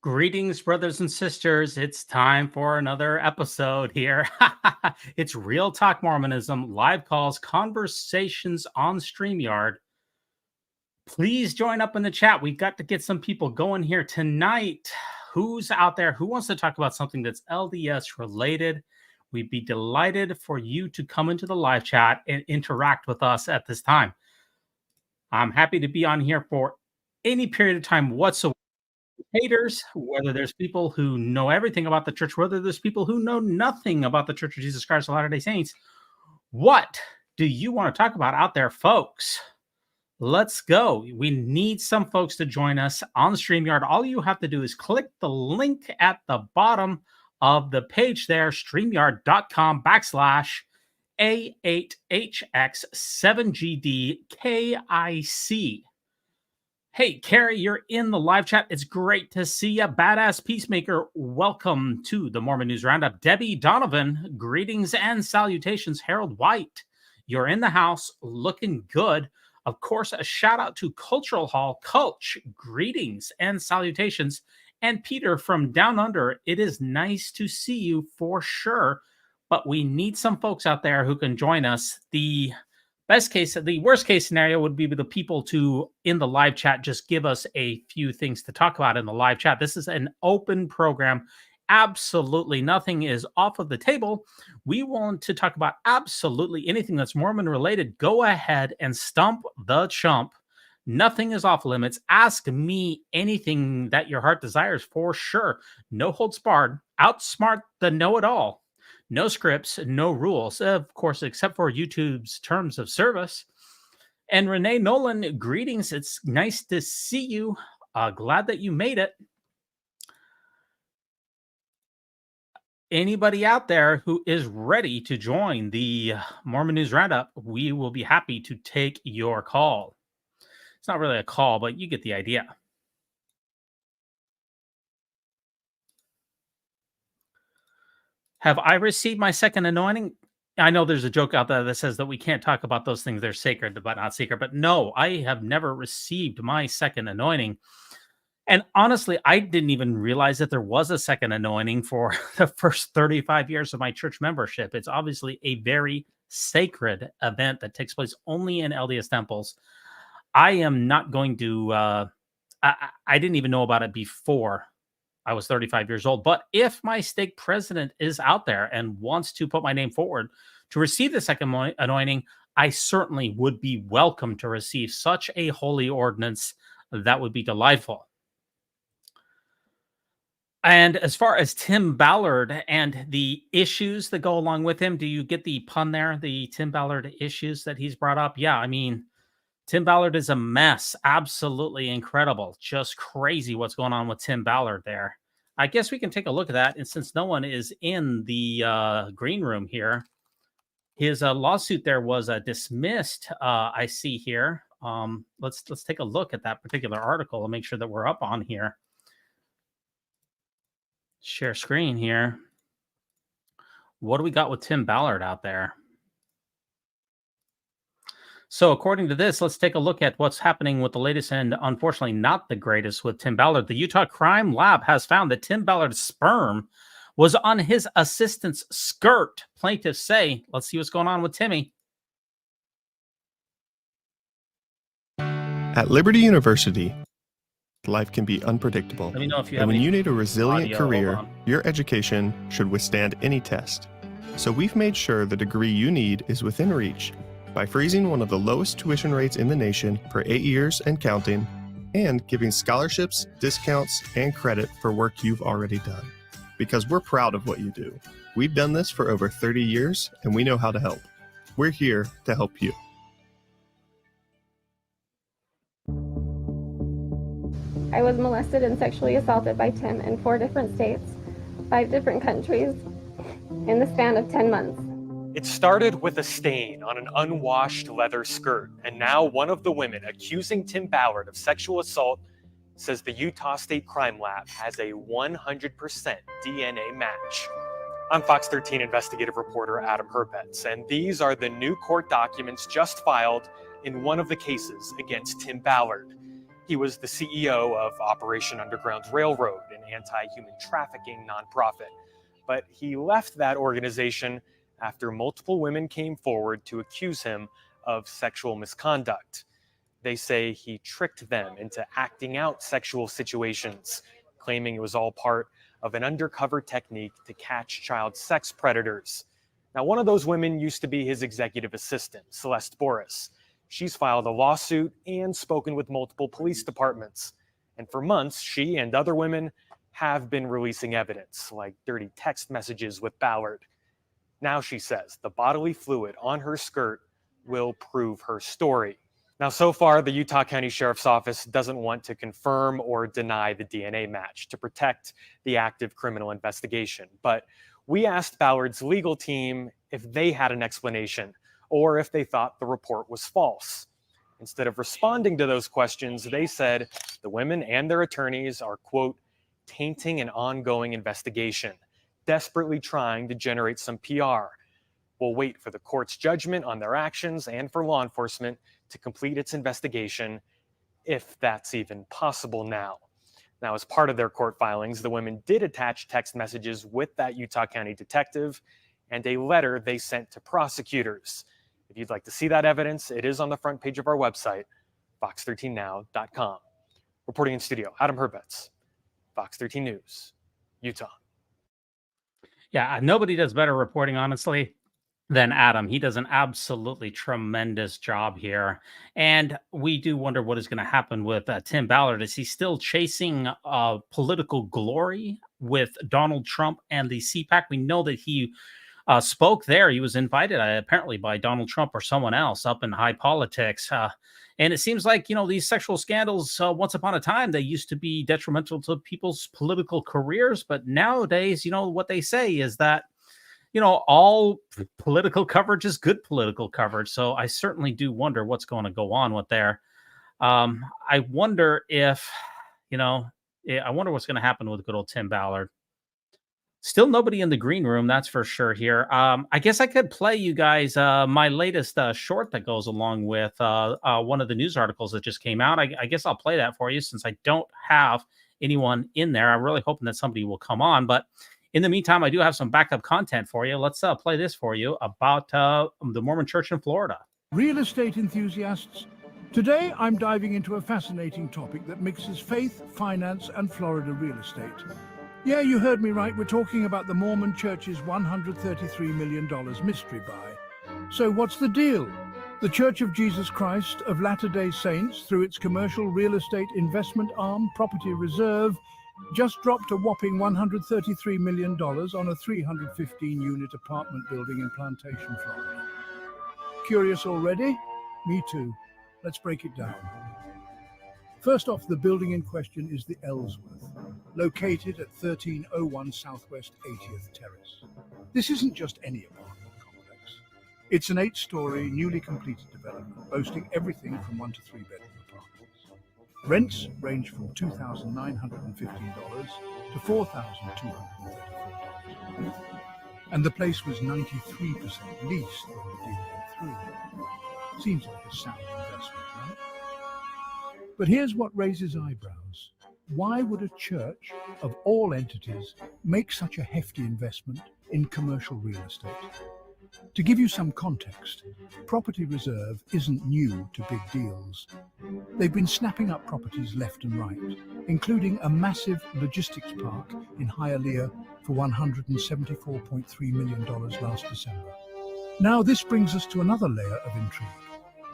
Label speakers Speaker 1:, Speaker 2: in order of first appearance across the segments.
Speaker 1: Greetings, brothers and sisters. It's time for another episode here. It's Real Talk Mormonism, live calls, conversations on StreamYard. Please join up in the chat. We've got to get some people going here tonight. Who's out there? Who wants to talk about something that's LDS related? We'd be delighted for you to come into the live chat and interact with us at this time. I'm happy to be on here for any period of time whatsoever. Haters, whether there's people who know everything about the church, whether there's people who know nothing about the Church of Jesus Christ of Latter-day Saints, what do you want to talk about out there, folks? Let's go. We need some folks to join us on StreamYard. All you have to do is click the link at the bottom of the page there, StreamYard.com/A8HX7GDKIC. Hey, Carrie, you're in the live chat. It's great to see you. Badass Peacemaker, welcome to the Mormon News Roundup. Debbie Donovan, greetings and salutations. Harold White, you're in the house, looking good. Of course, a shout out to Cultural Hall, Culch, greetings and salutations. And Peter from Down Under, it is nice to see you for sure. But we need some folks out there who can join us. The worst case scenario would be the people in the live chat just give us a few things to talk about in the live chat. This is an open program. Absolutely nothing is off of the table. We want to talk about absolutely anything that's Mormon related. Go ahead and stump the chump. Nothing is off limits. Ask me anything that your heart desires for sure. No holds barred. Outsmart the know-it-all. No scripts, no rules, of course, except for YouTube's terms of service. And Renee Nolan, greetings. It's nice to see you. Glad that you made it. Anybody out there who is ready to join the Mormon News Roundup, we will be happy to take your call. It's not really a call, but you get the idea. Have I received my second anointing? I know there's a joke out there that says that we can't talk about those things. They're sacred, but not secret. But no, I have never received my second anointing. And honestly, I didn't even realize that there was a second anointing for the first 35 years of my church membership. It's obviously a very sacred event that takes place only in LDS temples. I am not going to, I didn't even know about it before I was 35 years old. But if my stake president is out there and wants to put my name forward to receive the second anointing, I certainly would be welcome to receive such a holy ordinance. That would be delightful. And as far as Tim Ballard and the issues that go along with him, do you get the pun there? The Tim Ballard issues that he's brought up? Yeah, I mean, Tim Ballard is a mess. Absolutely incredible. Just crazy what's going on with Tim Ballard there. I guess we can take a look at that. And since no one is in the green room here, his lawsuit there was dismissed, I see here. Let's take a look at that particular article and make sure that we're up on here. Share screen here. What do we got with Tim Ballard out there? So according to this, let's take a look at what's happening with the latest and unfortunately not the greatest with Tim Ballard. The Utah Crime Lab has found that Tim Ballard's sperm was on his assistant's skirt. Plaintiffs say, let's see what's going on with Timmy.
Speaker 2: At Liberty University, life can be unpredictable.
Speaker 1: Let me know if you have
Speaker 2: and when
Speaker 1: any
Speaker 2: you need a resilient
Speaker 1: audio.
Speaker 2: career, your education should withstand any test. So we've made sure the degree you need is within reach by freezing one of the lowest tuition rates in the nation for 8 years and counting, and giving scholarships, discounts, and credit for work you've already done. Because we're proud of what you do. We've done this for over 30 years, and we know how to help. We're here to help you.
Speaker 3: I was molested and sexually assaulted by Tim in 4 different states, 5 different countries, in the span of 10 months.
Speaker 4: It started with a stain on an unwashed leather skirt, and now one of the women accusing Tim Ballard of sexual assault says the Utah State Crime Lab has a 100% DNA match. I'm Fox 13 investigative reporter Adam Herbetz, and these are the new court documents just filed in one of the cases against Tim Ballard. He was the CEO of Operation Underground Railroad, an anti-human trafficking nonprofit. But he left that organization after multiple women came forward to accuse him of sexual misconduct. They say he tricked them into acting out sexual situations, claiming it was all part of an undercover technique to catch child sex predators. Now, one of those women used to be his executive assistant, Celeste Boris. She's filed a lawsuit and spoken with multiple police departments. And for months, she and other women have been releasing evidence, like dirty text messages with Ballard. Now she says the bodily fluid on her skirt will prove her story. Now, so far, the Utah County Sheriff's Office doesn't want to confirm or deny the DNA match to protect the active criminal investigation. But we asked Ballard's legal team if they had an explanation or if they thought the report was false. Instead of responding to those questions, they said the women and their attorneys are, quote, tainting an ongoing investigation, desperately trying to generate some PR. We'll wait for the court's judgment on their actions and for law enforcement to complete its investigation, if that's even possible now. Now, as part of their court filings, the women did attach text messages with that Utah County detective and a letter they sent to prosecutors. If you'd like to see that evidence, it is on the front page of our website, fox13now.com. Reporting in studio, Adam Herbets, Fox 13 News, Utah.
Speaker 1: Yeah, nobody does better reporting, honestly, than Adam. He does an absolutely tremendous job here. And we do wonder what is going to happen with Tim Ballard. Is he still chasing political glory with Donald Trump and the CPAC? We know that he spoke there. He was invited apparently by Donald Trump or someone else up in high politics. And it seems like, these sexual scandals, once upon a time, they used to be detrimental to people's political careers. But nowadays, what they say is that, all political coverage is good political coverage. So I certainly do wonder what's going to go on with there. I wonder if, I wonder what's going to happen with good old Tim Ballard. Still nobody in the green room, that's for sure here. I guess I could play you guys my latest short that goes along with one of the news articles that just came out. I guess I'll play that for you since I don't have anyone in there. I'm really hoping that somebody will come on. But in the meantime, I do have some backup content for you. Let's play this for you about the Mormon Church in Florida.
Speaker 5: Real estate enthusiasts, today I'm diving into a fascinating topic that mixes faith, finance, and Florida real estate. Yeah, you heard me right. We're talking about the Mormon Church's $133 million mystery buy. So what's the deal? The Church of Jesus Christ of Latter-day Saints, through its commercial real estate investment arm, Property Reserve, just dropped a whopping $133 million on a 315-unit apartment building in Plantation, Florida. Curious already? Me too. Let's break it down. First off, the building in question is the Ellsworth, located at 1301 Southwest 80th Terrace. This isn't just any apartment complex. It's an 8-story, newly completed development, boasting everything from 1 to 3 bedroom apartments. Rents range from $2,915 to $4,234. And the place was 93% leased when the deal went through. Seems like a sound investment, right? But here's what raises eyebrows. Why would a church, of all entities, make such a hefty investment in commercial real estate? To give you some context, Property Reserve isn't new to big deals. They've been snapping up properties left and right, including a massive logistics park in Hialeah for $174.3 million last December. Now this brings us to another layer of intrigue.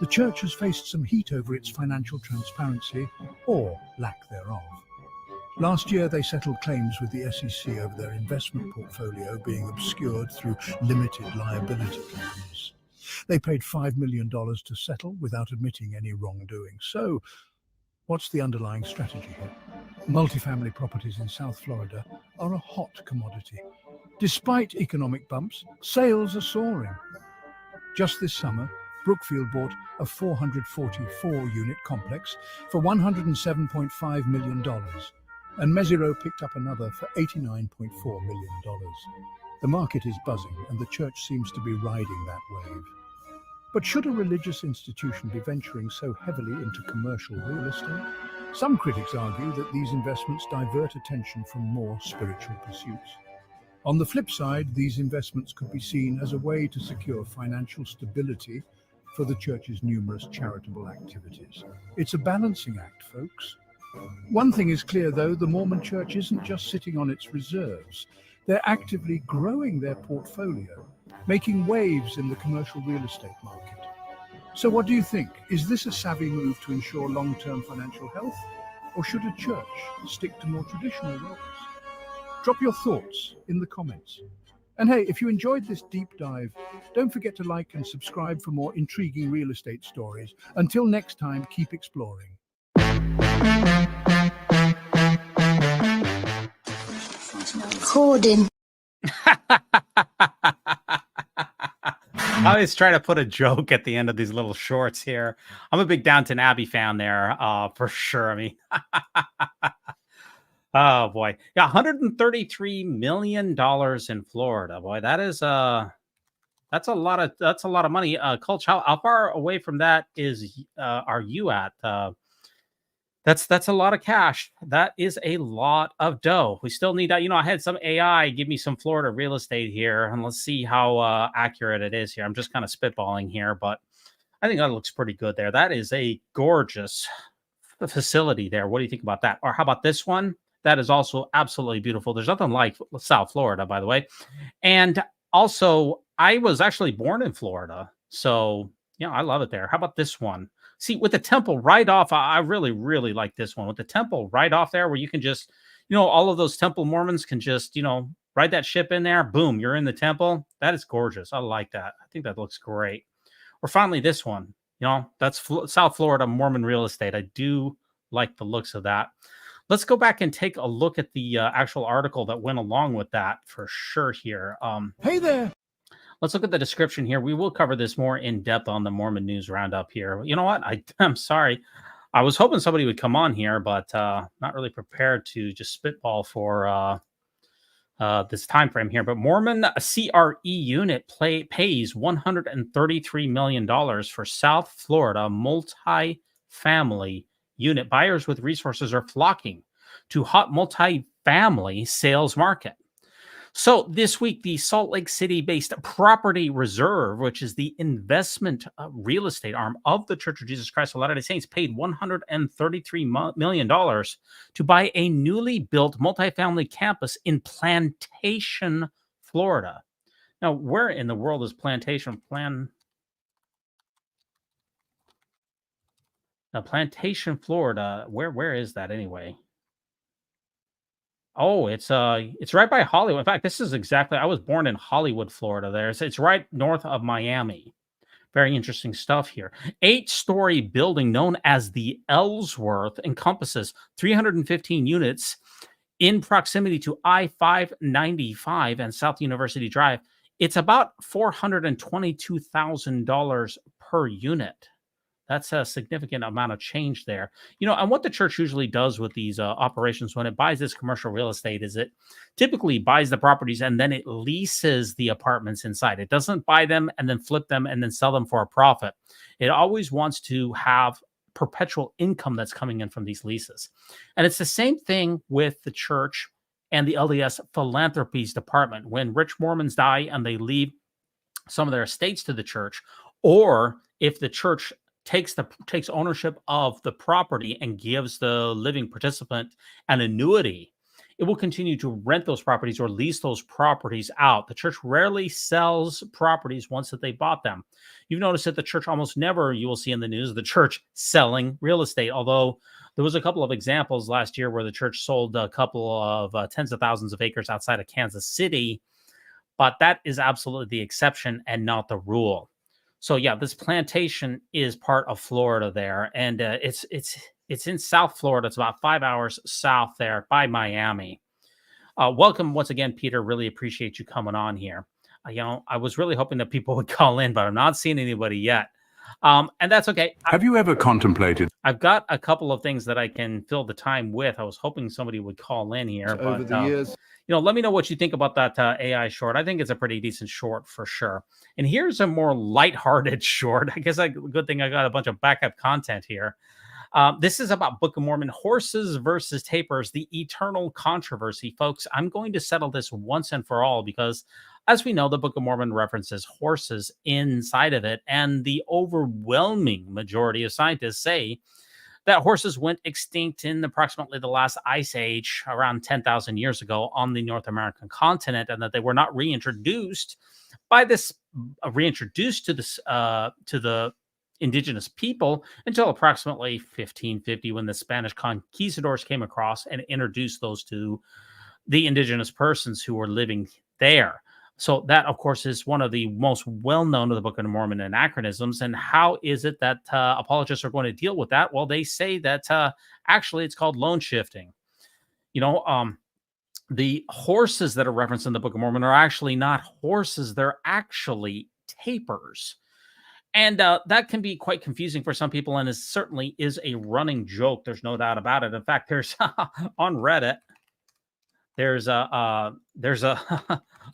Speaker 5: The church has faced some heat over its financial transparency, or lack thereof. Last year, they settled claims with the SEC over their investment portfolio being obscured through limited liability claims. They paid $5 million to settle without admitting any wrongdoing. So, what's the underlying strategy here? Multifamily properties in South Florida are a hot commodity. Despite economic bumps, sales are soaring. Just this summer, Brookfield bought a 444-unit complex for $107.5 million, and Mesero picked up another for $89.4 million. The market is buzzing, and the church seems to be riding that wave. But should a religious institution be venturing so heavily into commercial real estate? Some critics argue that these investments divert attention from more spiritual pursuits. On the flip side, these investments could be seen as a way to secure financial stability for the church's numerous charitable activities. It's a balancing act, folks. One thing is clear, though, the Mormon Church isn't just sitting on its reserves. They're actively growing their portfolio, making waves in the commercial real estate market. So what do you think? Is this a savvy move to ensure long-term financial health? Or should a church stick to more traditional roles? Drop your thoughts in the comments. And hey, if you enjoyed this deep dive, don't forget to like and subscribe for more intriguing real estate stories. Until next time, keep exploring.
Speaker 6: Recording.
Speaker 1: I always try to put a joke at the end of these little shorts here. I'm a big Downton Abbey fan there, for sure. I mean, oh boy, yeah, $133 million in Florida. Boy, that's a lot of money. Culch, how far away from that are you at? That's a lot of cash. That is a lot of dough. We still need that. I had some AI give me some Florida real estate here, and let's see how accurate it is here. I'm just kind of spitballing here, but I think that looks pretty good there. That is a gorgeous facility there. What do you think about that? Or how about this one? That is also absolutely beautiful. There's nothing like South Florida, by the way. And also, I was actually born in Florida, so I love it there. How about this one? See, with the temple right off, I really, really like this one. With the temple right off there, where you can just, all of those temple Mormons can just, ride that ship in there. Boom, you're in the temple. That is gorgeous. I like that. I think that looks great. Or finally, this one. That's South Florida Mormon real estate. I do like the looks of that. Let's go back and take a look at the actual article that went along with that for sure here.
Speaker 5: Hey there.
Speaker 1: Let's look at the description here. We will cover this more in depth on the Mormon News Roundup here. You know what? I'm sorry. I was hoping somebody would come on here, but not really prepared to just spitball for this time frame here. But Mormon CRE unit pays $133 million for South Florida multi-family unit. Buyers with resources are flocking to hot multi-family sales market. So this week, the Salt Lake City-based Property Reserve, which is the investment real estate arm of the Church of Jesus Christ of Latter-day Saints, paid $133 million to buy a newly built multifamily campus in Plantation, Florida. Now, where in the world is Plantation? Plantation, Florida. Where is that anyway? Oh, it's right by Hollywood. In fact, this is exactly. I was born in Hollywood, Florida. It's right north of Miami. Very interesting stuff here. 8-story building known as the Ellsworth encompasses 315 units in proximity to I-595 and South University Drive. It's about $422,000 per unit. That's a significant amount of change there. And what the church usually does with these operations when it buys this commercial real estate is it typically buys the properties and then it leases the apartments inside. It doesn't buy them and then flip them and then sell them for a profit. It always wants to have perpetual income that's coming in from these leases. And it's the same thing with the church and the LDS philanthropies department. When rich Mormons die and they leave some of their estates to the church, or if the church takes ownership of the property and gives the living participant an annuity, it will continue to rent those properties or lease those properties out. The church rarely sells properties once that they bought them. You've noticed that the church almost never, you will see in the news, the church selling real estate, although there was a couple of examples last year where the church sold a couple of tens of thousands of acres outside of Kansas City, but that is absolutely the exception and not the rule. So yeah, this plantation is part of Florida there, and it's in South Florida. It's about 5 hours south there by Miami. Welcome once again, Peter. Really appreciate you coming on here. I was really hoping that people would call in, but I'm not seeing anybody yet. And that's okay.
Speaker 5: Have you ever contemplated?
Speaker 1: I've got a couple of things that I can fill the time with. I was hoping somebody would call in here.
Speaker 7: Over the years.
Speaker 1: Let me know what you think about that AI short. I think it's a pretty decent short for sure. And here's a more lighthearted short. I guess good thing I got a bunch of backup content here. This is about Book of Mormon horses versus tapirs, the eternal controversy, folks. I'm going to settle this once and for all because, as we know, the Book of Mormon references horses inside of it, and the overwhelming majority of scientists say that horses went extinct in approximately the last ice age around 10,000 years ago on the North American continent, and that they were not reintroduced to the indigenous people until approximately 1550, when the Spanish conquistadors came across and introduced those to the indigenous persons who were living there. So that, of course, is one of the most well-known of the Book of Mormon anachronisms. And how is it that apologists are going to deal with that? Well, they say that actually it's called loan shifting. The horses that are referenced in the Book of Mormon are actually not horses. They're actually tapirs. And that can be quite confusing for some people, and it certainly is a running joke. There's no doubt about it. In fact, there's on Reddit, there's a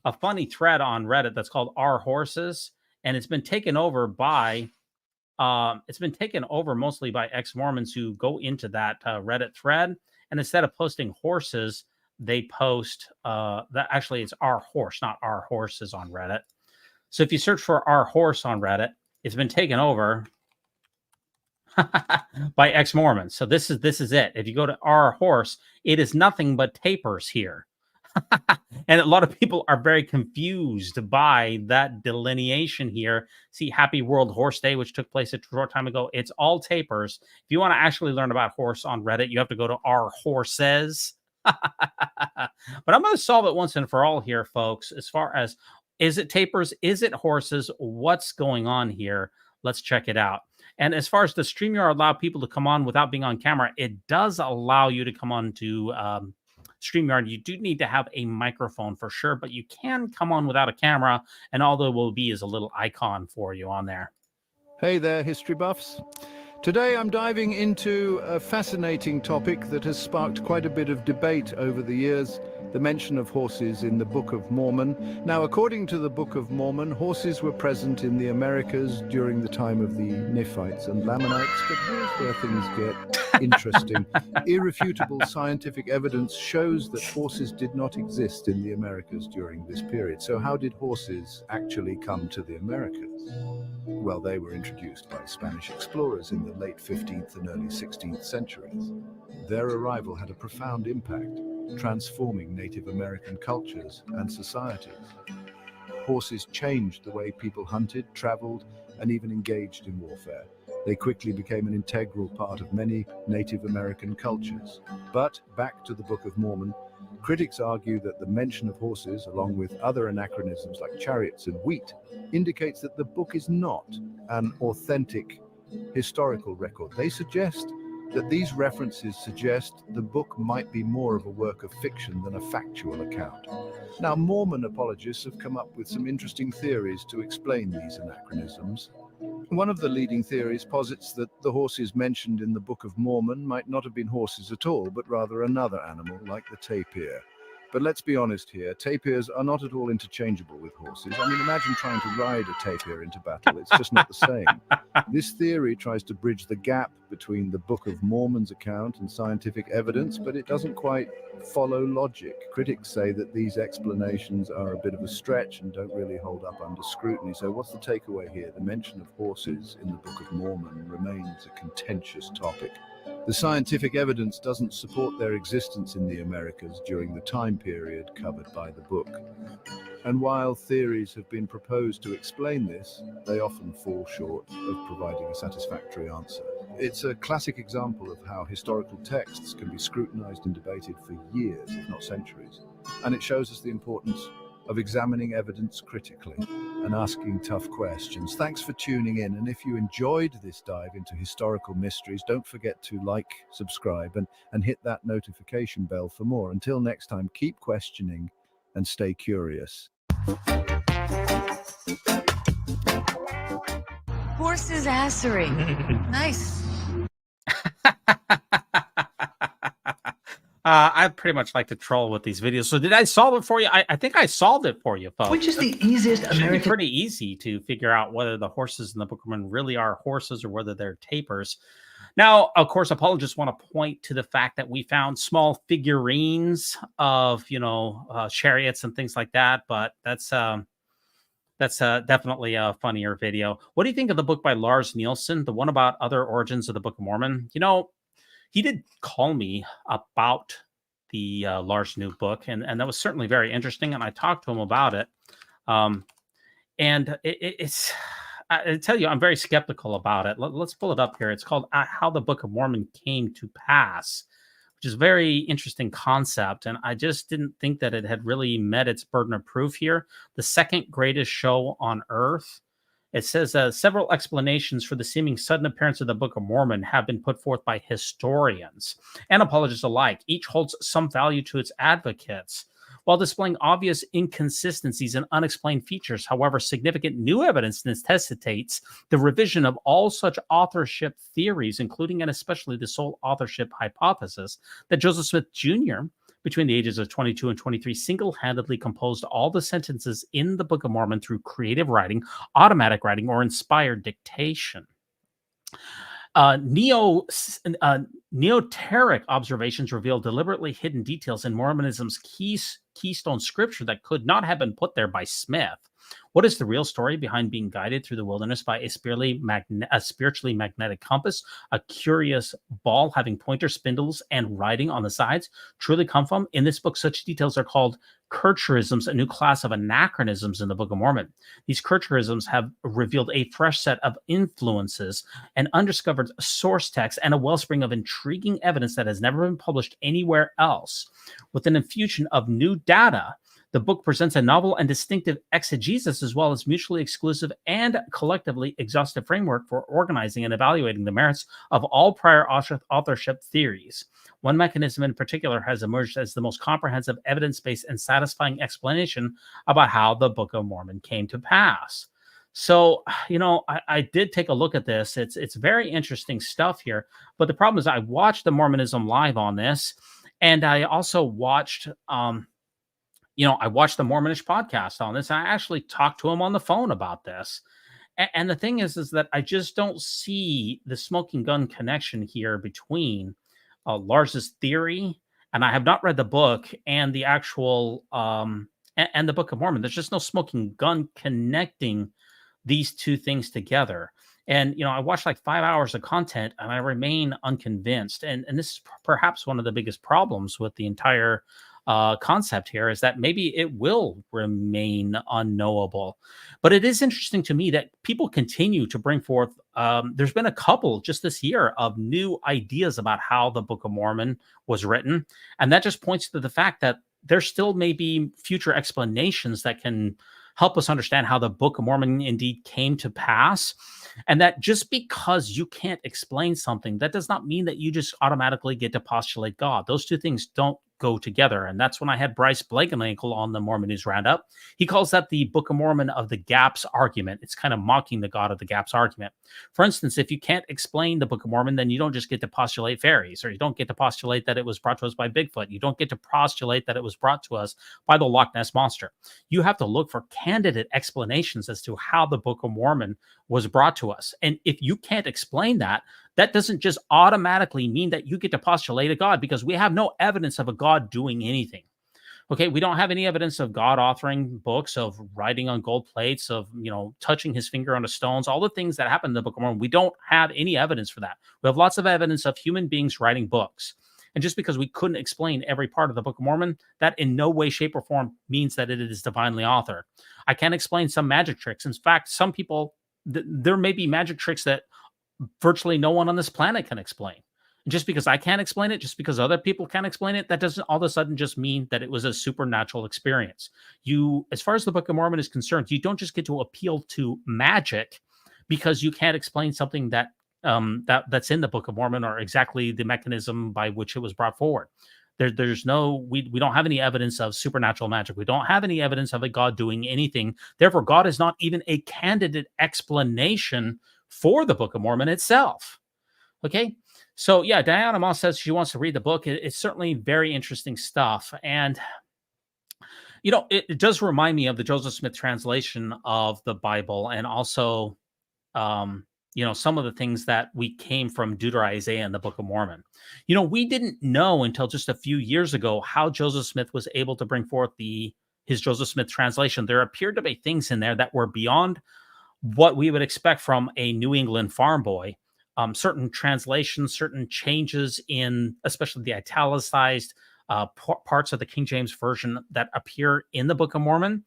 Speaker 1: a funny thread on Reddit that's called "Our Horses," and it's been taken over mostly by ex-Mormons who go into that Reddit thread, and instead of posting horses, they post that actually it's "Our Horse," not "Our Horses" on Reddit. So if you search for "Our Horse" on Reddit, it's been taken over by ex-Mormons. So this is it. If you go to Our Horse, it is nothing but tapirs here. And a lot of people are very confused by that delineation here. See, Happy World Horse Day, which took place a short time ago. It's all tapirs. If you want to actually learn about horse on Reddit, you have to go to Our Horses. But I'm going to solve it once and for all here, folks, as far as, is it tapirs? Is it horses? What's going on here? Let's check it out. And as far as the StreamYard allow people to come on without being on camera, it does allow you to come on to StreamYard. You do need to have a microphone for sure, but you can come on without a camera, and all there will be is a little icon for you on there.
Speaker 5: Hey there, history buffs. Today I'm diving into a fascinating topic that has sparked quite a bit of debate over the years, the mention of horses in the Book of Mormon. Now, according to the Book of Mormon, horses were present in the Americas during the time of the Nephites and Lamanites, but here's where things get interesting. Irrefutable scientific evidence shows that horses did not exist in the Americas during this period. So how did horses actually come to the Americas? Well, they were introduced by Spanish explorers in the late 15th and early 16th centuries. Their arrival had a profound impact, transforming Native American cultures and societies. Horses changed the way people hunted, traveled, and even engaged in warfare. They quickly became an integral part of many Native American cultures. But back to the Book of Mormon, critics argue that the mention of horses, along with other anachronisms like chariots and wheat, indicates that the book is not an authentic historical record. They suggest that these references suggest the book might be more of a work of fiction than a factual account. Now, Mormon apologists have come up with some interesting theories to explain these anachronisms. One of the leading theories posits that the horses mentioned in the Book of Mormon might not have been horses at all, but rather another animal like the tapir. But let's be honest here, tapirs are not at all interchangeable with horses. I mean, imagine trying to ride a tapir into battle. It's just not the same. This theory tries to bridge the gap between the Book of Mormon's account and scientific evidence, but it doesn't quite follow logic. Critics say that these explanations are a bit of a stretch and don't really hold up under scrutiny. So what's the takeaway here? The mention of horses in the Book of Mormon remains a contentious topic. The scientific evidence doesn't support their existence in the Americas during the time period covered by the book. And while theories have been proposed to explain this, they often fall short of providing a satisfactory answer. It's a classic example of how historical texts can be scrutinized and debated for years, if not centuries. And it shows us the importance of examining evidence critically and asking tough questions. Thanks for tuning in, and if you enjoyed this dive into historical mysteries, don't forget to like, subscribe, and hit that notification bell for more. Until next time, keep questioning and stay curious.
Speaker 6: Horses assery. Nice.
Speaker 1: I pretty much like to troll with these videos. So did I solve it for you? I think I solved it for you, folks.
Speaker 7: Which is the easiest
Speaker 1: It should be
Speaker 7: American?
Speaker 1: pretty easy to figure out whether the horses in the Book of Mormon really are horses or whether they're tapirs. Now, of course, apologists want to point to the fact that we found small figurines of, chariots and things like that, but that's definitely a funnier video. What do you think of the book by Lars Nielsen, the one about other origins of the Book of Mormon? He did call me about the Lars new book, and that was certainly very interesting, and I talked to him about it. And it's, I tell you, I'm very skeptical about it. Let's pull it up here. It's called How the Book of Mormon Came to Pass, which is a very interesting concept. And I just didn't think that it had really met its burden of proof here. The second greatest show on earth. It says several explanations for the seeming sudden appearance of the Book of Mormon have been put forth by historians and apologists alike. Each holds some value to its advocates, while displaying obvious inconsistencies and unexplained features. However, significant new evidence necessitates the revision of all such authorship theories, including and especially the sole authorship hypothesis that Joseph Smith Jr., between the ages of 22 and 23, single-handedly composed all the sentences in the Book of Mormon through creative writing, automatic writing, or inspired dictation. Neoteric observations reveal deliberately hidden details in Mormonism's keystone scripture that could not have been put there by Smith. What is the real story behind being guided through the wilderness by a spiritually magnetic compass, a curious ball having pointer spindles and writing on the sides, truly come from? In this book, such details are called churisms, a new class of anachronisms in the Book of Mormon. These churisms have revealed a fresh set of influences, an undiscovered source text, and a wellspring of intriguing evidence that has never been published anywhere else. With an infusion of new data, the book presents a novel and distinctive exegesis, as well as mutually exclusive and collectively exhaustive framework for organizing and evaluating the merits of all prior authorship theories. One mechanism in particular has emerged as the most comprehensive, evidence-based, and satisfying explanation about how the Book of Mormon came to pass. So, I did take a look at this. It's very interesting stuff here. But the problem is I watched the Mormonism Live on this, and I also watched I watched the Mormonish podcast on this. And I actually talked to him on the phone about this. And the thing is that I just don't see the smoking gun connection here between Lars's theory, and I have not read the book, and the actual and the Book of Mormon. There's just no smoking gun connecting these two things together. And, I watched like 5 hours of content, and I remain unconvinced. And this is perhaps one of the biggest problems with the entire concept here, is that maybe it will remain unknowable. But it is interesting to me that people continue to bring forth, there's been a couple just this year of new ideas about how the Book of Mormon was written. And that just points to the fact that there still may be future explanations that can help us understand how the Book of Mormon indeed came to pass. And that just because you can't explain something, that does not mean that you just automatically get to postulate God. Those two things don't go together. And that's when I had Bryce Blankenagel on the Mormon News Roundup. He calls that the Book of Mormon of the gaps argument. It's kind of mocking the God of the gaps argument. For instance, if you can't explain the Book of Mormon, then you don't just get to postulate fairies, or you don't get to postulate that it was brought to us by Bigfoot. You don't get to postulate that it was brought to us by the Loch Ness Monster. You have to look for candidate explanations as to how the Book of Mormon was brought to us. And if you can't explain that, that doesn't just automatically mean that you get to postulate a God, because we have no evidence of a God doing anything. Okay, we don't have any evidence of God authoring books, of writing on gold plates, of, touching his finger on the stones, all the things that happen in the Book of Mormon. We don't have any evidence for that. We have lots of evidence of human beings writing books. And just because we couldn't explain every part of the Book of Mormon, that in no way, shape, or form means that it is divinely authored. I can't explain some magic tricks. In fact, some people, there may be magic tricks that virtually no one on this planet can explain. And just because I can't explain it, just because other people can't explain it, that doesn't all of a sudden just mean that it was a supernatural experience. As far as the Book of Mormon is concerned, you don't just get to appeal to magic because you can't explain something that that's in the Book of Mormon, or exactly the mechanism by which it was brought forward. We don't have any evidence of supernatural magic. We don't have any evidence of a God doing anything. Therefore, God is not even a candidate explanation for the Book of Mormon itself. Okay. So yeah, Diana Moss says she wants to read the book. It's certainly very interesting stuff. And, it does remind me of the Joseph Smith translation of the Bible, and also, some of the things that we came from Deutero-Isaiah and the Book of Mormon. We didn't know until just a few years ago how Joseph Smith was able to bring forth his Joseph Smith translation. There appeared to be things in there that were beyond what we would expect from a New England farm boy. Certain translations, certain changes in, especially the italicized parts of the King James Version that appear in the Book of Mormon.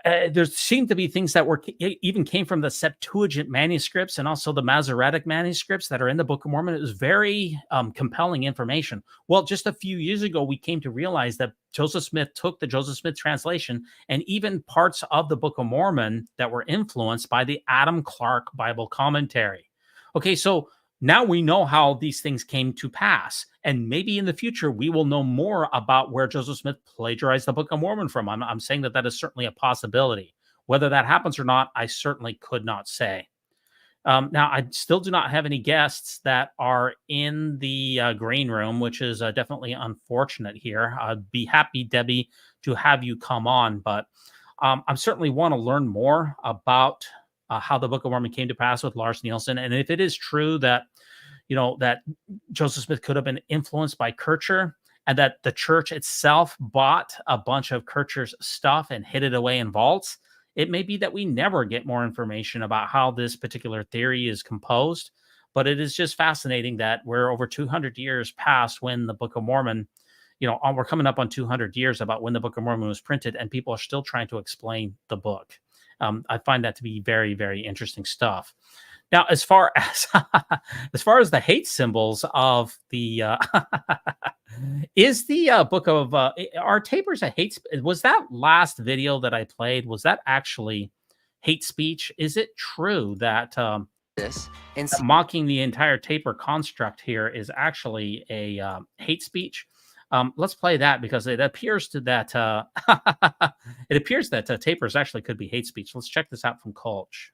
Speaker 1: There seemed to be things that even came from the Septuagint manuscripts and also the Masoretic manuscripts that are in the Book of Mormon. It was very compelling information. Well, just a few years ago, we came to realize that Joseph Smith took the Joseph Smith translation and even parts of the Book of Mormon that were influenced by the Adam Clarke Bible commentary. Okay, so now we know how these things came to pass. And maybe in the future, we will know more about where Joseph Smith plagiarized the Book of Mormon from. I'm saying that is certainly a possibility. Whether that happens or not, I certainly could not say. Now, I still do not have any guests that are in the green room, which is definitely unfortunate here. I'd be happy, Debbie, to have you come on. But I certainly want to learn more about how the Book of Mormon came to pass with Lars Nielsen. And if it is true that that Joseph Smith could have been influenced by Kircher and that the church itself bought a bunch of Kircher's stuff and hid it away in vaults, it may be that we never get more information about how this particular theory is composed. But it is just fascinating that we're over 200 years past when the Book of Mormon, we're coming up on 200 years about when the Book of Mormon was printed, and people are still trying to explain the book. I find that to be very, very interesting stuff. Now, as far as the hate symbols of the is the book of are tapers a hate? Was that last video that I played? Was that actually hate speech? Is it true that mocking the entire taper construct here is actually a hate speech? Let's play that because it appears that tapers actually could be hate speech. Let's check this out from Colch.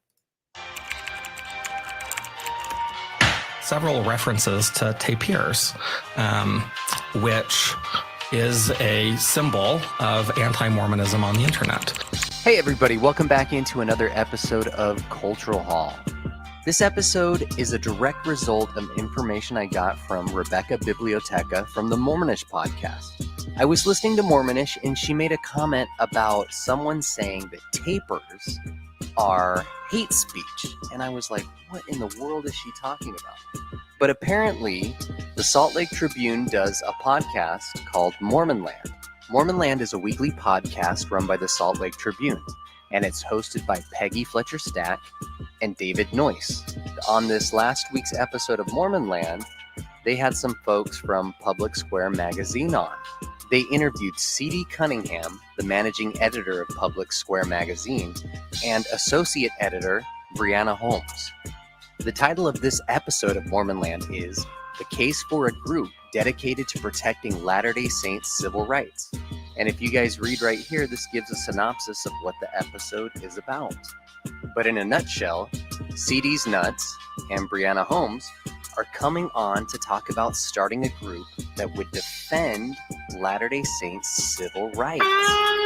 Speaker 7: Several references to tapirs, which is a symbol of anti-Mormonism on the internet.
Speaker 8: Hey everybody, welcome back into another episode of Cultural Hall. This episode is a direct result of information I got from Rebecca Biblioteca from the Mormonish podcast. I was listening to Mormonish and she made a comment about someone saying that tapers are hate speech. And I was like, what in the world is she talking about? But apparently, the Salt Lake Tribune does a podcast called Mormon Land. Mormon Land is a weekly podcast run by the Salt Lake Tribune, and it's hosted by Peggy Fletcher Stack and David Noyce. On this last week's episode of Mormon Land, they had some folks from Public Square magazine on. They interviewed C.D. Cunningham, the managing editor of Public Square magazine, and associate editor Brianna Holmes. The title of this episode of Mormon Land is The Case for a Group Dedicated to Protecting Latter-day Saints' Civil Rights. And if you guys read right here, this gives a synopsis of what the episode is about. But in a nutshell, CD's Nuts and Brianna Holmes are coming on to talk about starting a group that would defend Latter-day Saints' civil rights.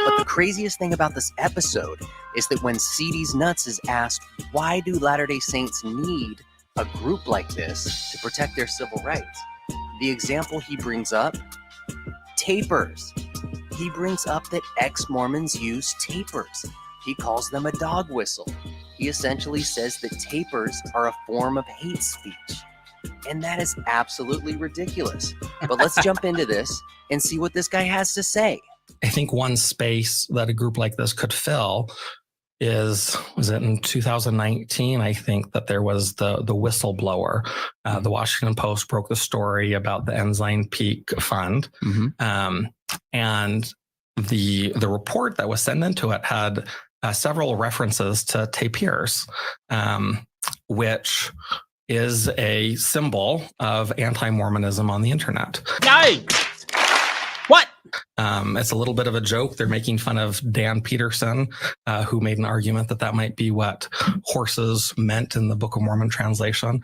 Speaker 8: But the craziest thing about this episode is that when CD's Nuts is asked, why do Latter-day Saints need a group like this to protect their civil rights? The example he brings up, tapers. He brings up that ex-Mormons use tapers. He calls them a dog whistle. He essentially says that tapers are a form of hate speech. And that is absolutely ridiculous. But let's jump into this and see what this guy has to say.
Speaker 7: I think one space that a group like this could fill was it in 2019, I think, that there was the whistleblower. The Washington Post broke the story about the Ensign Peak Fund. And the report that was sent into it had several references to tapirs, which is a symbol of anti-Mormonism on the internet.
Speaker 1: Yikes! What?
Speaker 7: It's a little bit of a joke. They're making fun of Dan Peterson, who made an argument that might be what horses meant in the Book of Mormon translation.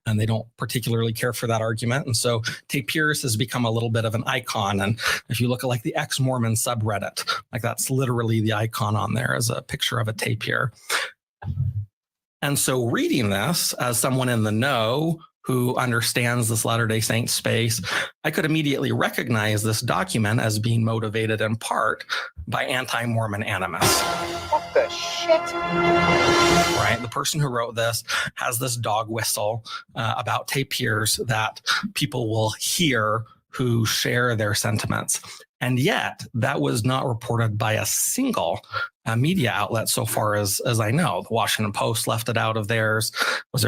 Speaker 7: And and they don't particularly care for that argument. And so tapirs has become a little bit of an icon. And if you look at like the ex-Mormon subreddit, like that's literally the icon on there as a picture of a tapir. And so reading this as someone in the know who understands this Latter-day Saint space, I could immediately recognize this document as being motivated in part by anti-Mormon animus.
Speaker 9: What the shit?
Speaker 7: Right? The person who wrote this has this dog whistle about tapirs that people will hear who share their sentiments. And yet that was not reported by a single media outlet so far as I know. The Washington Post left it out of theirs. Was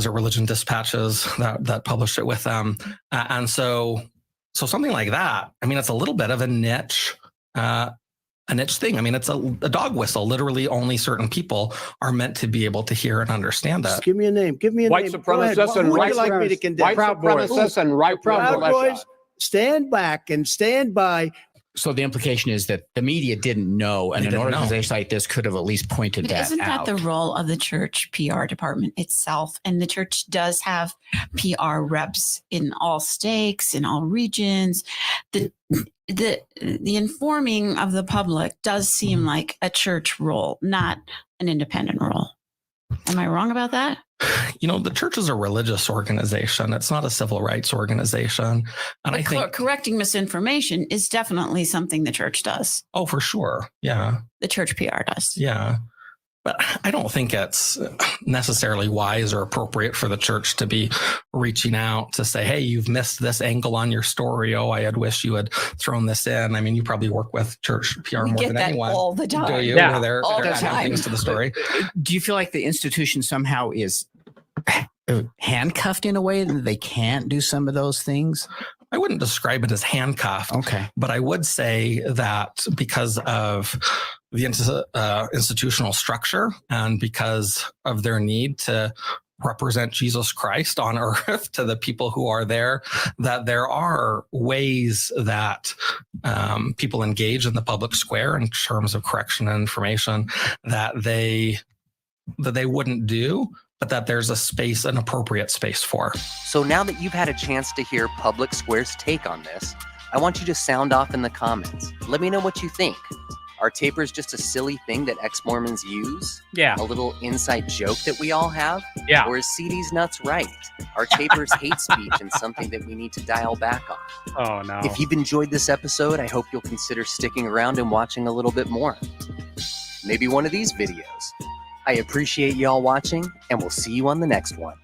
Speaker 7: it Religion Dispatches that published it with them? And so something like that, I mean, it's a little bit of a niche thing. I mean, it's a dog whistle. Literally only certain people are meant to be able to hear and understand that.
Speaker 9: Just give me a name. Give me a
Speaker 10: White
Speaker 9: name.
Speaker 10: supremacists and
Speaker 9: Who would
Speaker 10: white
Speaker 9: you like me to condemn?
Speaker 10: White supremacists and right
Speaker 9: Proud
Speaker 10: militia.
Speaker 9: Boys, stand back and stand by.
Speaker 11: So the implication is that the media didn't know, and
Speaker 7: They
Speaker 11: an
Speaker 7: didn't know.
Speaker 11: organization like this could have at least pointed
Speaker 6: But
Speaker 11: that
Speaker 6: isn't that
Speaker 11: out.
Speaker 6: the role of the church PR department itself? And the church does have PR reps in all stakes, in all regions. The informing of the public does seem like a church role, not an independent role. Am I wrong about that?
Speaker 7: You know, the church is a religious organization. It's not a civil rights organization. And
Speaker 6: But
Speaker 7: I think,
Speaker 6: correcting misinformation is definitely something the church does.
Speaker 7: oh, for sure. Yeah.
Speaker 6: The church PR does.
Speaker 7: Yeah. But I don't think it's necessarily wise or appropriate for the church to be reaching out to say, hey, you've missed this angle on your story. Oh, I had wished you had thrown this in. I mean, you probably work with church PR
Speaker 6: We
Speaker 7: more
Speaker 6: get
Speaker 7: than
Speaker 6: that
Speaker 7: anyone.
Speaker 6: all the time.
Speaker 7: Do you?
Speaker 1: Yeah.
Speaker 7: Where they're
Speaker 6: All the
Speaker 7: adding
Speaker 6: time.
Speaker 7: things to the story.
Speaker 11: Do you feel like the institution somehow is handcuffed in a way that they can't do some of those things?
Speaker 7: I wouldn't describe it as handcuffed.
Speaker 11: Okay.
Speaker 7: But I would say that because of the institutional structure and because of their need to represent Jesus Christ on earth to the people who are there, that there are ways that people engage in the public square in terms of correction and information that they wouldn't do, but that there's a space, an appropriate space for.
Speaker 8: So now that you've had a chance to hear Public Square's take on this, I want you to sound off in the comments. Let me know what you think. Are tapers just a silly thing that ex-Mormons use?
Speaker 1: Yeah.
Speaker 8: A little inside joke that we all have?
Speaker 1: Yeah.
Speaker 8: Or is CD's nuts right? Are tapers hate speech and something that we need to dial back on?
Speaker 1: Oh, no.
Speaker 8: If you've enjoyed this episode, I hope you'll consider sticking around and watching a little bit more. Maybe one of these videos. I appreciate y'all watching, and we'll see you on the next one.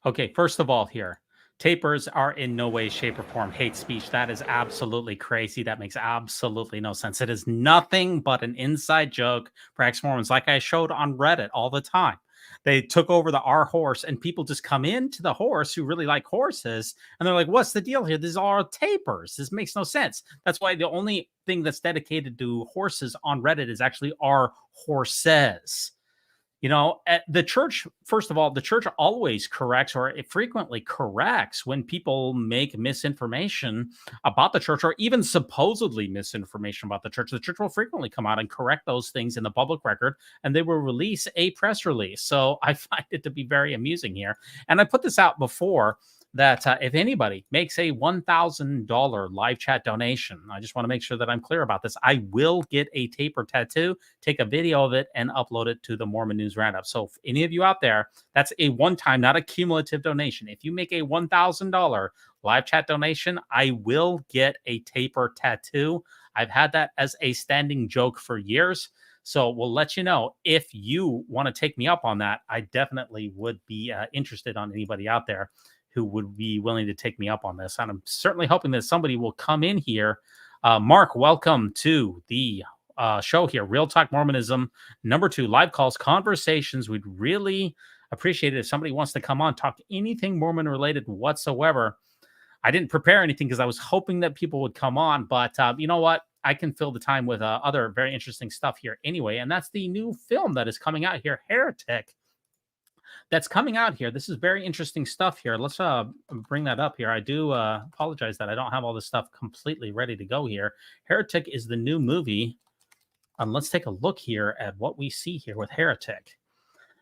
Speaker 1: Okay, first of all here, tapers are in no way, shape, or form hate speech. That is absolutely crazy. That makes absolutely no sense. It is nothing but an inside joke for ex-Mormons, like I showed on Reddit all the time. They took over the R horse, and people just come into the horse who really like horses, and they're like, what's the deal here? These are all tapers. This makes no sense. That's why the only thing that's dedicated to horses on Reddit is actually R horses. You know, at the church, first of all, the church always corrects, or it frequently corrects when people make misinformation about the church, or even supposedly misinformation about the church. The church will frequently come out and correct those things in the public record, and they will release a press release. So I find it to be very amusing here. And I put this out before that if anybody makes a $1,000 live chat donation, I just want to make sure that I'm clear about this. I will get a taper tattoo, take a video of it, and upload it to the Mormon News Roundup. So if any of you out there, that's a one-time, not a cumulative donation. If you make a $1,000 live chat donation, I will get a taper tattoo. I've had that as a standing joke for years. So we'll let you know if you want to take me up on that. I definitely would be interested on anybody out there who would be willing to take me up on this. And I'm certainly hoping that somebody will come in here. Mark, welcome to the show here. Real Talk Mormonism, #2, live calls, conversations. We'd really appreciate it if somebody wants to come on, talk anything Mormon related whatsoever. I didn't prepare anything because I was hoping that people would come on, but you know what? I can fill the time with other very interesting stuff here anyway. And that's the new film that is coming out here, Heretic. That's coming out here. This is very interesting stuff here. Let's bring that up here. I do apologize that I don't have all this stuff completely ready to go here. Heretic is the new movie. Let's take a look here at what we see here with Heretic.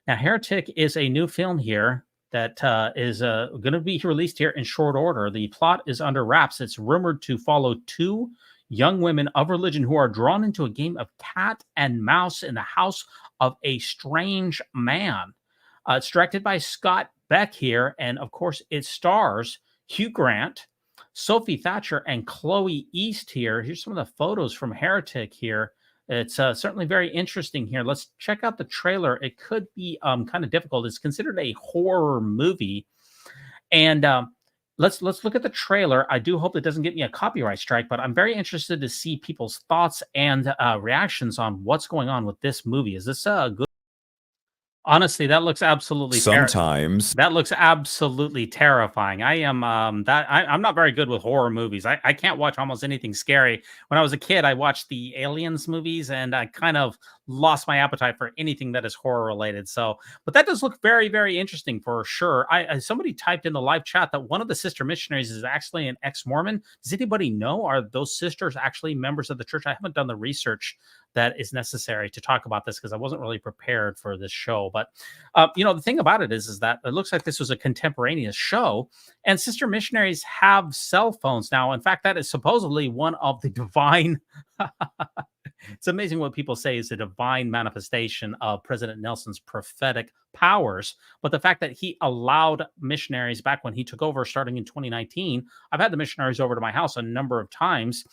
Speaker 1: Now, Heretic is a new film here that is going to be released here in short order. The plot is under wraps. It's rumored to follow two young women of religion who are drawn into a game of cat and mouse in the house of a strange man. It's directed by Scott Beck here, and of course, it stars Hugh Grant, Sophie Thatcher, and Chloe East here. Here's some of the photos from Heretic here. It's certainly very interesting here. Let's check out the trailer. It could be kind of difficult. It's considered a horror movie. And let's look at the trailer. I do hope it doesn't get me a copyright strike, but I'm very interested to see people's thoughts and reactions on what's going on with this movie. Is this a good? Honestly, that looks absolutely
Speaker 12: sometimes
Speaker 1: that looks absolutely terrifying. I'm not very good with horror movies. I can't watch almost anything scary. When I was a kid, I watched the Aliens movies, and I kind of lost my appetite for anything that is horror related. So, but that does look very, very interesting for sure. Somebody typed in the live chat that one of the sister missionaries is actually an ex-Mormon. Does anybody know? Are those sisters actually members of the church? I haven't done the research that is necessary to talk about this because I wasn't really prepared for this show. But the thing about it is that it looks like this was a contemporaneous show, and sister missionaries have cell phones now. In fact, that is supposedly one of the divine. It's amazing what people say is a divine manifestation of President Nelson's prophetic powers. But the fact that he allowed missionaries back when he took over starting in 2019, I've had the missionaries over to my house a number of times,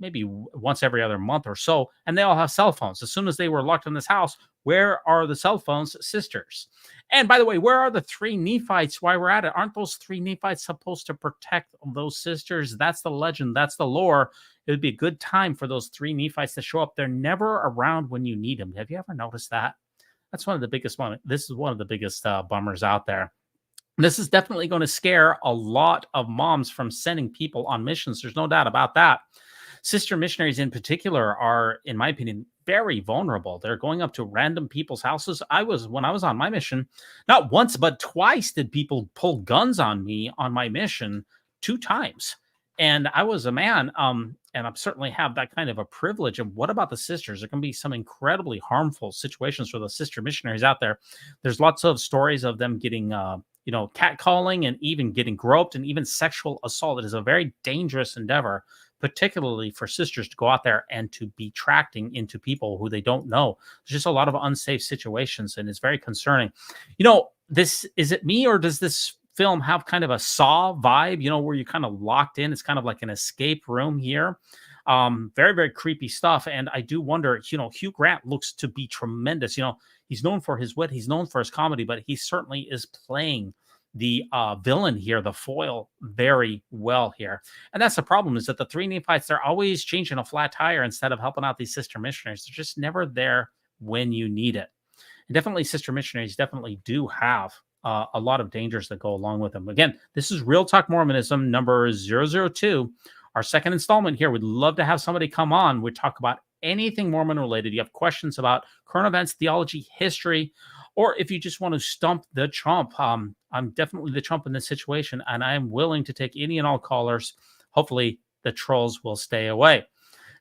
Speaker 1: maybe once every other month or so, and they all have cell phones. As soon as they were locked in this house, where are the cell phones, sisters? And by the way, where are the three Nephites while we're at it? Aren't those three Nephites supposed to protect those sisters? That's the legend. That's the lore. It would be a good time for those three Nephites to show up. They're never around when you need them. Have you ever noticed that? That's one of the biggest one. This is one of the biggest bummers out there. This is definitely going to scare a lot of moms from sending people on missions. There's no doubt about that. Sister missionaries in particular are, in my opinion, very vulnerable. They're going up to random people's houses. When I was on my mission, not once, but twice did people pull guns on me on my mission, 2 times. And I was a man, and I certainly have that kind of a privilege. And what about the sisters? There can be some incredibly harmful situations for the sister missionaries out there. There's lots of stories of them getting, catcalling and even getting groped and even sexual assault. It is a very dangerous endeavor, particularly for sisters to go out there and to be tracting into people who they don't know. There's just a lot of unsafe situations, and it's very concerning. Is it me, or does this film have kind of a Saw vibe, where you're kind of locked in? It's kind of like an escape room here. Very, very creepy stuff. And I do wonder, Hugh Grant looks to be tremendous. He's known for his wit, he's known for his comedy, but he certainly is playing the villain here, the foil, very well here. And that's the problem, is that the three Nephites, they're always changing a flat tire instead of helping out these sister missionaries. They're just never there when you need it. And definitely sister missionaries definitely do have a lot of dangers that go along with them. Again, this is Real Talk Mormonism number 002, our second installment here. We'd love to have somebody come on. We talk about anything Mormon related. You have questions about current events, theology, history, or if you just want to stump the chump. I'm definitely the chump in this situation, and I am willing to take any and all callers. Hopefully the trolls will stay away.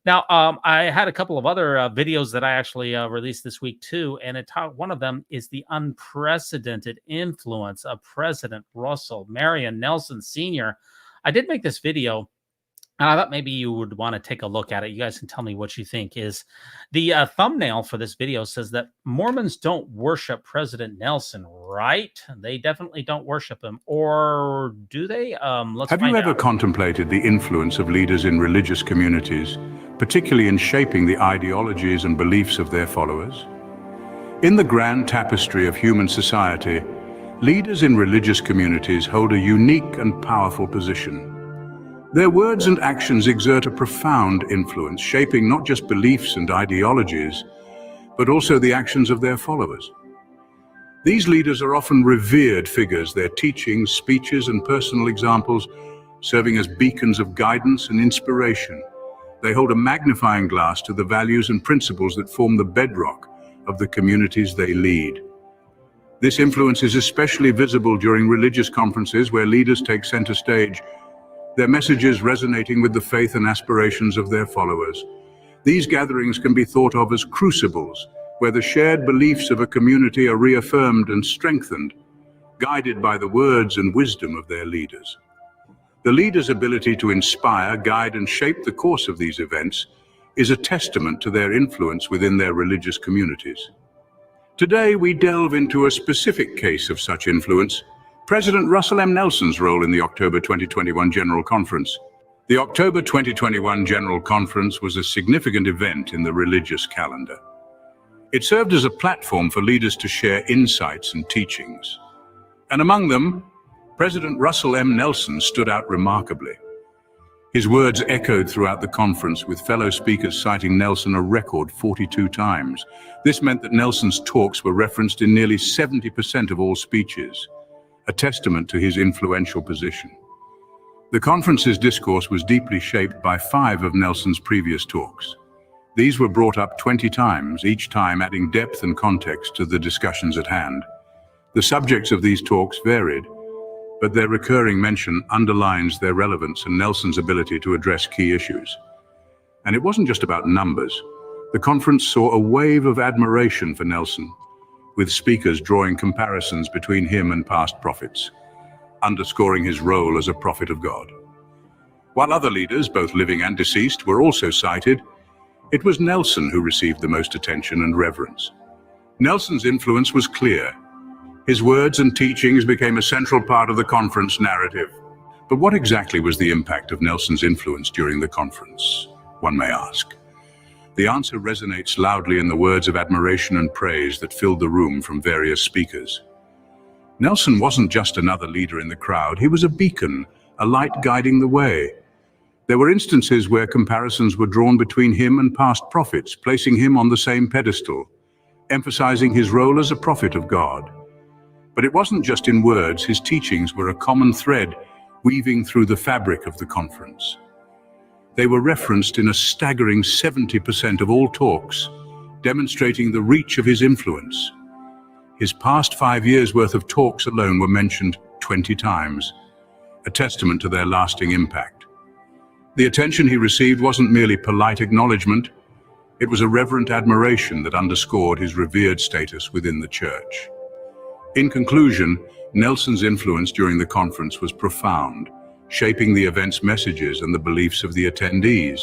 Speaker 1: Now, I had a couple of other videos that I actually released this week too, and one of them is the unprecedented influence of President Russell Marion Nelson Sr. I did make this video, and I thought maybe you would want to take a look at it. You guys can tell me what you think. Is the thumbnail for this video says that Mormons don't worship President Nelson, right? They definitely don't worship him. Or do they?
Speaker 13: Have you ever contemplated the influence of leaders in religious communities, particularly in shaping the ideologies and beliefs of their followers? In the grand tapestry of human society, leaders in religious communities hold a unique and powerful position. Their words and actions exert a profound influence, shaping not just beliefs and ideologies, but also the actions of their followers. These leaders are often revered figures, their teachings, speeches, and personal examples serving as beacons of guidance and inspiration. They hold a magnifying glass to the values and principles that form the bedrock of the communities they lead. This influence is especially visible during religious conferences where leaders take center stage, their messages resonating with the faith and aspirations of their followers. These gatherings can be thought of as crucibles where the shared beliefs of a community are reaffirmed and strengthened, guided by the words and wisdom of their leaders. The leaders' ability to inspire, guide, and shape the course of these events is a testament to their influence within their religious communities. Today, we delve into a specific case of such influence, President Russell M. Nelson's role in the October 2021 General Conference. The October 2021 General Conference was a significant event in the religious calendar. It served as a platform for leaders to share insights and teachings. And among them, President Russell M. Nelson stood out remarkably. His words echoed throughout the conference, with fellow speakers citing Nelson a record 42 times. This meant that Nelson's talks were referenced in nearly 70% of all speeches, a testament to his influential position. The conference's discourse was deeply shaped by 5 of Nelson's previous talks. These were brought up 20 times, each time adding depth and context to the discussions at hand. The subjects of these talks varied, but their recurring mention underlines their relevance and Nelson's ability to address key issues. And it wasn't just about numbers. The conference saw a wave of admiration for Nelson, with speakers drawing comparisons between him and past prophets, underscoring his role as a prophet of God. While other leaders, both living and deceased, were also cited, it was Nelson who received the most attention and reverence. Nelson's influence was clear. His words and teachings became a central part of the conference narrative. But what exactly was the impact of Nelson's influence during the conference, one may ask? The answer resonates loudly in the words of admiration and praise that filled the room from various speakers. Nelson wasn't just another leader in the crowd, he was a beacon, a light guiding the way. There were instances where comparisons were drawn between him and past prophets, placing him on the same pedestal, emphasizing his role as a prophet of God. But it wasn't just in words, his teachings were a common thread weaving through the fabric of the conference. They were referenced in a staggering 70% of all talks, demonstrating the reach of his influence. His past 5 years' worth of talks alone were mentioned 20 times, a testament to their lasting impact. The attention he received wasn't merely polite acknowledgement, it was a reverent admiration that underscored his revered status within the church. In conclusion, Nelson's influence during the conference was profound, shaping the event's messages and the beliefs of the attendees.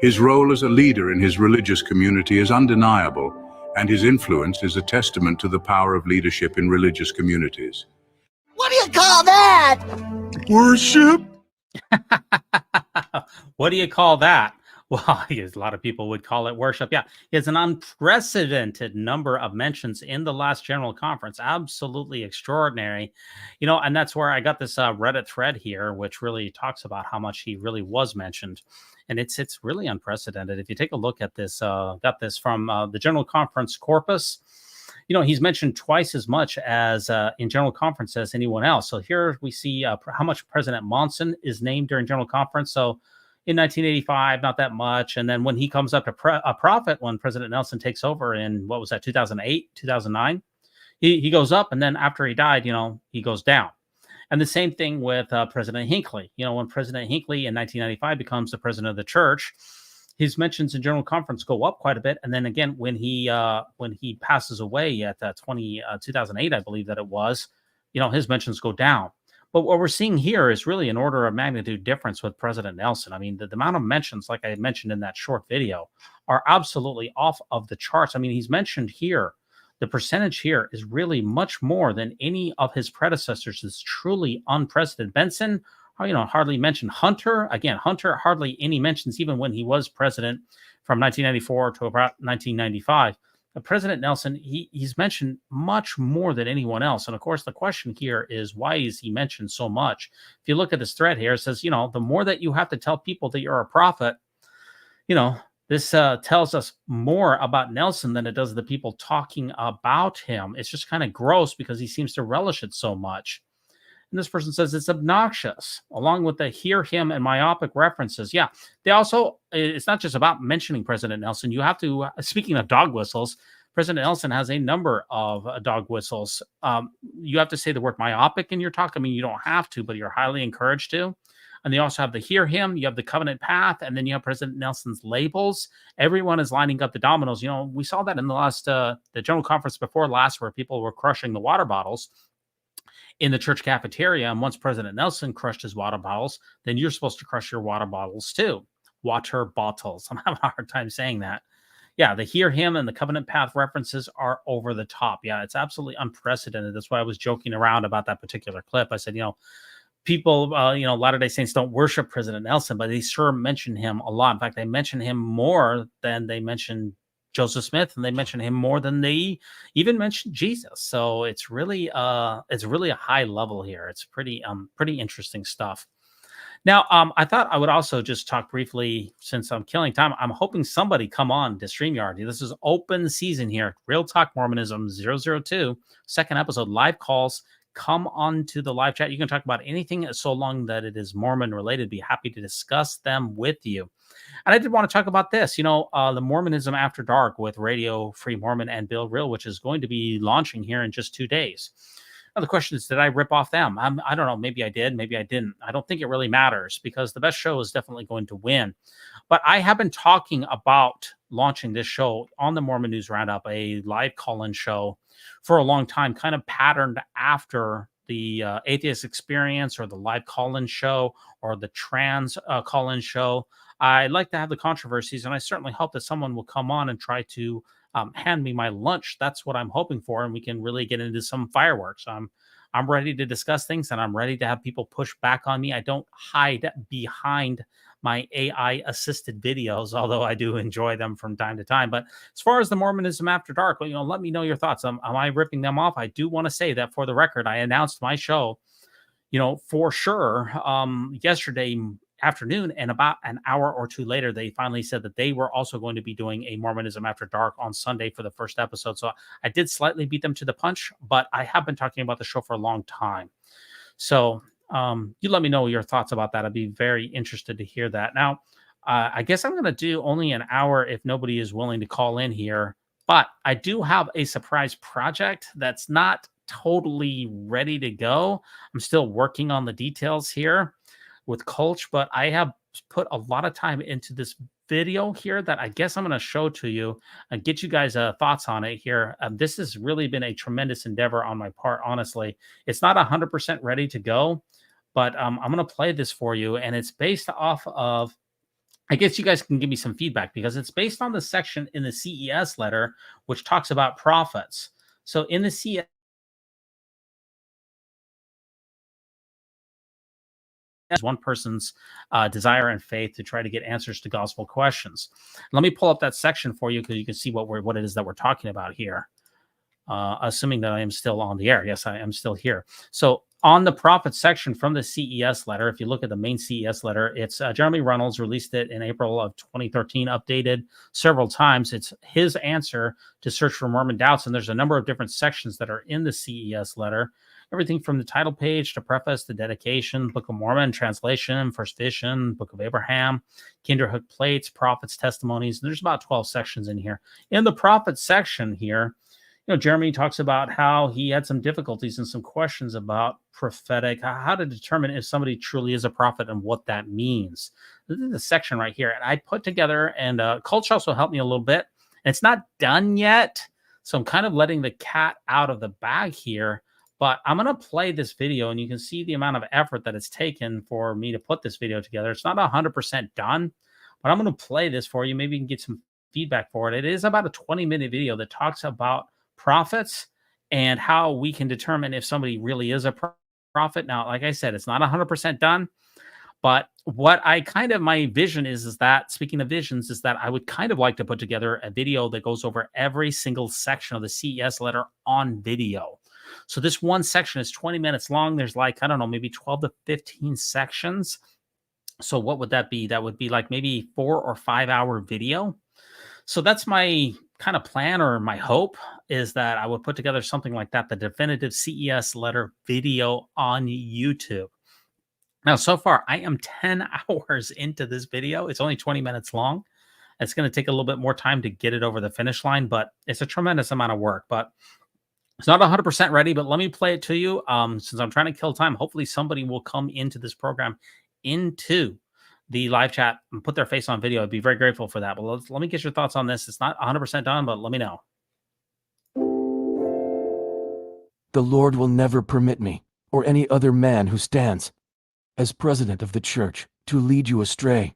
Speaker 13: His role as a leader in his religious community is undeniable, and his influence is a testament to the power of leadership in religious communities.
Speaker 9: What do you call that?
Speaker 2: Worship?
Speaker 1: What do you call that? Well, a lot of people would call it worship. Yeah, it's an unprecedented number of mentions in the last general conference. Absolutely extraordinary. And that's where I got this Reddit thread here, which really talks about how much he really was mentioned. And it's really unprecedented. If you take a look at this, got this from the general conference corpus. He's mentioned twice as much as in general conference as anyone else. So here we see how much President Monson is named during general conference. So in 1985, not that much. And then when he comes up to a prophet, when President Nelson takes over in, 2008, 2009, he goes up. And then after he died, he goes down. And the same thing with President Hinckley. When President Hinckley in 1995 becomes the president of the church, his mentions in general conference go up quite a bit. And then again, when he passes away at 2008, I believe that it was, his mentions go down. But what we're seeing here is really an order of magnitude difference with President Nelson. I mean, the amount of mentions, like I mentioned in that short video, are absolutely off of the charts. I mean, he's mentioned here, the percentage here is really much more than any of his predecessors. It's truly unprecedented. Benson, hardly mentioned. Hunter, hardly any mentions, even when he was president from 1994 to about 1995. President Nelson, he's mentioned much more than anyone else. And of course, the question here is, why is he mentioned so much? If you look at this thread here, it says, the more that you have to tell people that you're a prophet, this tells us more about Nelson than it does the people talking about him. It's just kind of gross because he seems to relish it so much. And this person says it's obnoxious, along with the hear him and myopic references. Yeah, they also, it's not just about mentioning President Nelson. You have to, speaking of dog whistles, President Nelson has a number of dog whistles. You have to say the word myopic in your talk. I mean, you don't have to, but you're highly encouraged to. And you also have the Hear Him, you have the Covenant Path, and then you have President Nelson's labels. Everyone is lining up the dominoes. You know, we saw that in the last, the general conference before last, where people were crushing the water bottles in the church cafeteria. And once President Nelson crushed his water bottles, then you're supposed to crush your water bottles too. Water bottles. I'm having a hard time saying that. Yeah, the Hear Him and the Covenant Path references are over the top. Yeah, it's absolutely unprecedented. That's why I was joking around about that particular clip. I said, you know, people, Latter-day Saints don't worship President Nelson, but they sure mention him a lot. In fact, they mention him more than they mention Joseph Smith, and they mention him more than they even mention Jesus. So it's really a high level here. It's pretty interesting stuff. Now, I thought I would also just talk briefly, since I'm killing time. I'm hoping somebody come on to StreamYard. This is open season here. Real Talk Mormonism 002, second episode, live calls. Come on to the live chat. You can talk about anything so long that it is Mormon related. Be happy to discuss them with you. And I did want to talk about this, the Mormonism After Dark with Radio Free Mormon and Bill Real, which is going to be launching here in just 2 days. Now, the question is, did I rip off them? I don't know. Maybe I did. Maybe I didn't. I don't think it really matters, because the best show is definitely going to win. But I have been talking about launching this show on the Mormon News Roundup, a live call-in show, for a long time, kind of patterned after the Atheist Experience or the live call-in show or the trans call-in show. I like to have the controversies, and I certainly hope that someone will come on and try to hand me my lunch. That's what I'm hoping for, and we can really get into some fireworks. I'm ready to discuss things, and I'm ready to have people push back on me. I don't hide behind my AI assisted videos, although I do enjoy them from time to time. But as far as the Mormonism After Dark, let me know your thoughts. Am I ripping them off? I do want to say that, for the record, I announced my show, for sure, yesterday afternoon, and about an hour or two later, they finally said that they were also going to be doing a Mormonism After Dark on Sunday for the first episode. So I did slightly beat them to the punch, but I have been talking about the show for a long time. So you let me know your thoughts about that. I'd be very interested to hear that. Now, I guess I'm going to do only an hour if nobody is willing to call in here, but I do have a surprise project that's not totally ready to go. I'm still working on the details here with Culch, but I have put a lot of time into this video here that I guess I'm going to show to you and get you guys thoughts on it here. This has really been a tremendous endeavor on my part, honestly. It's not 100% ready to go, but I'm going to play this for you, and it's based off of, I guess you guys can give me some feedback, because it's based on the section in the CES letter, which talks about prophets. So in the CES, as one person's desire and faith to try to get answers to gospel questions. Let me pull up that section for you, because you can see what it is that we're talking about here. Assuming that I am still on the air. Yes, I am still here. So on the prophet section from the CES letter, if you look at the main CES letter, it's Jeremy Reynolds released it in April of 2013, updated several times. It's his answer to Search for Mormon Doubts, and there's a number of different sections that are in the CES letter. Everything from the title page to preface, the dedication, Book of Mormon, translation, First Vision, Book of Abraham, Kinderhook plates, prophets, testimonies. There's about 12 sections in here. In the prophet section here, Jeremy talks about how he had some difficulties and some questions about prophetic, how to determine if somebody truly is a prophet and what that means. This is the section right here. And I put together, and Culch also helped me a little bit. And it's not done yet, so I'm kind of letting the cat out of the bag here. But I'm going to play this video, and you can see the amount of effort that it's taken for me to put this video together. It's not 100% done, but I'm going to play this for you. Maybe you can get some feedback for it. It is about a 20-minute video that talks about prophets and how we can determine if somebody really is a prophet. Now, like I said, it's not 100% done, but what my vision is that, speaking of visions, is that I would kind of like to put together a video that goes over every single section of the CES letter on video. So this one section is 20 minutes long. There's maybe 12 to 15 sections. So what would that be? That would be like maybe 4 or 5 hour video. So that's my kind of plan, or my hope, is that I would put together something like that, the definitive CES letter video on YouTube. Now, so far, I am 10 hours into this video. It's only 20 minutes long. It's going to take a little bit more time to get it over the finish line, but it's a tremendous amount of work. But it's not 100% ready, but let me play it to you. Since I'm trying to kill time, hopefully somebody will come into this program into the live chat and put their face on video. I'd be very grateful for that. But let me get your thoughts on this. It's not 100% done, but let me know.
Speaker 12: The Lord will never permit me, or any other man who stands, as president of the church, to lead you astray.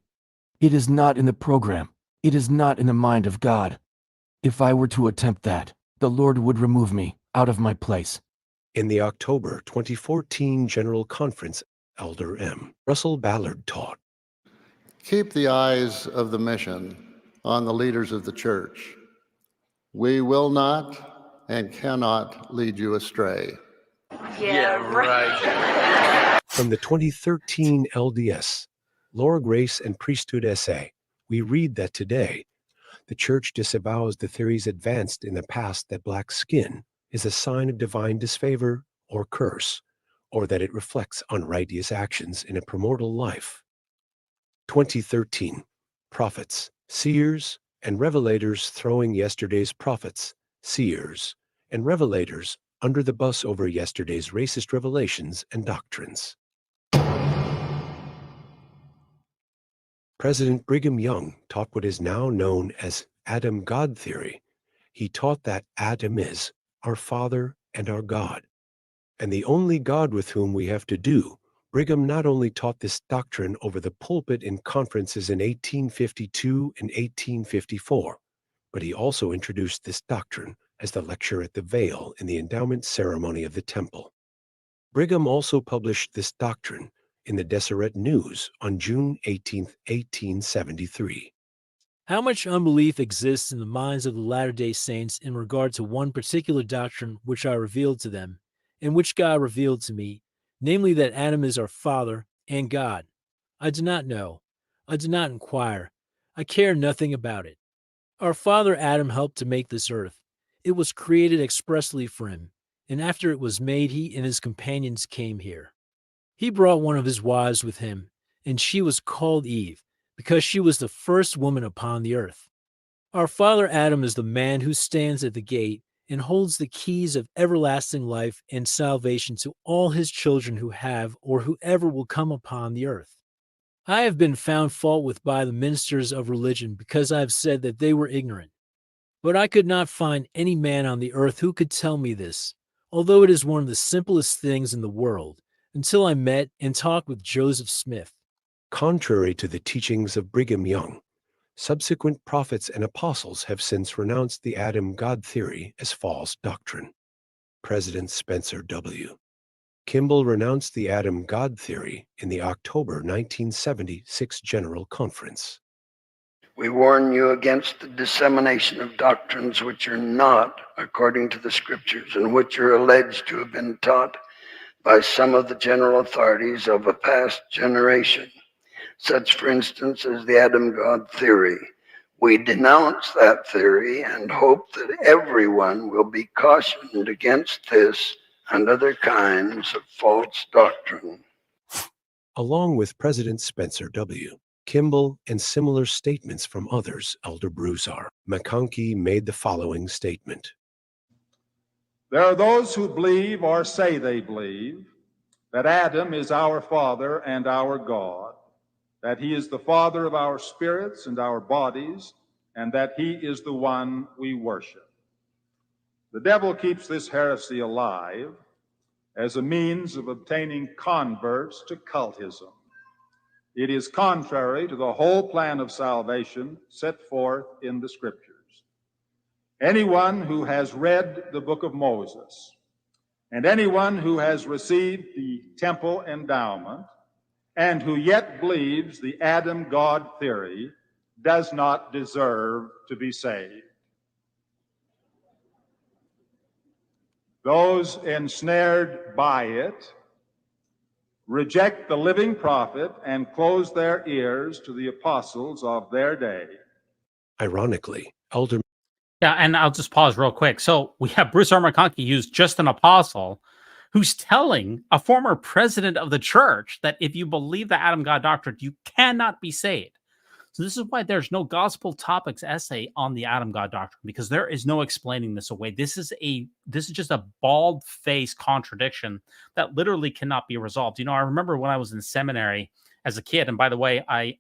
Speaker 12: It is not in the program. It is not in the mind of God. If I were to attempt that, the Lord would remove me out of my place.
Speaker 14: In the October 2014 General Conference, Elder M. Russell Ballard taught,
Speaker 15: "Keep the eyes of the mission on the leaders of the church. We will not and cannot lead you astray."
Speaker 9: Yeah, right.
Speaker 14: From the 2013 LDS, Laura Grace and Priesthood Essay, we read that today, the church disavows the theories advanced in the past that black skin is a sign of divine disfavor or curse, or that it reflects unrighteous actions in a premortal life. 2013, prophets, seers, and revelators throwing yesterday's prophets, seers, and revelators under the bus over yesterday's racist revelations and doctrines. President Brigham Young taught what is now known as Adam God theory. He taught that Adam is our Father and our God, and the only God with whom we have to do. Brigham not only taught this doctrine over the pulpit in conferences in 1852 and 1854, but he also introduced this doctrine as the lecture at the veil in the endowment ceremony of the temple. Brigham also published this doctrine in the Deseret News on June 18, 1873.
Speaker 16: How much unbelief exists in the minds of the Latter-day Saints in regard to one particular doctrine which I revealed to them, and which God revealed to me, namely that Adam is our Father and God? I do not know. I do not inquire. I care nothing about it. Our father Adam helped to make this earth. It was created expressly for him, and after it was made, he and his companions came here. He brought one of his wives with him, and she was called Eve, because she was the first woman upon the earth. Our father Adam is the man who stands at the gate and holds the keys of everlasting life and salvation to all his children who have or whoever will come upon the earth. I have been found fault with by the ministers of religion because I have said that they were ignorant. But I could not find any man on the earth who could tell me this, although it is one of the simplest things in the world, until I met and talked with Joseph Smith.
Speaker 14: Contrary to the teachings of Brigham Young, subsequent prophets and apostles have since renounced the Adam God theory as false doctrine. President Spencer W. Kimball renounced the Adam God theory in the October 1976 General Conference.
Speaker 17: We warn you against the dissemination of doctrines which are not according to the scriptures and which are alleged to have been taught by some of the general authorities of a past generation, such, for instance, as the Adam God theory. We denounce that theory and hope that everyone will be cautioned against this and other kinds of false doctrine.
Speaker 14: Along with President Spencer W. Kimball and similar statements from others, Elder Broussard McConkie made the following statement.
Speaker 18: There are those who believe or say they believe that Adam is our Father and our God, that he is the Father of our spirits and our bodies, and that he is the one we worship. The devil keeps this heresy alive as a means of obtaining converts to cultism. It is contrary to the whole plan of salvation set forth in the Scriptures. Anyone who has read the book of Moses and anyone who has received the temple endowment and who yet believes the Adam God theory does not deserve to be saved. Those ensnared by it reject the living prophet and close their ears to the apostles of their day.
Speaker 14: Ironically, Elder...
Speaker 1: Yeah, and I'll just pause real quick. So we have Bruce R. McConkie, who's just an apostle, who's telling a former president of the church that if you believe the Adam God doctrine, you cannot be saved. So this is why there's no Gospel Topics essay on the Adam God doctrine, because there is no explaining this away. This is just a bald-faced contradiction that literally cannot be resolved. You know, I remember when I was in seminary as a kid. And by the way, I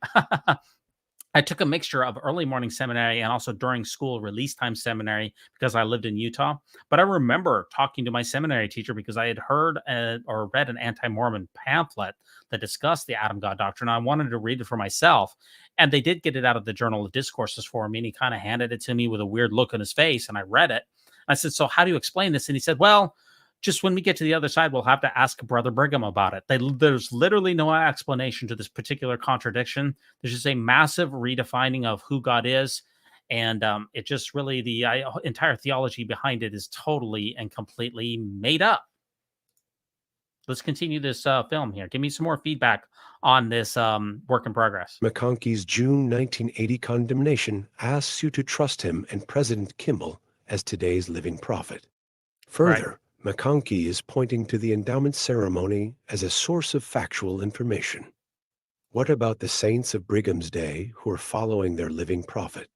Speaker 1: I took a mixture of early morning seminary and also during school release time seminary because I lived in Utah. But I remember talking to my seminary teacher because I had heard or read an anti-Mormon pamphlet that discussed the Adam God doctrine. I wanted to read it for myself. And they did get it out of the Journal of Discourses for me. And he kind of handed it to me with a weird look on his face. And I read it. I said, so how do you explain this? And he said, well, just when we get to the other side, we'll have to ask Brother Brigham about it. There's literally no explanation to this particular contradiction. There's just a massive redefining of who God is. And it just really, the entire theology behind it is totally and completely made up. Let's continue this film here. Give me some more feedback on this work in progress.
Speaker 14: McConkey's June 1980 condemnation asks you to trust him and President Kimball as today's living prophet. Further, McConkey is pointing to the endowment ceremony as a source of factual information. What about the saints of Brigham's day who are following their living prophet?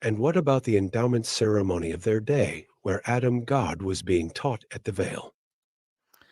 Speaker 14: And what about the endowment ceremony of their day where Adam God was being taught at the veil?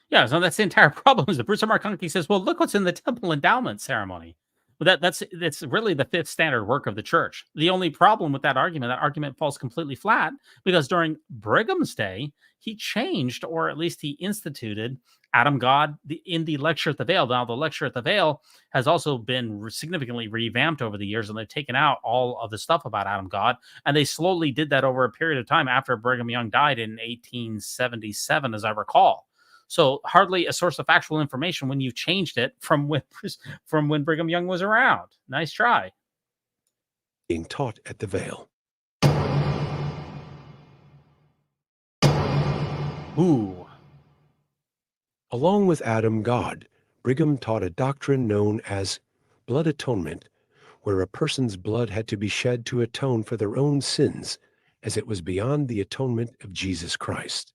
Speaker 1: Yeah, so that's the entire problem. Is that Bruce McConkie says, well, look what's in the temple endowment ceremony. Well, that's really the fifth standard work of the church. The only problem with that argument falls completely flat because during Brigham's day, he changed, or at least he instituted, Adam God in the lecture at the veil. Now, the lecture at the veil has also been significantly revamped over the years, and they've taken out all of the stuff about Adam God, and they slowly did that over a period of time after Brigham Young died in 1877, as I recall. So hardly a source of factual information when you've changed it from when Brigham Young was around. Nice try.
Speaker 14: Being taught at the veil.
Speaker 1: Ooh.
Speaker 14: Along with Adam God, Brigham taught a doctrine known as blood atonement, where a person's blood had to be shed to atone for their own sins, as it was beyond the atonement of Jesus Christ.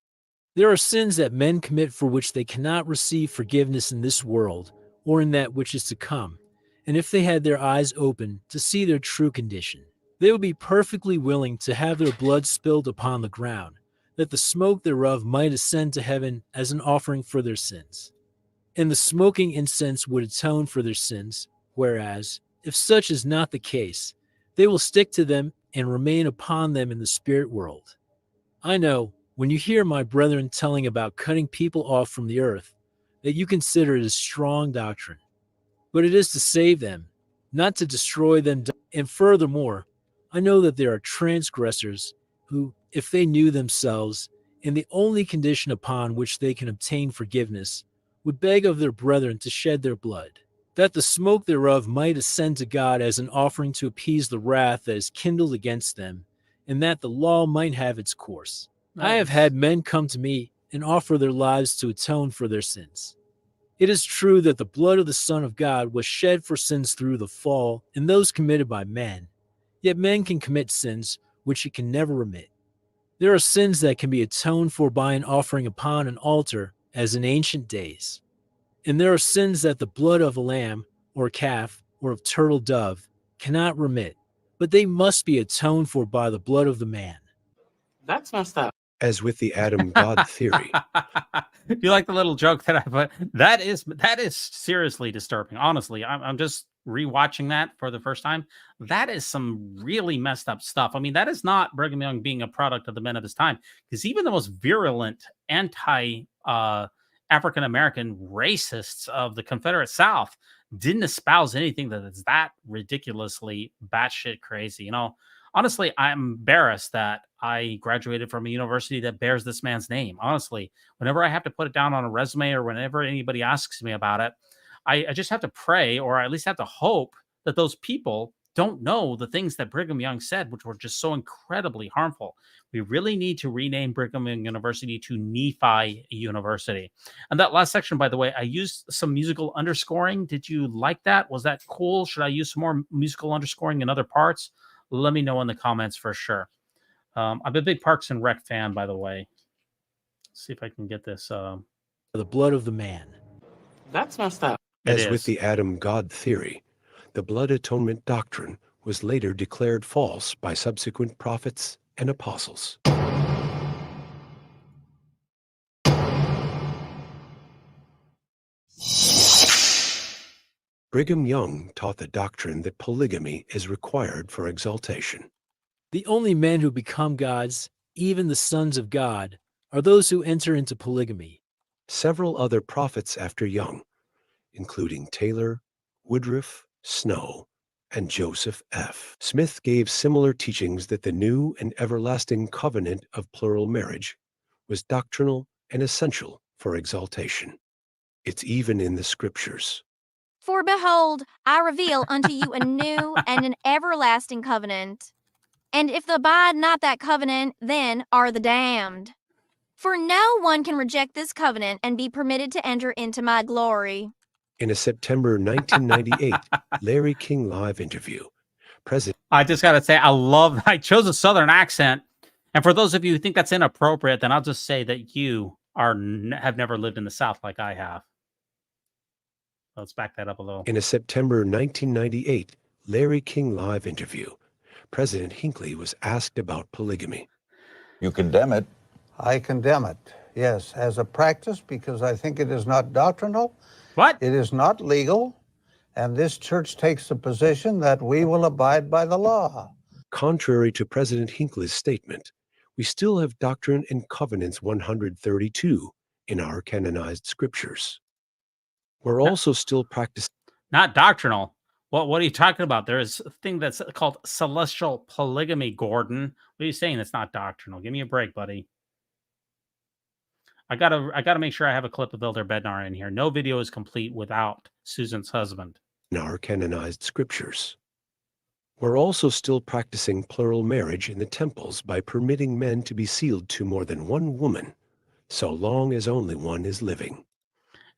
Speaker 16: There are sins that men commit for which they cannot receive forgiveness in this world or in that which is to come. And if they had their eyes open to see their true condition, they would be perfectly willing to have their blood spilled upon the ground, that the smoke thereof might ascend to heaven as an offering for their sins. And the smoking incense would atone for their sins, whereas, if such is not the case, they will stick to them and remain upon them in the spirit world. I know, when you hear my brethren telling about cutting people off from the earth, that you consider it a strong doctrine. But it is to save them, not to destroy them. And furthermore, I know that there are transgressors who, if they knew themselves, in the only condition upon which they can obtain forgiveness, would beg of their brethren to shed their blood, that the smoke thereof might ascend to God as an offering to appease the wrath that is kindled against them, and that the law might have its course. I have had men come to me and offer their lives to atone for their sins. It is true that the blood of the Son of God was shed for sins through the fall and those committed by men, yet men can commit sins which he can never remit. There are sins that can be atoned for by an offering upon an altar, as in ancient days. And there are sins that the blood of a lamb, or calf, or of turtle dove cannot remit, but they must be atoned for by the blood of the man.
Speaker 9: That's messed up.
Speaker 14: As with the Adam God theory.
Speaker 1: Do you like the little joke that I put? That is seriously disturbing. Honestly, I'm just rewatching that for the first time. That is some really messed up stuff. I mean, that is not Brigham Young being a product of the men of his time, because even the most virulent African American racists of the Confederate South didn't espouse anything that is that ridiculously batshit crazy. You know, honestly, I'm embarrassed that I graduated from a university that bears this man's name. Honestly, whenever I have to put it down on a resume or whenever anybody asks me about it, I just have to pray, or at least have to hope that those people don't know the things that Brigham Young said, which were just so incredibly harmful. We really need to rename Brigham Young University to Nephi University. And that last section, by the way, I used some musical underscoring. Did you like that? Was that cool? Should I use some more musical underscoring in other parts? Let me know in the comments for sure. I'm a big Parks and Rec fan, by the way. Let's see if I can get this.
Speaker 16: The blood of the man.
Speaker 9: That's messed up.
Speaker 14: As with the Adam God theory, the blood atonement doctrine was later declared false by subsequent prophets and apostles. Brigham Young taught the doctrine that polygamy is required for exaltation.
Speaker 16: The only men who become gods, even the sons of God, are those who enter into polygamy.
Speaker 14: Several other prophets after Young, including Taylor, Woodruff, Snow, and Joseph F. Smith, gave similar teachings that the new and everlasting covenant of plural marriage was doctrinal and essential for exaltation. It's even in the scriptures.
Speaker 19: For behold, I reveal unto you a new and an everlasting covenant. And if they abide not that covenant, then are the damned. For no one can reject this covenant and be permitted to enter into my glory.
Speaker 14: In a September 1998 Larry King Live interview, President...
Speaker 1: I just got to say, I chose a Southern accent. And for those of you who think that's inappropriate, then I'll just say that you have never lived in the South like I have. Let's back that up a little.
Speaker 14: In a September 1998 Larry King Live interview, President Hinckley was asked about polygamy.
Speaker 20: You condemn it?
Speaker 21: I condemn it, yes, as a practice, because I think it is not doctrinal.
Speaker 1: What?
Speaker 21: It is not legal. And this church takes the position that we will abide by the law.
Speaker 14: Contrary to President Hinckley's statement, we still have Doctrine and Covenants 132 in our canonized scriptures. We're also still practicing...
Speaker 1: Not doctrinal. What are you talking about? There's a thing that's called celestial polygamy, Gordon. What are you saying? It's not doctrinal. Give me a break, buddy. I gotta make sure I have a clip of Elder Bednar in here. No video is complete without Susan's husband.
Speaker 14: In our canonized scriptures. We're also still practicing plural marriage in the temples by permitting men to be sealed to more than one woman, so long as only one is living.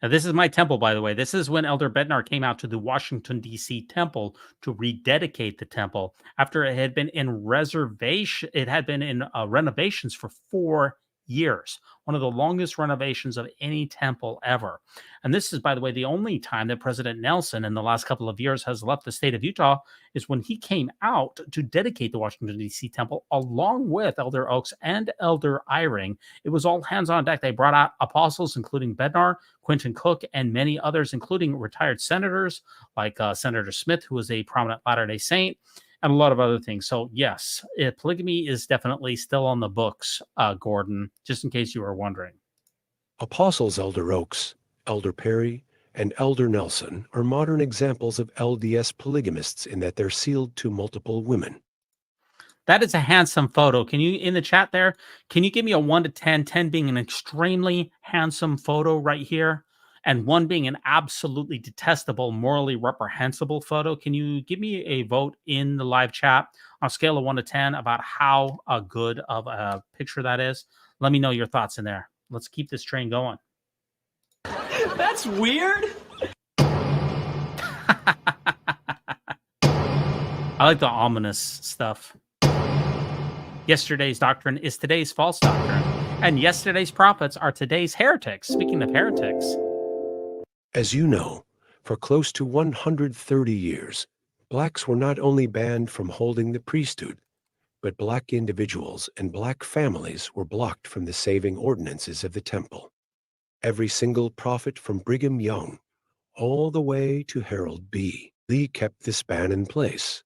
Speaker 1: Now, this is my temple, by the way. This is when Elder Bednar came out to the Washington, D.C. temple to rededicate the temple after it had been in reservation. It had been in renovations for 4 years, one of the longest renovations of any temple ever. And this is, by the way, the only time that President Nelson in the last couple of years has left the state of Utah is when he came out to dedicate the Washington, D.C. temple along with Elder Oaks and Elder Eyring. It was all hands on deck. They brought out apostles, including Bednar, Quentin Cook, and many others, including retired senators like Senator Smith, who was a prominent Latter-day Saint, and a lot of other things. So yes, polygamy is definitely still on the books, Gordon, just in case you were wondering.
Speaker 14: Apostles Elder Oaks, Elder Perry, and Elder Nelson are modern examples of LDS polygamists in that they're sealed to multiple women.
Speaker 1: That is a handsome photo. Can you, in the chat there, can you give me a 1 to 10, 10 being an extremely handsome photo right here, and 1 being an absolutely detestable, morally reprehensible photo? Can you give me a vote in the live chat on a scale of 1 to 10 about how good of a picture that is? Let me know your thoughts in there. Let's keep this train going.
Speaker 9: That's weird.
Speaker 1: I like the ominous stuff. Yesterday's doctrine is today's false doctrine, and yesterday's prophets are today's heretics. Speaking of heretics,
Speaker 14: as you know, for close to 130 years, blacks were not only banned from holding the priesthood, but black individuals and black families were blocked from the saving ordinances of the temple. Every single prophet from Brigham Young, all the way to Harold B. Lee, kept this ban in place.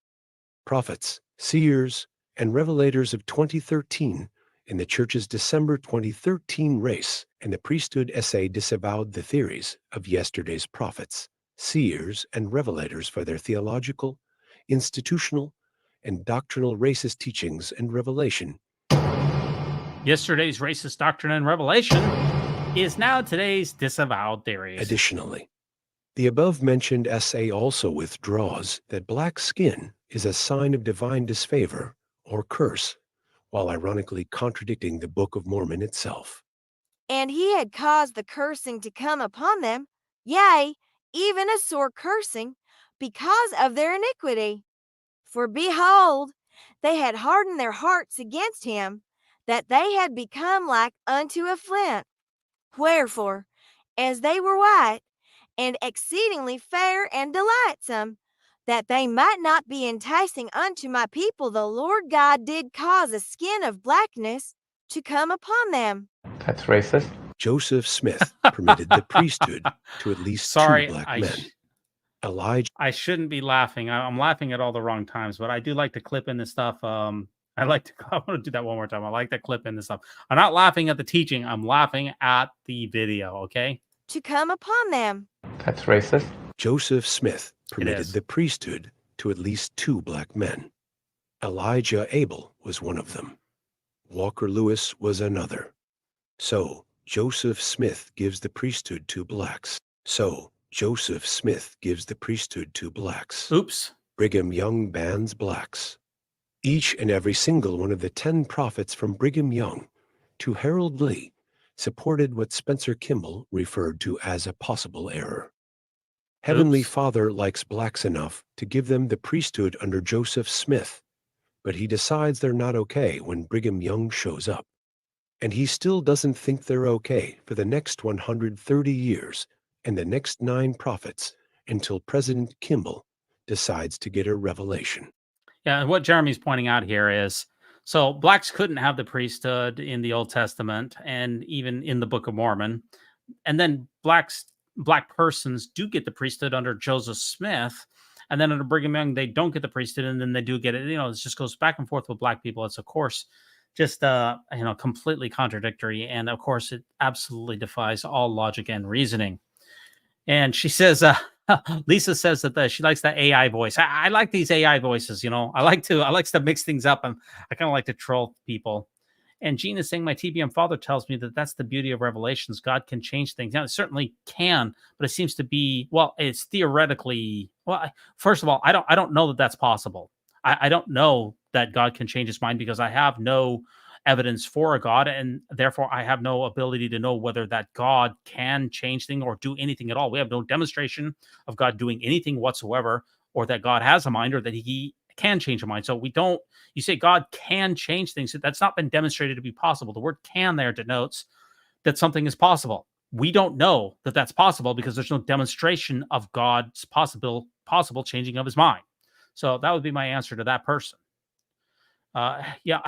Speaker 14: Prophets, seers, and revelators of 2013 in the church's December 2013 race and the priesthood essay disavowed the theories of yesterday's prophets, seers, and revelators for their theological, institutional, and doctrinal racist teachings and revelation.
Speaker 1: Yesterday's racist doctrine and revelation is now today's disavowed theories.
Speaker 14: Additionally, the above-mentioned essay also withdraws that black skin is a sign of divine disfavor or curse, while ironically contradicting the Book of Mormon itself.
Speaker 19: And he had caused the cursing to come upon them, yea, even a sore cursing, because of their iniquity. For behold, they had hardened their hearts against him, that they had become like unto a flint. Wherefore, as they were white, and exceedingly fair and delightsome, that they might not be enticing unto my people, the Lord God did cause a skin of blackness to come upon them.
Speaker 9: That's racist.
Speaker 14: Joseph Smith permitted the priesthood to at least two black men. Elijah.
Speaker 1: I shouldn't be laughing. I'm laughing at all the wrong times, but I do like to clip in this stuff. I want to do that one more time. I like to clip in this stuff. I'm not laughing at the teaching. I'm laughing at the video. Okay.
Speaker 19: To come upon them.
Speaker 9: That's racist.
Speaker 14: Joseph Smith permitted the priesthood to at least 2 black men. Elijah Abel was one of them. Walker Lewis was another. So Joseph Smith gives the priesthood to blacks. Joseph Smith gives the priesthood to blacks.
Speaker 1: Oops.
Speaker 14: Brigham Young bans blacks. Each and every single one of the 10 prophets from Brigham Young to Harold Lee supported what Spencer Kimball referred to as a possible error. Heavenly Father likes blacks enough to give them the priesthood under Joseph Smith, but he decides they're not okay when Brigham Young shows up. And he still doesn't think they're okay for the next 130 years and the next 9 prophets until President Kimball decides to get a revelation.
Speaker 1: Yeah, and what Jeremy's pointing out here is, so blacks couldn't have the priesthood in the Old Testament and even in the Book of Mormon. And then black persons do get the priesthood under Joseph Smith. And then under Brigham Young, they don't get the priesthood, and then they do get it. You know, it just goes back and forth with black people. It's, of course, just, completely contradictory. And, of course, it absolutely defies all logic and reasoning. And she says, Lisa says that she likes the AI voice. I like these AI voices, I like to mix things up, and I kind of like to troll people. And Gene is saying, my TBM father tells me that that's the beauty of revelations. God can change things. Now, it certainly can, but it seems to be, it's theoretically, first of all, I don't know that that's possible. I don't know that God can change his mind because I have no evidence for a God, and therefore I have no ability to know whether that God can change things or do anything at all. We have no demonstration of God doing anything whatsoever, or that God has a mind, or that he can change a mind. So you say God can change things. That's not been demonstrated to be possible. The word can there denotes that something is possible. We don't know that that's possible because there's no demonstration of God's possible changing of his mind. So that would be my answer to that person. Yeah.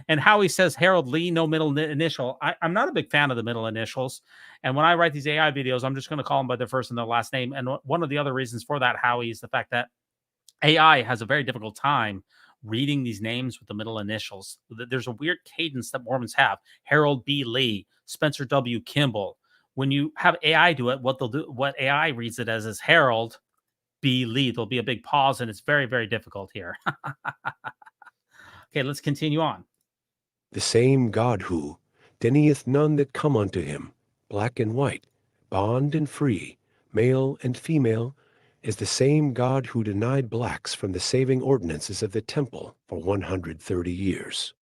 Speaker 1: And Howie says Harold Lee, no middle initial. I'm not a big fan of the middle initials. And when I write these AI videos, I'm just going to call them by their first and their last name. And one of the other reasons for that, Howie, is the fact that AI has a very difficult time reading these names with the middle initials. There's a weird cadence that Mormons have. Harold B. Lee, Spencer W. Kimball. When you have AI do it, what AI reads it as is Harold B. Lee. There'll be a big pause, and it's very, very difficult here. Okay, let's continue on.
Speaker 14: The same God who denieth none that come unto him, black and white, bond and free, male and female, is the same God who denied blacks from the saving ordinances of the temple for 130 years.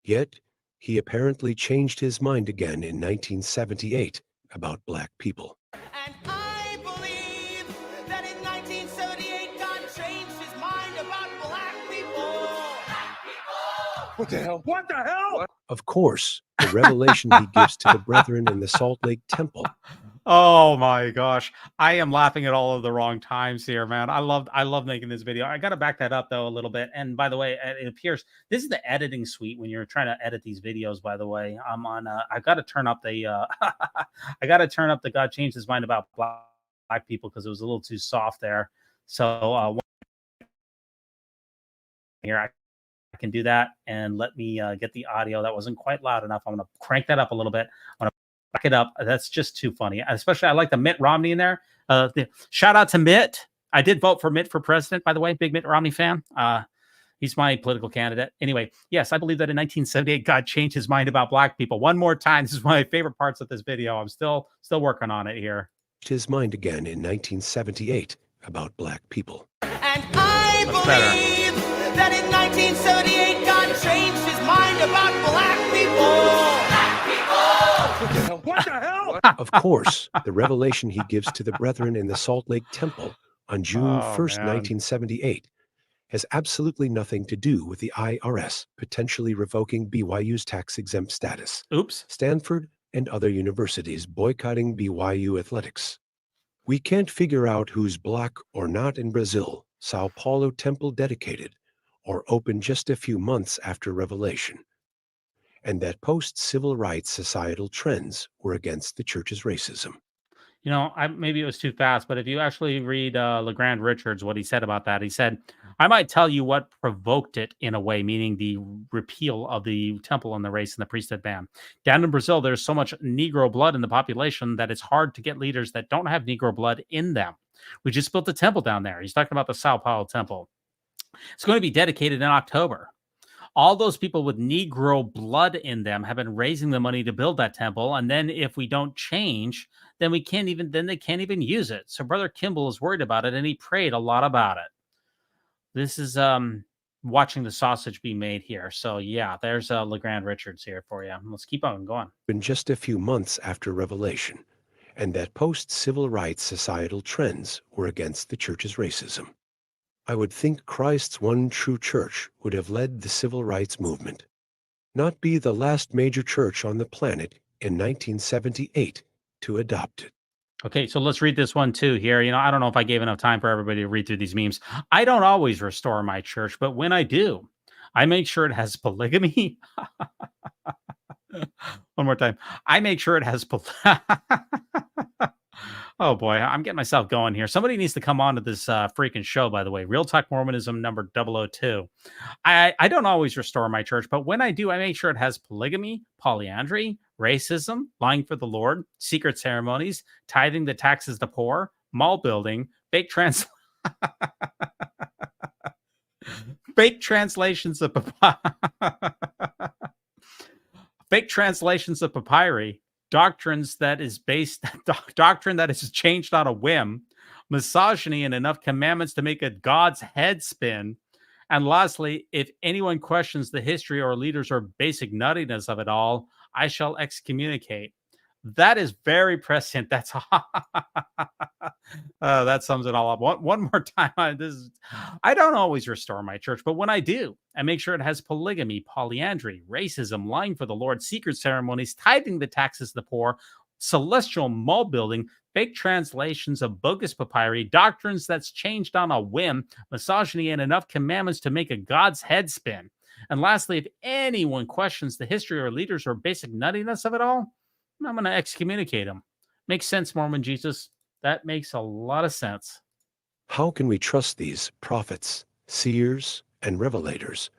Speaker 14: Yet he apparently changed his mind again in 1978 about black people.
Speaker 20: And I believe that in 1978 God changed his mind about black people.
Speaker 12: What the hell? What the hell?
Speaker 14: Of course, the revelation he gives to the brethren in the Salt Lake Temple.
Speaker 1: Oh my gosh. I am laughing at all of the wrong times here, man. I love making this video. I got to back that up though a little bit. And by the way, it appears this is the editing suite when you're trying to edit these videos, by the way. I'm on I got to turn up the I got to turn up the God changed his mind about black people because it was a little too soft there. So here I can do that, and let me get the audio. That wasn't quite loud enough. I'm going to crank that up a little bit. I'm going to back it up. That's just too funny. Especially, I like the Mitt Romney in there. Shout out to Mitt. I did vote for Mitt for president, by the way. Big Mitt Romney fan. He's my political candidate. Anyway, yes, I believe that in 1978, God changed his mind about black people. One more time. This is one of my favorite parts of this video. I'm still working on it here.
Speaker 14: His mind again in 1978 about black people.
Speaker 20: And I believe that in 1978 God changed his mind about black people.
Speaker 12: What the hell?
Speaker 14: Of course, the revelation he gives to the brethren in the Salt Lake Temple on June 1st, 1978, has absolutely nothing to do with the IRS potentially revoking BYU's tax-exempt status.
Speaker 1: Oops.
Speaker 14: Stanford and other universities boycotting BYU athletics. We can't figure out who's black or not in Brazil, Sao Paulo Temple dedicated, or opened just a few months after Revelation, and that post-civil rights societal trends were against the church's racism.
Speaker 1: You know, maybe it was too fast, but if you actually read LeGrand Richards, what he said about that, he said, I might tell you what provoked it in a way, meaning the repeal of the temple and the race and the priesthood ban. Down in Brazil, there's so much Negro blood in the population that it's hard to get leaders that don't have Negro blood in them. We just built a temple down there. He's talking about the Sao Paulo temple. It's going to be dedicated in October. All those people with Negro blood in them have been raising the money to build that temple. And then if we don't change, then they can't even use it. So Brother Kimball is worried about it, and he prayed a lot about it. This is watching the sausage be made here. So yeah, there's LeGrand Richards here for you. Let's keep on going.
Speaker 14: In just a few months after Revelation, and that post-civil rights societal trends were against the church's racism. I would think Christ's one true church would have led the civil rights movement, not be the last major church on the planet in 1978 to adopt it.
Speaker 1: Okay, so let's read this one too here. You know, I don't know if I gave enough time for everybody to read through these memes. I don't always restore my church, but when I do, I make sure it has polygamy. One more time. I make sure it has Oh boy, I'm getting myself going here. Somebody needs to come on to this freaking show, by the way. Real Talk Mormonism number 002. I don't always restore my church, but when I do, I make sure it has polygamy, polyandry, racism, lying for the Lord, secret ceremonies, tithing the taxes to poor, mall building, fake translations of fake translations of papyri, doctrine that is changed on a whim, misogyny, and enough commandments to make a God's head spin. And lastly, if anyone questions the history or leaders or basic nuttiness of it all, I shall excommunicate. That is very prescient. That's that sums it all up. One more time. I don't always restore my church, but when I do, I make sure it has polygamy, polyandry, racism, lying for the Lord, secret ceremonies, tithing the taxes to the poor, celestial mall building, fake translations of bogus papyri, doctrines that's changed on a whim, misogyny, and enough commandments to make a God's head spin. And lastly, if anyone questions the history or leaders or basic nuttiness of it all, I'm going to excommunicate him. Makes sense, Mormon Jesus. That makes a lot of sense.
Speaker 14: How can we trust these prophets, seers, and revelators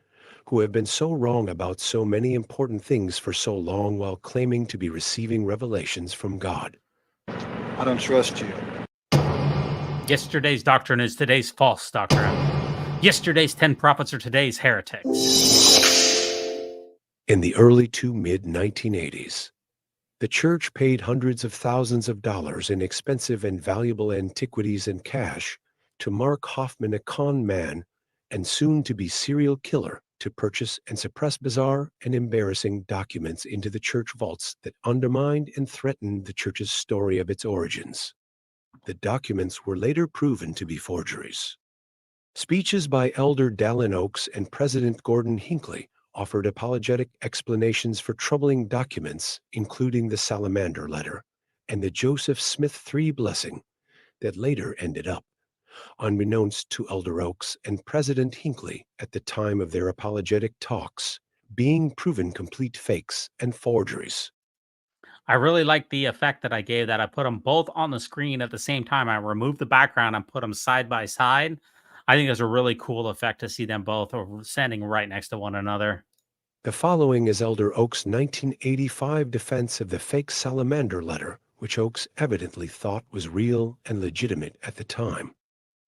Speaker 14: who have been so wrong about so many important things for so long while claiming to be receiving revelations from God?
Speaker 3: I don't trust you.
Speaker 1: Yesterday's doctrine is today's false doctrine. Yesterday's 10 prophets are today's heretics.
Speaker 14: In the early to mid-1980s, the church paid hundreds of thousands of dollars in expensive and valuable antiquities and cash to Mark Hoffman, a con man and soon-to-be serial killer, to purchase and suppress bizarre and embarrassing documents into the church vaults that undermined and threatened the church's story of its origins. The documents were later proven to be forgeries. Speeches by Elder Dallin Oaks and President Gordon Hinckley offered apologetic explanations for troubling documents, including the Salamander Letter and the Joseph Smith III blessing that later ended up, unbeknownst to Elder Oaks and President Hinckley at the time of their apologetic talks, being proven complete fakes and forgeries.
Speaker 1: I really like the effect that I gave that. I put them both on the screen at the same time. I removed the background and put them side by side. I think it's a really cool effect to see them both standing right next to one another.
Speaker 14: The following is Elder Oaks' 1985 defense of the fake Salamander Letter, which Oaks evidently thought was real and legitimate at the time.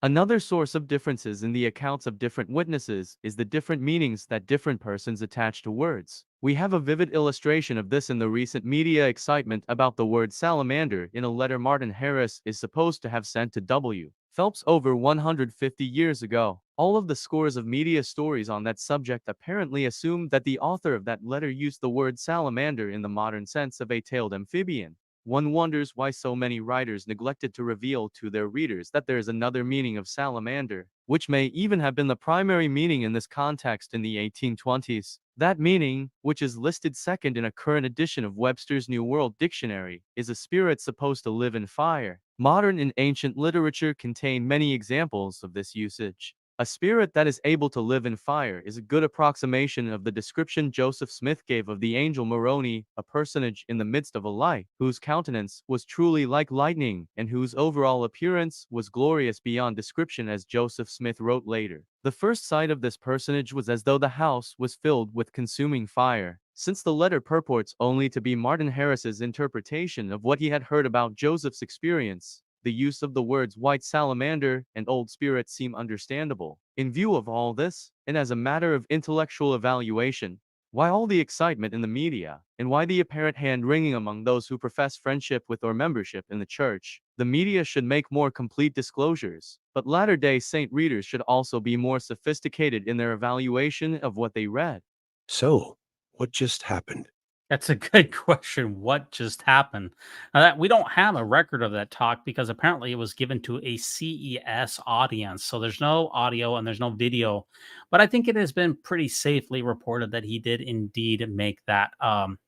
Speaker 22: Another source of differences in the accounts of different witnesses is the different meanings that different persons attach to words. We have a vivid illustration of this in the recent media excitement about the word salamander in a letter Martin Harris is supposed to have sent to W. Phelps over 150 years ago. All of the scores of media stories on that subject apparently assume that the author of that letter used the word salamander in the modern sense of a tailed amphibian. One wonders why so many writers neglected to reveal to their readers that there is another meaning of salamander, which may even have been the primary meaning in this context in the 1820s. That meaning, which is listed second in a current edition of Webster's New World Dictionary, is a spirit supposed to live in fire. Modern and ancient literature contain many examples of this usage. A spirit that is able to live in fire is a good approximation of the description Joseph Smith gave of the angel Moroni, a personage in the midst of a light, whose countenance was truly like lightning, and whose overall appearance was glorious beyond description, as Joseph Smith wrote later. The first sight of this personage was as though the house was filled with consuming fire. Since the letter purports only to be Martin Harris's interpretation of what he had heard about Joseph's experience, the use of the words white salamander and old spirit seem understandable. In view of all this, and as a matter of intellectual evaluation, why all the excitement in the media, and why the apparent hand-wringing among those who profess friendship with or membership in the church? The media should make more complete disclosures, but Latter-day Saint readers should also be more sophisticated in their evaluation of what they read.
Speaker 14: So, what just happened?
Speaker 1: That's a good question. What just happened? Now that we don't have a record of that talk because apparently it was given to a CES audience. So there's no audio and there's no video. But I think it has been pretty safely reported that he did indeed make that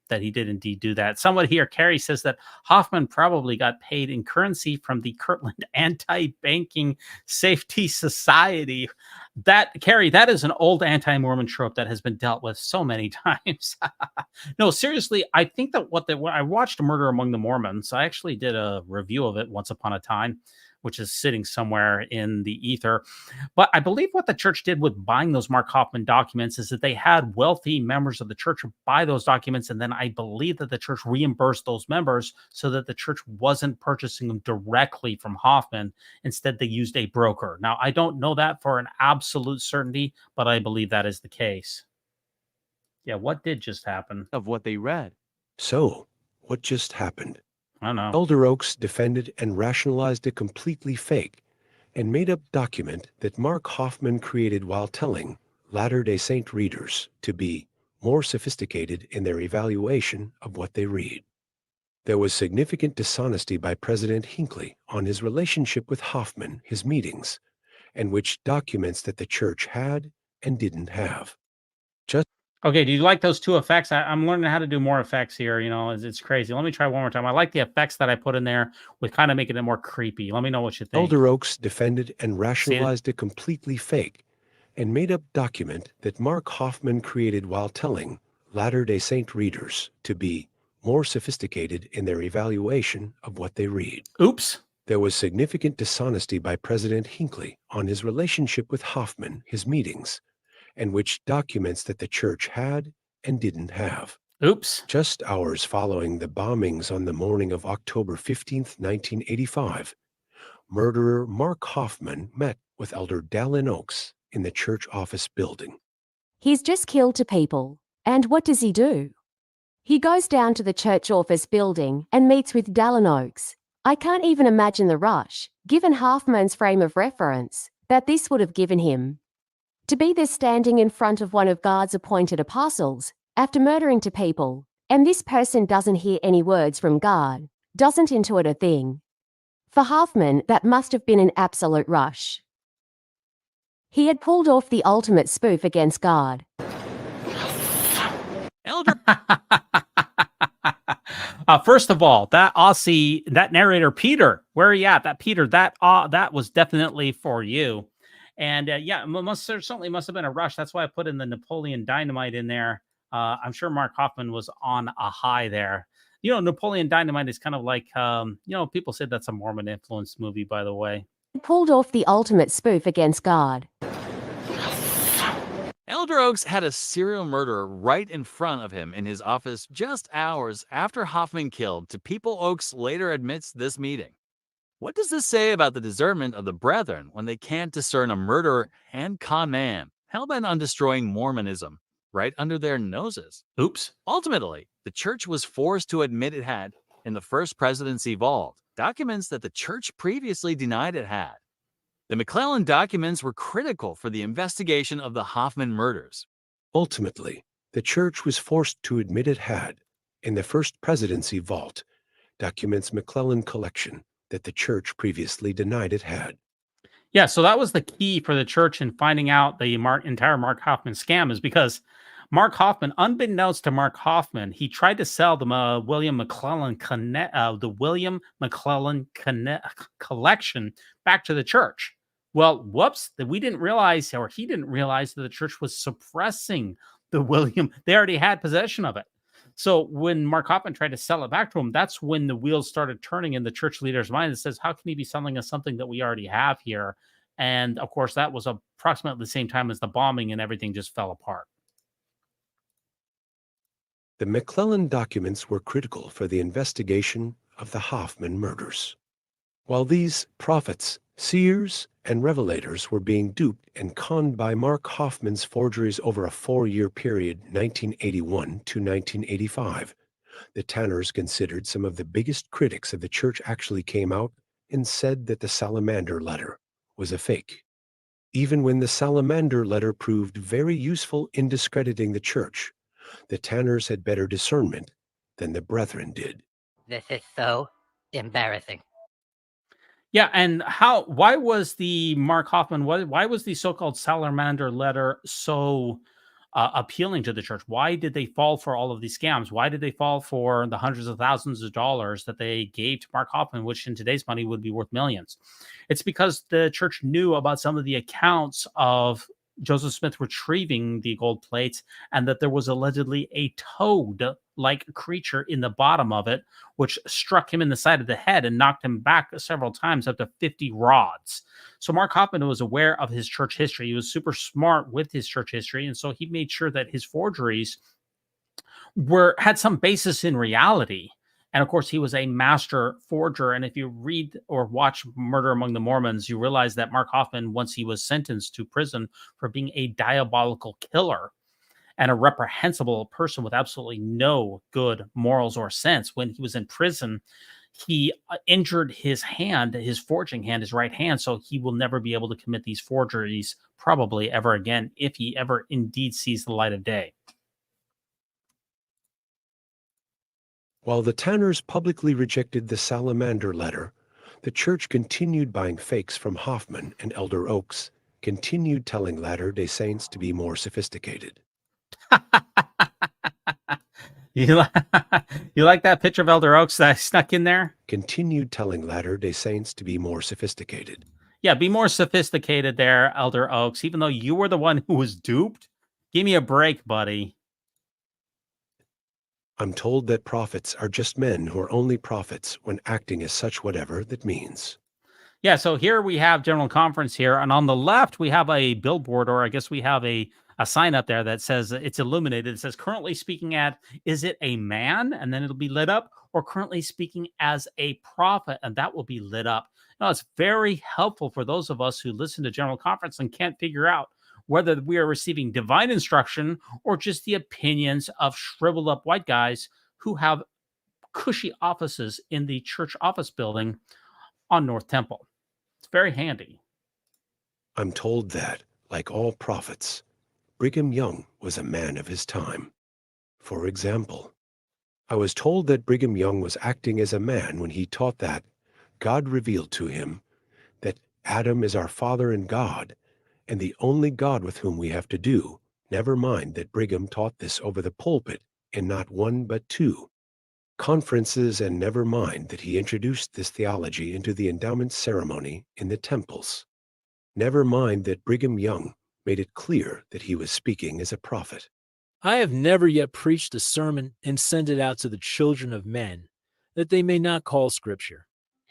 Speaker 1: that he did indeed do that. Someone here, Carrie, says that Hoffman probably got paid in currency from the Kirtland Anti-Banking Safety Society. That, Carrie, that is an old anti-Mormon trope that has been dealt with so many times. No, seriously, I think that when I watched Murder Among the Mormons, I actually did a review of it once upon a time, which is sitting somewhere in the ether. But I believe what the church did with buying those Mark Hoffman documents is that they had wealthy members of the church buy those documents, and then I believe that the church reimbursed those members so that the church wasn't purchasing them directly from Hoffman. Instead, they used a broker. Now, I don't know that for an absolute certainty, but I believe that is the case. Yeah, what did just happen?
Speaker 22: Of what they read.
Speaker 14: So, what just happened?
Speaker 1: I don't know.
Speaker 14: Elder Oaks defended and rationalized a completely fake and made-up document that Mark Hoffman created while telling Latter-day Saint readers to be more sophisticated in their evaluation of what they read. There was significant dishonesty by President Hinckley on his relationship with Hoffman, his meetings, and which documents that the church had and didn't have.
Speaker 1: Okay, do you like those two effects? I'm learning how to do more effects here. You know, it's crazy. Let me try one more time. I like the effects that I put in there with kind of making it more creepy. Let me know what you think.
Speaker 14: Elder Oaks defended and rationalized a completely fake and made-up document that Mark Hoffman created while telling Latter-day Saint readers to be more sophisticated in their evaluation of what they read.
Speaker 1: Oops.
Speaker 14: There was significant dishonesty by President Hinckley on his relationship with Hoffman, his meetings, and which documents that the church had and didn't have.
Speaker 1: Oops.
Speaker 14: Just hours following the bombings on the morning of October 15th, 1985, murderer Mark Hoffman met with Elder Dallin Oaks in the church office building.
Speaker 4: He's just killed 2 people. And what does he do? He goes down to the church office building and meets with Dallin Oaks. I can't even imagine the rush, given Hoffman's frame of reference, that this would have given him. To be there standing in front of one of God's appointed apostles, after murdering 2 people, and this person doesn't hear any words from God, doesn't intuit a thing. For Hoffman, that must have been an absolute rush. He had pulled off the ultimate spoof against God.
Speaker 1: Elder. First of all, that Aussie, that narrator, Peter, where are you at? That Peter, that was definitely for you. And yeah, there certainly must have been a rush. That's why I put in the Napoleon Dynamite in there. I'm sure Mark Hoffman was on a high there. You know, Napoleon Dynamite is kind of like, people say that's a Mormon influenced movie, by the way.
Speaker 4: He pulled off the ultimate spoof against God.
Speaker 5: Elder Oaks had a serial murderer right in front of him in his office just hours after Hoffman killed 2 people. Oaks later admits this meeting. What does this say about the discernment of the brethren when they can't discern a murderer and con man hell-bent on destroying Mormonism right under their noses?
Speaker 1: Oops.
Speaker 5: Ultimately, the church was forced to admit it had, in the first presidency vault, documents that the church previously denied it had. The McClellan documents were critical for the investigation of the Hoffman murders.
Speaker 14: Ultimately, the church was forced to admit it had, in the first presidency vault, documents McClellan collection that the church previously denied it had.
Speaker 1: Yeah, so that was the key for the church in finding out the entire Mark Hoffman scam, is because Mark Hoffman, unbeknownst to Mark Hoffman, he tried to sell the William McClellan collection back to the church. Well, whoops, that we didn't realize, or he didn't realize, that the church was suppressing the William. They already had possession of it. So when Mark Hoffman tried to sell it back to him, that's when the wheels started turning in the church leader's mind. That says, how can he be selling us something that we already have here? And of course, that was approximately the same time as the bombing, and everything just fell apart.
Speaker 14: The McClellan documents were critical for the investigation of the Hoffman murders. While these prophets, seers, and revelators were being duped and conned by Mark Hoffman's forgeries over a 4-year period, 1981 to 1985, the Tanners, considered some of the biggest critics of the church, actually came out and said that the Salamander letter was a fake. Even when the Salamander letter proved very useful in discrediting the church, the Tanners had better discernment than the Brethren did.
Speaker 6: This is so embarrassing.
Speaker 1: Yeah, and why was the Mark Hoffman, why was the so-called Salamander letter so appealing to the church? Why did they fall for all of these scams? Why did they fall for the hundreds of thousands of dollars that they gave to Mark Hoffman, which in today's money would be worth millions? It's because the church knew about some of the accounts of Joseph Smith retrieving the gold plates, and that there was allegedly a toad-like creature in the bottom of it, which struck him in the side of the head and knocked him back several times, up to 50 rods. So Mark Hoffman was aware of his church history. He was super smart with his church history, and so he made sure that his forgeries had some basis in reality. And of course, he was a master forger. And if you read or watch Murder Among the Mormons, you realize that Mark Hoffman, once he was sentenced to prison for being a diabolical killer and a reprehensible person with absolutely no good morals or sense, when he was in prison, he injured his hand, his forging hand, his right hand. So he will never be able to commit these forgeries probably ever again, if he ever indeed sees the light of day.
Speaker 14: While the Tanners publicly rejected the Salamander letter, the church continued buying fakes from Hoffman, and Elder Oaks continued telling Latter-day Saints to be more sophisticated.
Speaker 1: You like that picture of Elder Oaks that I snuck in there?
Speaker 14: Continued telling Latter-day Saints to be more sophisticated.
Speaker 1: Yeah, be more sophisticated there, Elder Oaks, even though you were the one who was duped. Give me a break, buddy.
Speaker 14: I'm told that prophets are just men who are only prophets when acting as such, whatever that means.
Speaker 1: Yeah, so here we have General Conference here, and on the left we have a billboard, or I guess we have a sign up there that says, it's illuminated. It says, currently speaking at, is it a man? And then it'll be lit up, or currently speaking as a prophet, and that will be lit up. Now, it's very helpful for those of us who listen to General Conference and can't figure out whether we are receiving divine instruction or just the opinions of shriveled up white guys who have cushy offices in the church office building on North Temple. It's very handy.
Speaker 14: I'm told that, like all prophets, Brigham Young was a man of his time. For example, I was told that Brigham Young was acting as a man when he taught that God revealed to him that Adam is our Father and God, and the only God with whom we have to do. Never mind that Brigham taught this over the pulpit in not one but two conferences, and never mind that he introduced this theology into the endowment ceremony in the temples. Never mind that Brigham Young made it clear that he was speaking as a prophet.
Speaker 16: I have never yet preached a sermon and sent it out to the children of men, that they may not call Scripture.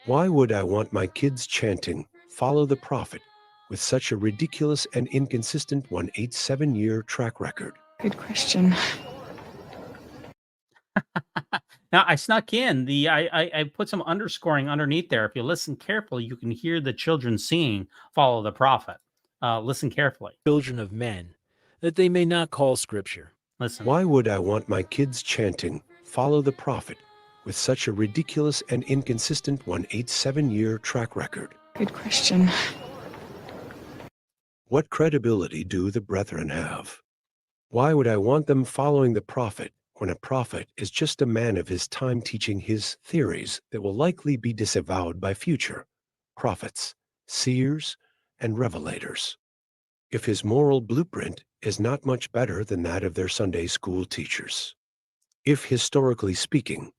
Speaker 14: Why would I want my kids chanting, "Follow the prophet," with such a ridiculous and inconsistent 187-year track record?
Speaker 10: Good question.
Speaker 1: Now, I snuck in I put some underscoring underneath there. If you listen carefully, you can hear the children singing "Follow the Prophet." Listen carefully.
Speaker 16: Children of men, that they may not call Scripture.
Speaker 1: Listen.
Speaker 14: Why would I want my kids chanting, "Follow the prophet," with such a ridiculous and inconsistent 187-year track record?
Speaker 10: Good question.
Speaker 14: What credibility do the brethren have? Why would I want them following the prophet when a prophet is just a man of his time teaching his theories that will likely be disavowed by future prophets, seers, and revelators? If his moral blueprint is not much better than that of their Sunday school teachers. If, historically speaking,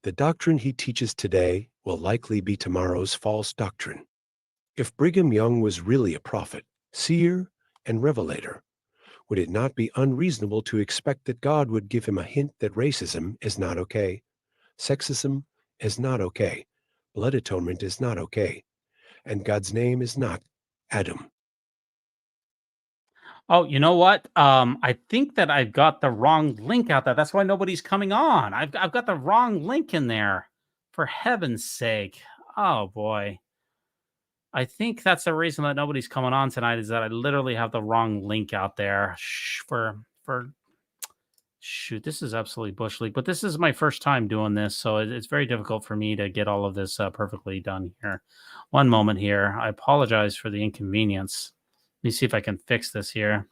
Speaker 14: the doctrine he teaches today will likely be tomorrow's false doctrine. If Brigham Young was really a prophet, seer, and revelator, would it not be unreasonable to expect that God would give him a hint that racism is not okay, sexism is not okay, blood atonement is not okay, and God's name is not Adam?
Speaker 1: Oh, you know what? I think that I've got the wrong link out there. That's why nobody's coming on. I've got the wrong link in there. For heaven's sake. Oh boy. I think that's the reason that nobody's coming on tonight is that I literally have the wrong link out there. For shoot, this is absolutely bush league, but this is my first time doing this, so it's very difficult for me to get all of this perfectly done here. One moment here. I apologize for the inconvenience. Let me see if I can fix this here.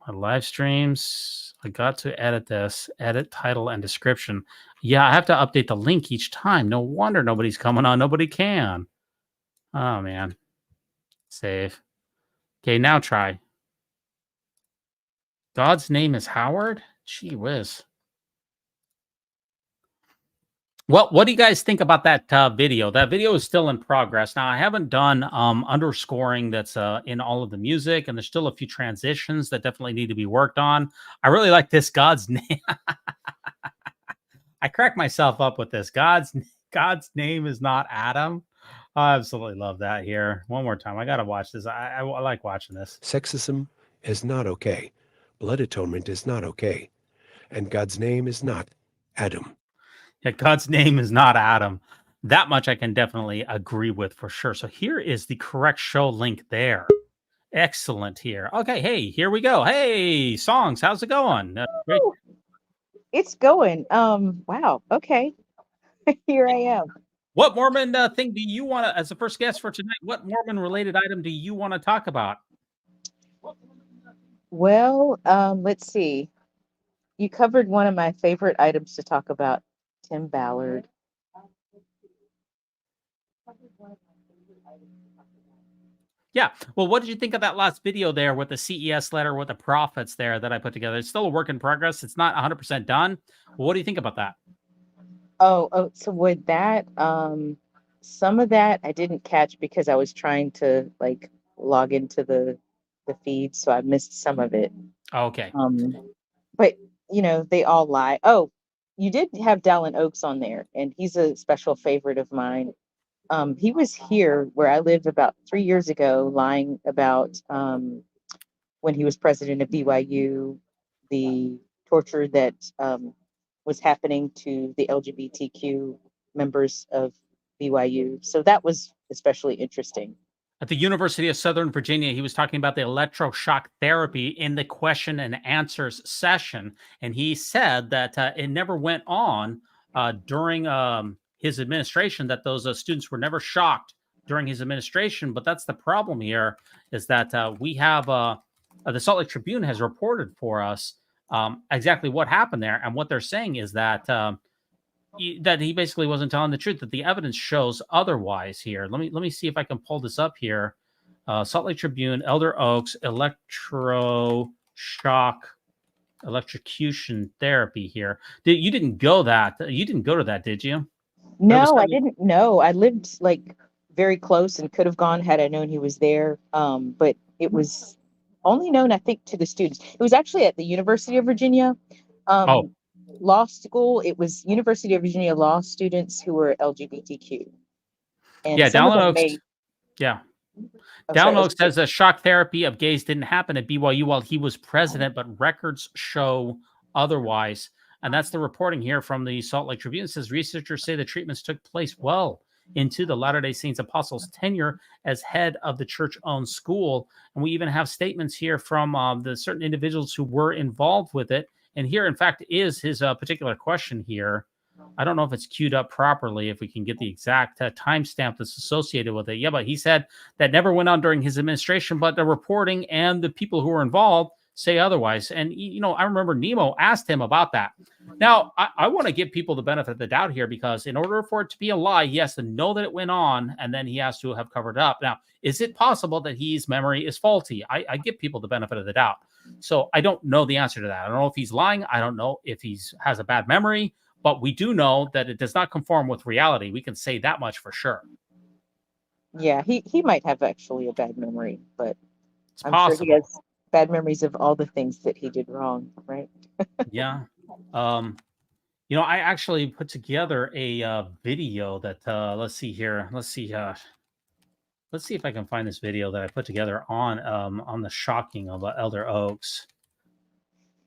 Speaker 1: My live streams. I got to edit this. Edit title and description. Yeah, I have to update the link each time. No wonder nobody's coming on. Nobody can. Oh, man. Save. Okay, now try. God's name is Howard? Gee whiz. Well, what do you guys think about that video? That video is still in progress. Now, I haven't done underscoring that's in all of the music, and there's still a few transitions that definitely need to be worked on. I really like this God's name. I crack myself up with this. God's name is not Adam. I absolutely love that here. One more time. I got to watch this. I like watching this.
Speaker 14: Sexism is not okay. Blood atonement is not okay. And God's name is not Adam.
Speaker 1: Yeah, God's name is not Adam. That much I can definitely agree with for sure. So here is the correct show link there. Excellent here. Okay, hey, here we go. Hey, songs, how's it going? Great.
Speaker 7: It's going. Wow. Okay. Here I am.
Speaker 1: What Mormon thing do you want to, as the first guest for tonight, what Mormon related item do you want to talk about?
Speaker 7: Well, let's see. You covered one of my favorite items to talk about, Tim Ballard.
Speaker 1: Yeah. Well, what did you think of that last video there with the CES letter with the prophets there that I put together? It's still a work in progress. It's not 100% done. What do you think about that?
Speaker 7: Oh, so with that, some of that I didn't catch because I was trying to like log into the feed, so I missed some of it.
Speaker 1: Okay.
Speaker 7: But you know, they all lie. Oh, you did have Dallin Oaks on there, and he's a special favorite of mine. He was here where I lived about 3 years ago, lying about when he was president of BYU, the torture that was happening to the LGBTQ members of BYU. So that was especially interesting.
Speaker 1: At the University of Southern Virginia, he was talking about the electroshock therapy in the question and answers session. And he said that it never went on during his administration, that those students were never shocked during his administration. But that's the problem here, is that we have the Salt Lake Tribune has reported for us exactly what happened there. And what they're saying is that that he basically wasn't telling the truth, that the evidence shows otherwise here. Let me see if I can pull this up here. Salt Lake Tribune, Elder Oaks, electrocution therapy here. You didn't go to that, did you?
Speaker 7: No, I didn't know. I lived like very close and could have gone had I known he was there. But it was only known, I think, to the students. It was actually at the University of Virginia. Law school. It was University of Virginia law students who were LGBTQ. And
Speaker 1: yeah, Dallin Oaks.
Speaker 7: Oh,
Speaker 1: Dallin Oaks says that shock therapy of gays didn't happen at BYU while he was president, but records show otherwise. And that's the reporting here from the Salt Lake Tribune. It says researchers say the treatments took place well into the Latter-day Saints apostles' tenure as head of the church-owned school. And we even have statements here from the certain individuals who were involved with it. And here, in fact, is his particular question here. I don't know if it's queued up properly, if we can get the exact timestamp that's associated with it. Yeah, but he said that never went on during his administration, but the reporting and the people who were involved say otherwise. And, you know, I remember Nemo asked him about that. Now, I want to give people the benefit of the doubt here, because in order for it to be a lie, he has to know that it went on, and then he has to have covered it up. Now, is it possible that his memory is faulty? I give people the benefit of the doubt. So I don't know the answer to that. I don't know if he's lying. I don't know if he has a bad memory, but we do know that it does not conform with reality. We can say that much for sure.
Speaker 7: Yeah, he might have actually a bad memory, but
Speaker 1: It's
Speaker 7: I'm sure he
Speaker 1: possible.
Speaker 7: has bad memories of all the things that he did wrong, right?
Speaker 1: Yeah. I actually put together a video that let's see here. Let's see if I can find this video that I put together on the shocking of Elder Oaks.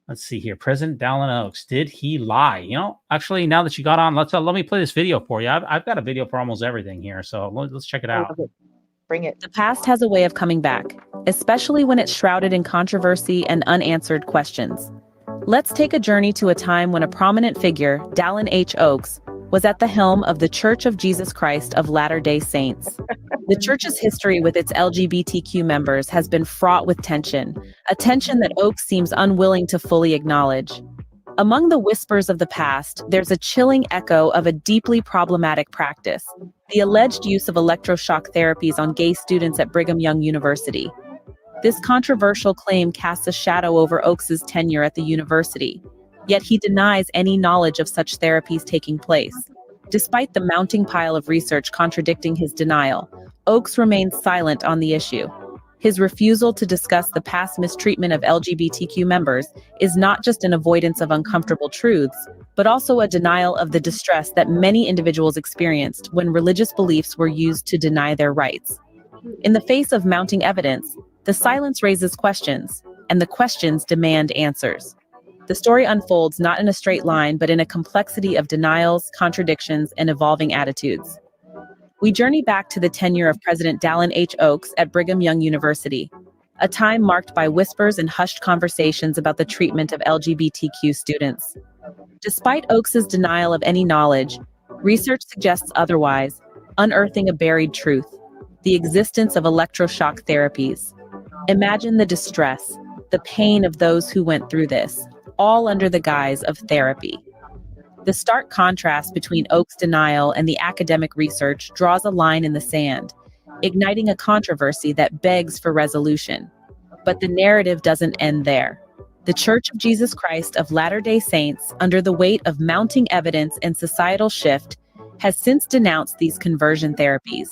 Speaker 1: Let's see here. President Dallin Oaks, did he lie? Actually, now that you got on, let me play this video for you. I've got a video for almost everything here, so let's check it out.
Speaker 7: Bring it.
Speaker 8: The past has a way of coming back, especially when it's shrouded in controversy and unanswered questions. Let's take a journey to a time when a prominent figure, Dallin H. Oaks, was at the helm of the Church of Jesus Christ of Latter-day Saints. The church's history with its LGBTQ members has been fraught with tension, a tension that Oaks seems unwilling to fully acknowledge. Among the whispers of the past, there's a chilling echo of a deeply problematic practice, the alleged use of electroshock therapies on gay students at Brigham Young University. This controversial claim casts a shadow over Oaks's tenure at the university, yet he denies any knowledge of such therapies taking place. Despite the mounting pile of research contradicting his denial, Oaks remains silent on the issue. His refusal to discuss the past mistreatment of LGBTQ members is not just an avoidance of uncomfortable truths, but also a denial of the distress that many individuals experienced when religious beliefs were used to deny their rights. In the face of mounting evidence, the silence raises questions, and the questions demand answers. The story unfolds not in a straight line, but in a complexity of denials, contradictions, and evolving attitudes. We journey back to the tenure of President Dallin H. Oaks at Brigham Young University, a time marked by whispers and hushed conversations about the treatment of LGBTQ students. Despite Oaks's denial of any knowledge, research suggests otherwise, unearthing a buried truth: the existence of electroshock therapies. Imagine the distress, the pain of those who went through this, all under the guise of therapy. The stark contrast between Oaks' denial and the academic research draws a line in the sand, igniting a controversy that begs for resolution. But the narrative doesn't end there. The Church of Jesus Christ of Latter-day Saints, under the weight of mounting evidence and societal shift, has since denounced these conversion therapies.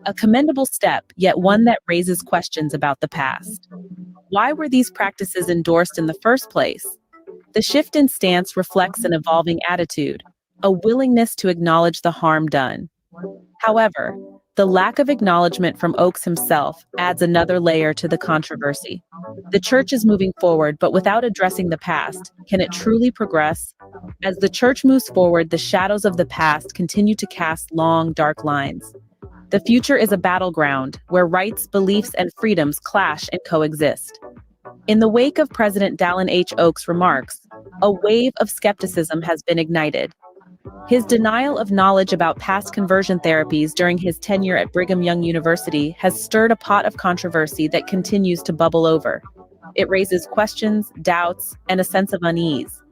Speaker 8: A commendable step, yet one that raises questions about the past. Why were these practices endorsed in the first place? The shift in stance reflects an evolving attitude, a willingness to acknowledge the harm done. However, the lack of acknowledgement from Oaks himself adds another layer to the controversy. The church is moving forward, but without addressing the past, can it truly progress? As the church moves forward, the shadows of the past continue to cast long, dark lines. The future is a battleground where rights, beliefs, and freedoms clash and coexist. In the wake of President Dallin H. Oaks' remarks, a wave of skepticism has been ignited. His denial of knowledge about past conversion therapies during his tenure at Brigham Young University has stirred a pot of controversy that continues to bubble over. It raises questions, doubts, and a sense of unease.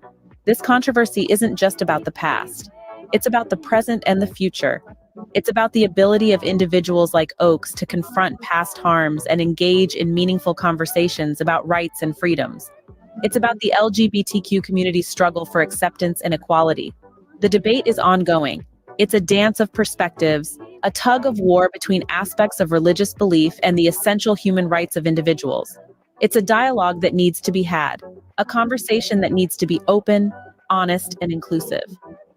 Speaker 8: This controversy isn't just about the past. It's about the present and the future. It's about the ability of individuals like Oaks to confront past harms and engage in meaningful conversations about rights and freedoms. It's about the LGBTQ community's struggle for acceptance and equality. The debate is ongoing. It's a dance of perspectives, a tug of war between aspects of religious belief and the essential human rights of individuals. It's a dialogue that needs to be had, a conversation that needs to be open, honest, and inclusive.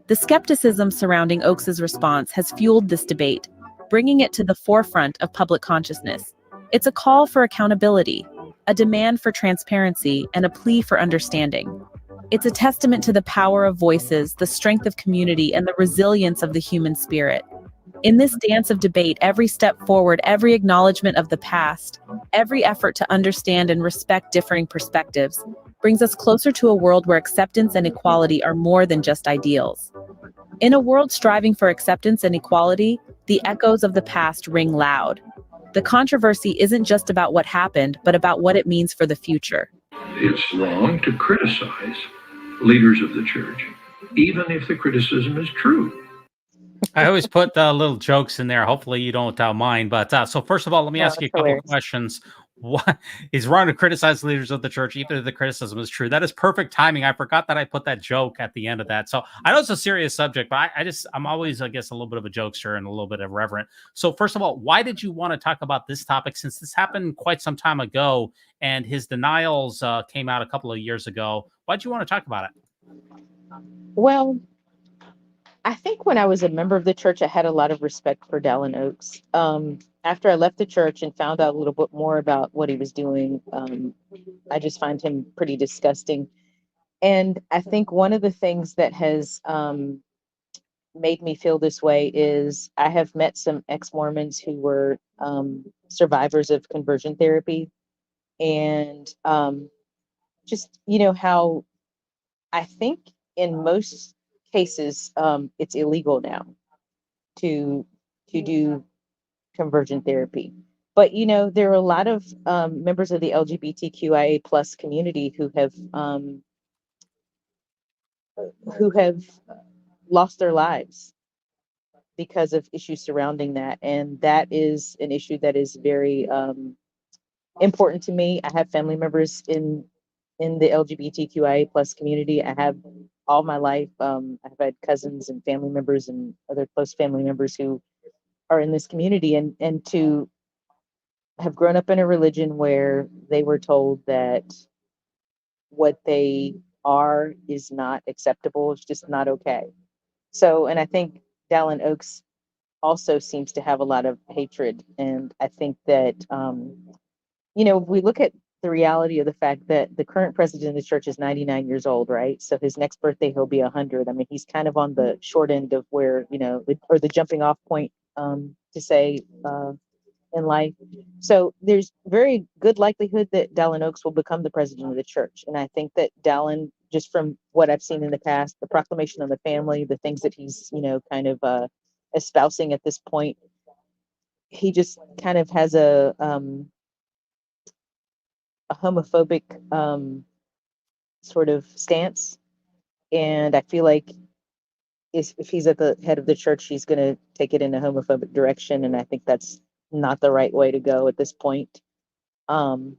Speaker 8: The skepticism surrounding Oaks's response has fueled this debate, bringing it to the forefront of public consciousness. It's a call for accountability, a demand for transparency, and a plea for understanding. It's a testament to the power of voices, the strength of community, and the resilience of the human spirit. In this dance of debate, every step forward, every acknowledgement of the past, every effort to understand and respect differing perspectives, brings us closer to a world where acceptance and equality are more than just ideals. In a world striving for acceptance and equality, the echoes of the past ring loud. The controversy isn't just about what happened, but about what it means for the future.
Speaker 11: It's wrong to criticize leaders of the church, even if the criticism is true.
Speaker 1: I always put little jokes in there. Hopefully you don't mind. But so first of all, let me ask you a couple of questions. What is wrong to criticize leaders of the church, even if the criticism is true? That is perfect timing. I forgot that I put that joke at the end of that. So I know it's a serious subject, but I'm always, I guess, a little bit of a jokester and a little bit irreverent. So first of all, why did you want to talk about this topic, since this happened quite some time ago and his denials came out a couple of years ago? Why'd you want to talk about it?
Speaker 7: Well, I think when I was a member of the church, I had a lot of respect for Dallin Oaks. After I left the church and found out a little bit more about what he was doing, I just find him pretty disgusting. And I think one of the things that has made me feel this way is I have met some ex-Mormons who were survivors of conversion therapy. And just, how I think in most cases, it's illegal now to do conversion therapy. But there are a lot of members of the LGBTQIA plus community who have lost their lives because of issues surrounding that, and that is an issue that is very important to me. I have family members in the LGBTQIA plus community. I have all my life. I've had cousins and family members and other close family members who are in this community, and to have grown up in a religion where they were told that what they are is not acceptable. It's just not okay. So, and I think Dallin Oaks also seems to have a lot of hatred. And I think that, we look at the reality of the fact that the current president of the church is 99 years old, right? So his next birthday, he'll be 100. I mean, he's kind of on the short end of where, or the jumping off point to say in life. So there's very good likelihood that Dallin Oaks will become the president of the church. And I think that Dallin, just from what I've seen in the past, the proclamation of the family, the things that he's, kind of espousing at this point, he just kind of has a homophobic sort of stance. And I feel like if he's at the head of the church, he's going to take it in a homophobic direction. And I think that's not the right way to go at this point. And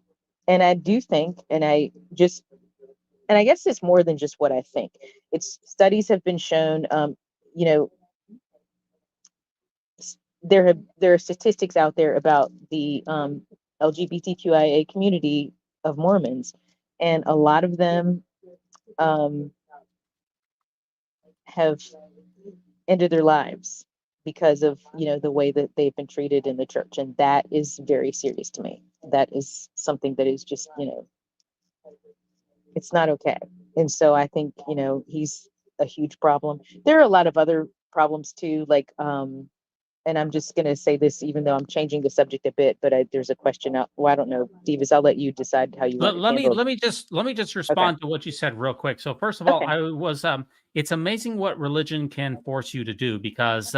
Speaker 7: I do think, and I guess it's more than just what I think. It's studies have been shown, there are statistics out there about the LGBTQIA community of Mormons, and a lot of them have ended their lives because of the way that they've been treated in the church, and that is very serious to me. That is something that is just it's not okay. And so I think he's a huge problem. There are a lot of other problems too, like and I'm just going to say this, even though I'm changing the subject a bit, but there's a question. I don't know, Divas, I'll let you decide how you want to handle it.
Speaker 1: Let me just respond to what you said real quick. So first of all, I was it's amazing what religion can force you to do, because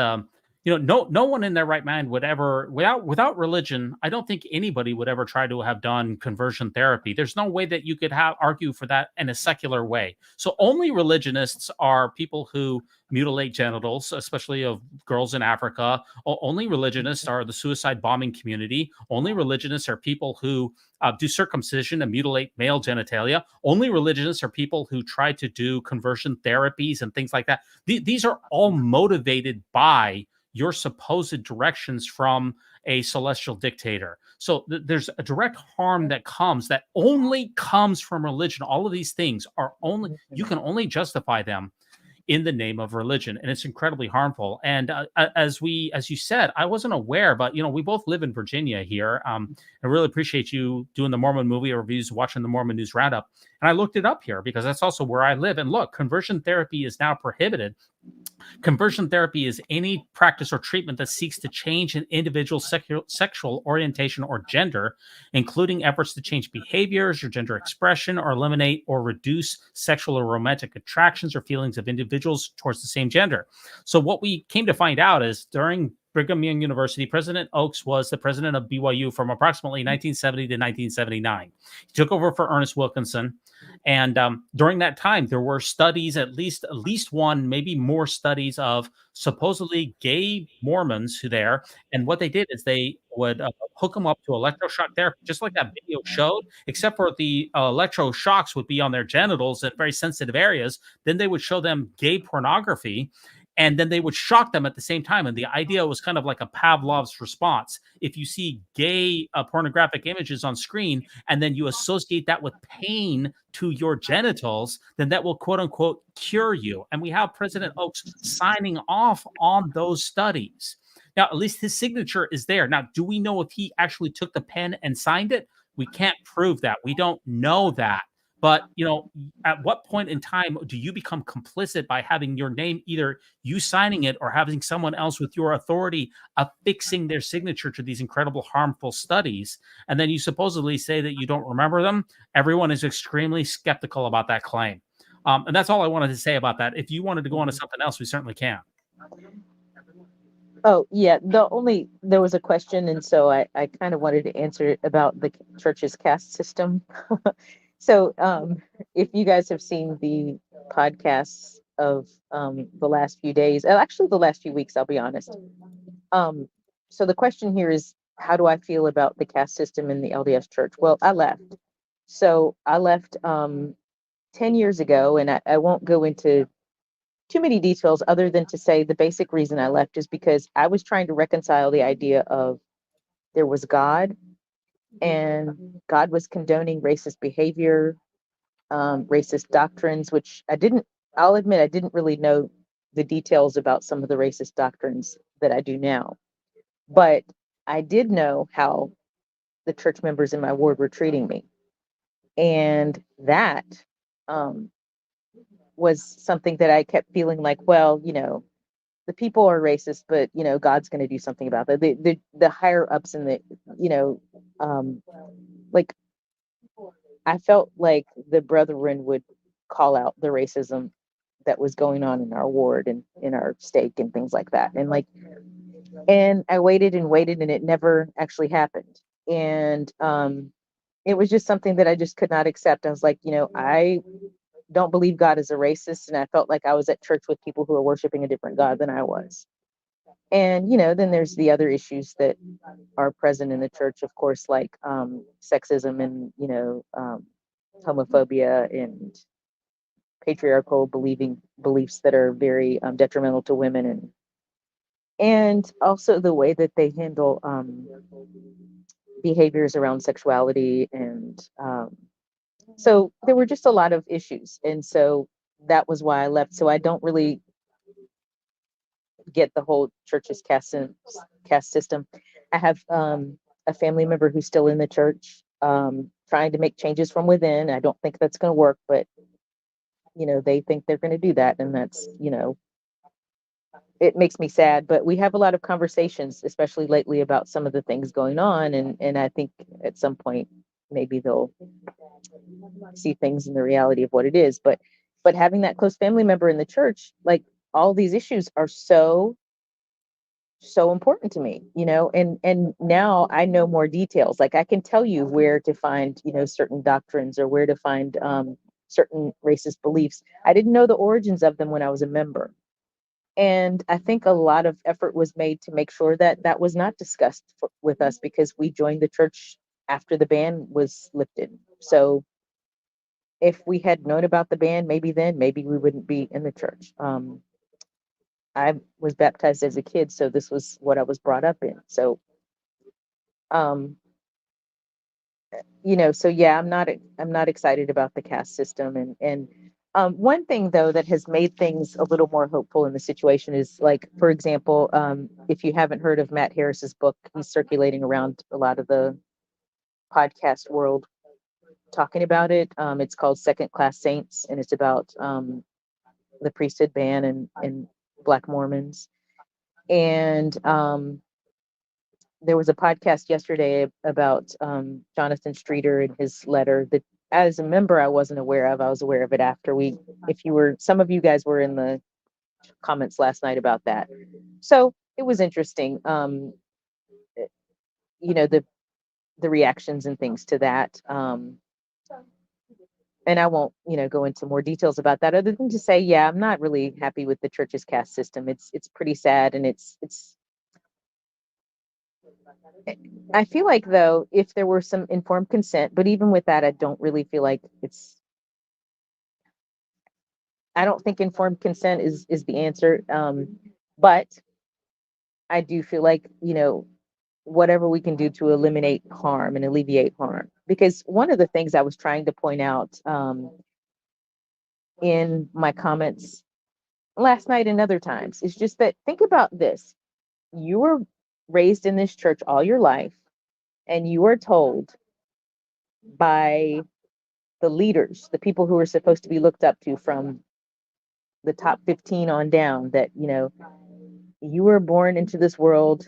Speaker 1: no one in their right mind would ever, without religion, I don't think anybody would ever try to have done conversion therapy. There's no way that you could argue for that in a secular way. So only religionists are people who mutilate genitals, especially of girls in Africa. Only religionists are the suicide bombing community. Only religionists are people who do circumcision and mutilate male genitalia. Only religionists are people who try to do conversion therapies and things like that. These are all motivated by your supposed directions from a celestial dictator. So there's a direct harm that only comes from religion. All of these things you can only justify them in the name of religion, and it's incredibly harmful. And as you said, I wasn't aware, but we both live in Virginia here. I really appreciate you doing the Mormon movie reviews, watching the Mormon News Roundup, and I looked it up here because that's also where I live. And look, conversion therapy is now prohibited. Conversion therapy is any practice or treatment that seeks to change an individual's sexual orientation or gender, including efforts to change behaviors or gender expression, or eliminate or reduce sexual or romantic attractions or feelings of individuals towards the same gender. So what we came to find out is during Brigham Young University. President Oaks was the president of BYU from approximately 1970 to 1979. He took over for Ernest Wilkinson, and during that time, there were studies, at least one, maybe more studies of supposedly gay Mormons who there. And what they did is they would hook them up to electroshock therapy, just like that video showed, except for the electroshocks would be on their genitals at very sensitive areas. Then they would show them gay pornography, and then they would shock them at the same time. And the idea was kind of like a Pavlov's response. If you see gay pornographic images on screen, and then you associate that with pain to your genitals, then that will quote unquote cure you. And we have President Oaks signing off on those studies. Now, at least his signature is there. Now, do we know if he actually took the pen and signed it? We can't prove that. We don't know that. But, at what point in time do you become complicit by having your name, either you signing it or having someone else with your authority affixing their signature to these incredible harmful studies? And then you supposedly say that you don't remember them. Everyone is extremely skeptical about that claim. And that's all I wanted to say about that. If you wanted to go on to something else, we certainly can.
Speaker 7: Oh, yeah. There was a question, and so I kind of wanted to answer it about the church's caste system. So if you guys have seen the podcasts of the last few days, actually the last few weeks, I'll be honest. So the question here is, how do I feel about the caste system in the LDS church? Well, I left. So I left 10 years ago, and I won't go into too many details other than to say the basic reason I left is because I was trying to reconcile the idea of there was God, and God was condoning racist behavior, racist doctrines, which I'll admit I didn't really know the details about some of the racist doctrines that I do now. But I did know how the church members in my ward were treating me. And that was something that I kept feeling like, well, the people are racist, but God's going to do something about that. The higher ups in the, like I felt like the brethren would call out the racism that was going on in our ward and in our stake and things like that. And I waited and waited, and it never actually happened. And it was just something that I just could not accept. I was like, I don't believe God is a racist, and I felt like I was at church with people who are worshiping a different God than I was. And then there's the other issues that are present in the church, of course, like sexism and homophobia and patriarchal beliefs that are very detrimental to women, and also the way that they handle behaviors around sexuality, and so there were just a lot of issues, and so that was why I left. So I don't really get the whole church's caste system. I have a family member who's still in the church, trying to make changes from within. I don't think that's going to work, but they think they're going to do that, and that's it makes me sad. But we have a lot of conversations, especially lately, about some of the things going on, and I think at some point maybe they'll see things in the reality of what it is. But having that close family member in the church, like, all these issues are so important to me, and now I know more details. Like, I can tell you where to find, certain doctrines, or where to find certain racist beliefs. I didn't know the origins of them when I was a member. And I think a lot of effort was made to make sure that that was not discussed with us, because we joined the church after the ban was lifted. So if we had known about the ban, maybe we wouldn't be in the church. I was baptized as a kid, so this was what I was brought up in. So, so yeah, I'm not excited about the caste system. And one thing though that has made things a little more hopeful in the situation is, like, for example, if you haven't heard of Matt Harris's book, he's circulating around a lot of the podcast world talking about it. It's called Second Class Saints, and it's about the priesthood ban and Black Mormons. And there was a podcast yesterday about Jonathan Streeter and his letter that, as a member, I wasn't aware of. I was aware of it after some of you guys were in the comments last night about that. So it was interesting. You know, the reactions and things to that. And I won't, you know, go into more details about that other than to say, yeah, I'm not really happy with the church's caste system. It's pretty sad, and it's I feel like, though, if there were some informed consent, but even with that, I don't really feel like I don't think informed consent is the answer. But I do feel like, you know, whatever we can do to eliminate harm and alleviate harm. Because one of the things I was trying to point out in my comments last night and other times is just that, think about this. You were raised in this church all your life, and you are told by the leaders, the people who are supposed to be looked up to from the top 15 on down, that, you know, you were born into this world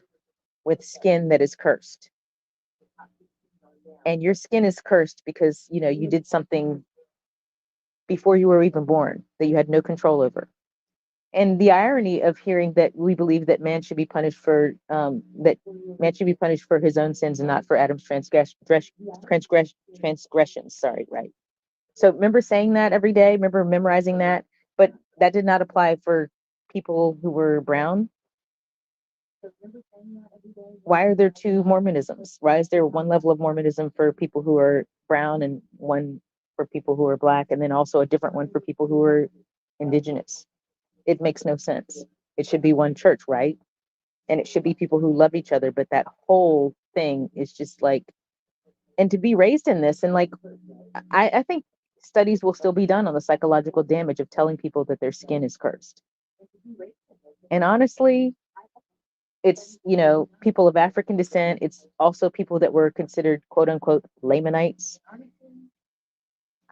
Speaker 7: with skin that is cursed. And your skin is cursed because, you know, you did something before you were even born that you had no control over. And the irony of hearing that we believe that man should be punished for his own sins and not for Adam's transgressions. Sorry, right. So remember saying that every day, remember memorizing that, but that did not apply for people who were brown. Why are there two Mormonisms? Why is there one level of Mormonism for people who are brown and one for people who are black, and then also a different one for people who are indigenous? It makes no sense. It should be one church, right? And it should be people who love each other. But that whole thing is just like, and to be raised in this, and like, I think studies will still be done on the psychological damage of telling people that their skin is cursed. And honestly, it's, you know, people of African descent. It's also people that were considered quote unquote Lamanites.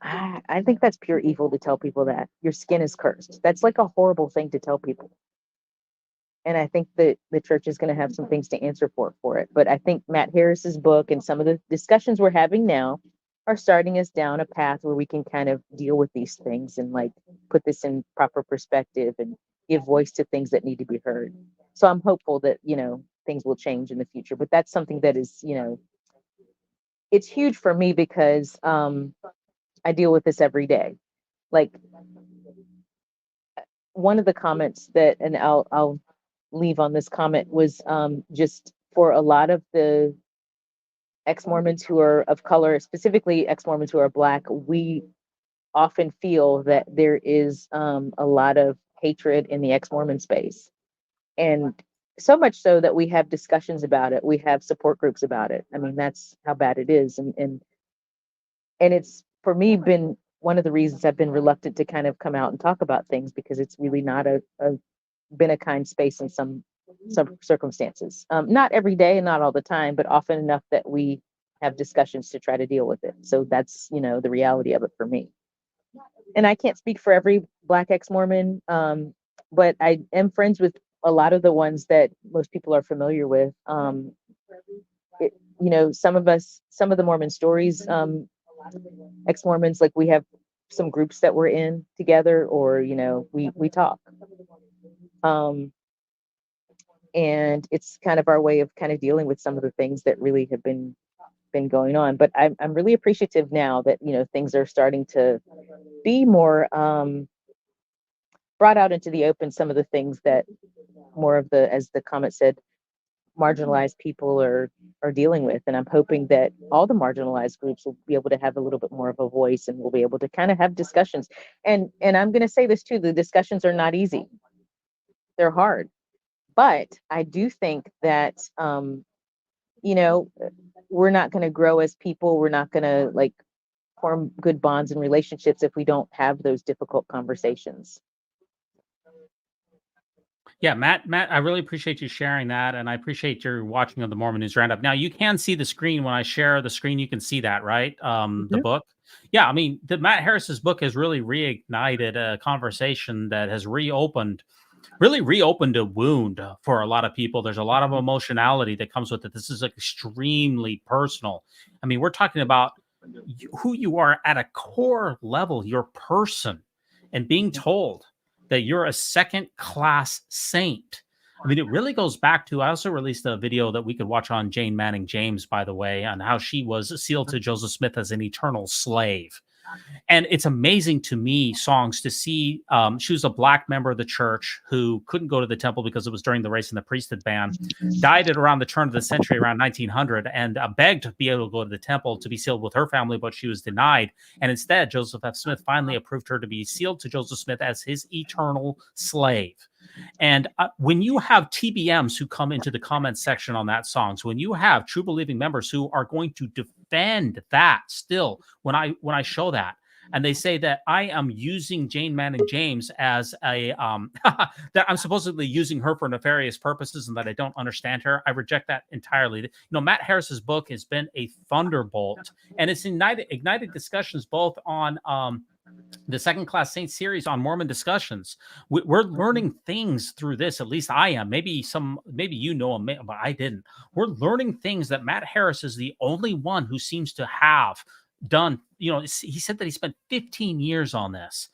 Speaker 7: I think that's pure evil to tell people that your skin is cursed. That's like a horrible thing to tell people. And I think that the church is going to have some things to answer for it. But I think Matt Harris's book and some of the discussions we're having now are starting us down a path where we can kind of deal with these things and like put this in proper perspective and give voice to things that need to be heard. So I'm hopeful that, you know, things will change in the future. But that's something that is, you know, it's huge for me because I deal with this every day. Like, one of the comments that, and I'll leave on this comment, was just for a lot of the ex-Mormons who are of color, specifically ex-Mormons who are Black, we often feel that there is a lot of hatred in the ex-Mormon space. And so much so that we have discussions about it. We have support groups about it. I mean, that's how bad it is. And it's, for me, been one of the reasons I've been reluctant to kind of come out and talk about things, because it's really not been a kind space in some circumstances. Not every day and not all the time, but often enough that we have discussions to try to deal with it. So that's, you know, the reality of it for me. And I can't speak for every Black ex-Mormon, but I am friends with a lot of the ones that most people are familiar with. You know, some of the Mormon stories, ex-Mormons, like we have some groups that we're in together, or, you know, we talk. And it's kind of our way of kind of dealing with some of the things that really have been going on. But I'm really appreciative now that, you know, things are starting to be more brought out into the open, some of the things that more of the, as the comment said, marginalized people are dealing with. And I'm hoping that all the marginalized groups will be able to have a little bit more of a voice, and we'll be able to kind of have discussions. And I'm going to say this too, the discussions are not easy. They're hard. But I do think that, you know, we're not going to grow as people. We're not going to like form good bonds and relationships if we don't have those difficult conversations.
Speaker 1: Yeah, Matt, I really appreciate you sharing that, and I appreciate your watching of the Mormon News Roundup. Now, you can see the screen when I share the screen. You can see that, right? The book. Yeah, I mean, Matt Harris's book has really reignited a conversation that has reopened a wound for a lot of people. There's a lot of emotionality that comes with it. This is like extremely personal. I mean, we're talking about who you are at a core level, your person, and being told that you're a second-class saint. I mean, it really goes back to, I also released a video that we could watch on Jane Manning James, by the way, on how she was sealed to Joseph Smith as an eternal slave. And it's amazing to me, Songs, to see she was a black member of the church who couldn't go to the temple because it was during the race and the priesthood ban, died at around the turn of the century, around 1900, and begged to be able to go to the temple to be sealed with her family, but she was denied. And instead, Joseph F. Smith finally approved her to be sealed to Joseph Smith as his eternal slave. And when you have TBMs who come into the comments section on that Songs, when you have true believing members who are going to defend that still, when I show that, and they say that I am using Jane Manning James as a that I'm supposedly using her for nefarious purposes and that I don't understand her, I reject that entirely. You know, Matt Harris's book has been a thunderbolt, and it's ignited discussions both on the Second Class Saints series on Mormon discussions. We're learning things through this. At least I am. Maybe you know them, but I didn't. We're learning things that Matt Harris is the only one who seems to have done. You know, he said that he spent 15 years on this,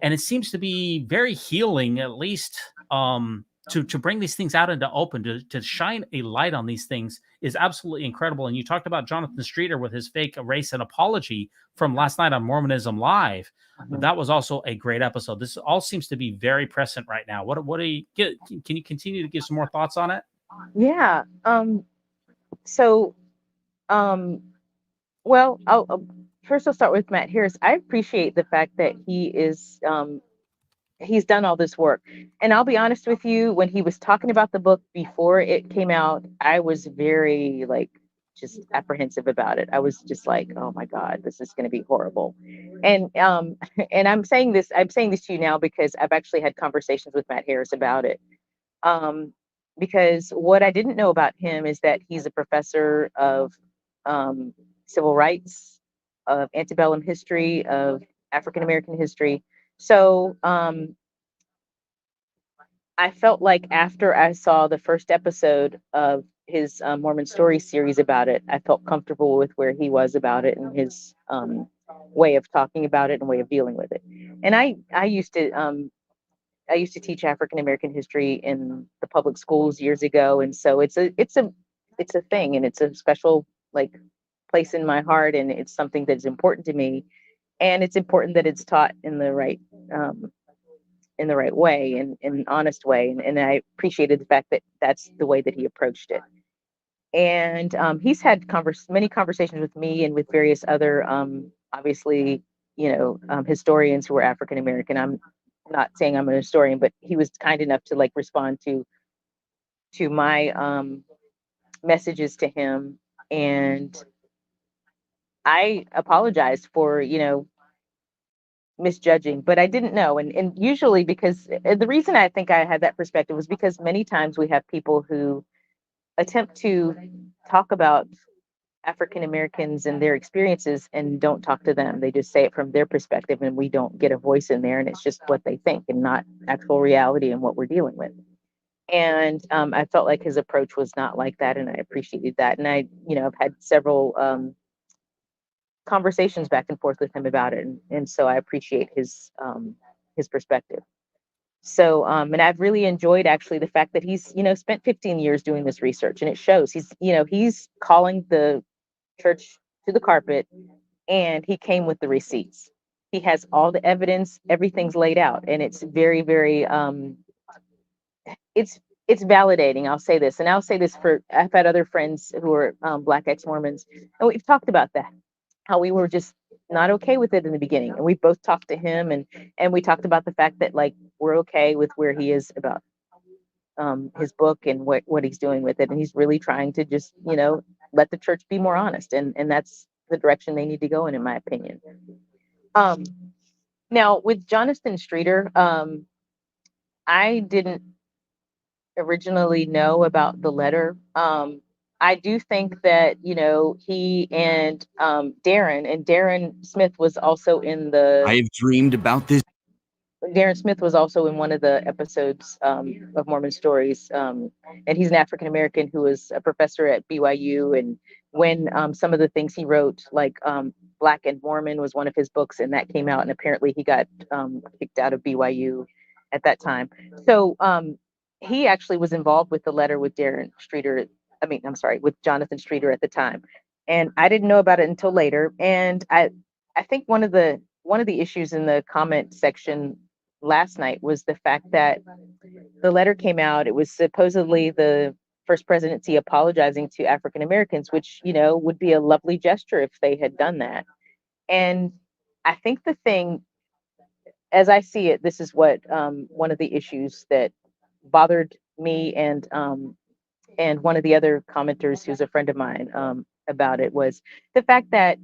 Speaker 1: and it seems to be very healing, at least to bring these things out into open, to shine a light on these things is absolutely incredible. And you talked about Jonathan Streeter with his fake race and apology from last night on Mormonism Live. That was also a great episode. This all seems to be very present right now. What do you get? Can you continue to give some more thoughts on it?
Speaker 7: Yeah. Well, first I'll start with Matt Harris. I appreciate the fact that he is he's done all this work. And I'll be honest with you, when he was talking about the book before it came out, I was very just apprehensive about it. I was just like, oh my God, this is going to be horrible. And and I'm saying this to you now because I've actually had conversations with Matt Harris about it. Because what I didn't know about him is that he's a professor of civil rights, of antebellum history, of African American history. So I felt like after I saw the first episode of his Mormon Story series about it, I felt comfortable with where he was about it and his way of talking about it and way of dealing with it. And I used to teach African American history in the public schools years ago, and so it's a thing, and it's a special place in my heart, and it's something that's important to me, and it's important that it's taught in the right way and in an honest way, and I appreciated the fact that that's the way that he approached it. And he's had many conversations with me and with various other obviously historians who are African American. I'm not saying I'm a historian, but he was kind enough to respond to my messages to him, and I apologized for misjudging, but I didn't know. And usually, because the reason I think I had that perspective was because many times we have people who attempt to talk about African Americans and their experiences and don't talk to them. They just say it from their perspective, and we don't get a voice in there, and it's just what they think and not actual reality and what we're dealing with. And I felt like his approach was not like that, and I appreciated that. And I've had several conversations back and forth with him about it, and so I appreciate his perspective. So and I've really enjoyed actually the fact that he's spent 15 years doing this research, and it shows. He's calling the church to the carpet, and he came with the receipts. He has all the evidence, everything's laid out, and it's very, very it's validating. I'll say this, and I'll say this for I've had other friends who are Black ex-Mormons, and we've talked about that, how we were just not okay with it in the beginning, and we both talked to him, and we talked about the fact that we're okay with where he is about his book and what he's doing with it, and he's really trying to just let the church be more honest, and that's the direction they need to go in my opinion. Now with Jonathan Streeter, I didn't originally know about the letter. I do think that he and Darren Smith was also in the.
Speaker 2: I have dreamed about this.
Speaker 7: Darren Smith was also in one of the episodes of Mormon Stories, and he's an African American who was a professor at BYU. And when some of the things he wrote, Black and Mormon was one of his books, and that came out, and apparently he got kicked out of BYU at that time. So he actually was involved with the letter with Darren Streeter. With Jonathan Streeter at the time, and I didn't know about it until later. And I think one of the issues in the comment section last night was the fact that the letter came out. It was supposedly the first presidency apologizing to African Americans, which, would be a lovely gesture if they had done that. And I think the thing, as I see it, this is what one of the issues that bothered me and one of the other commenters who's a friend of mine about it was the fact that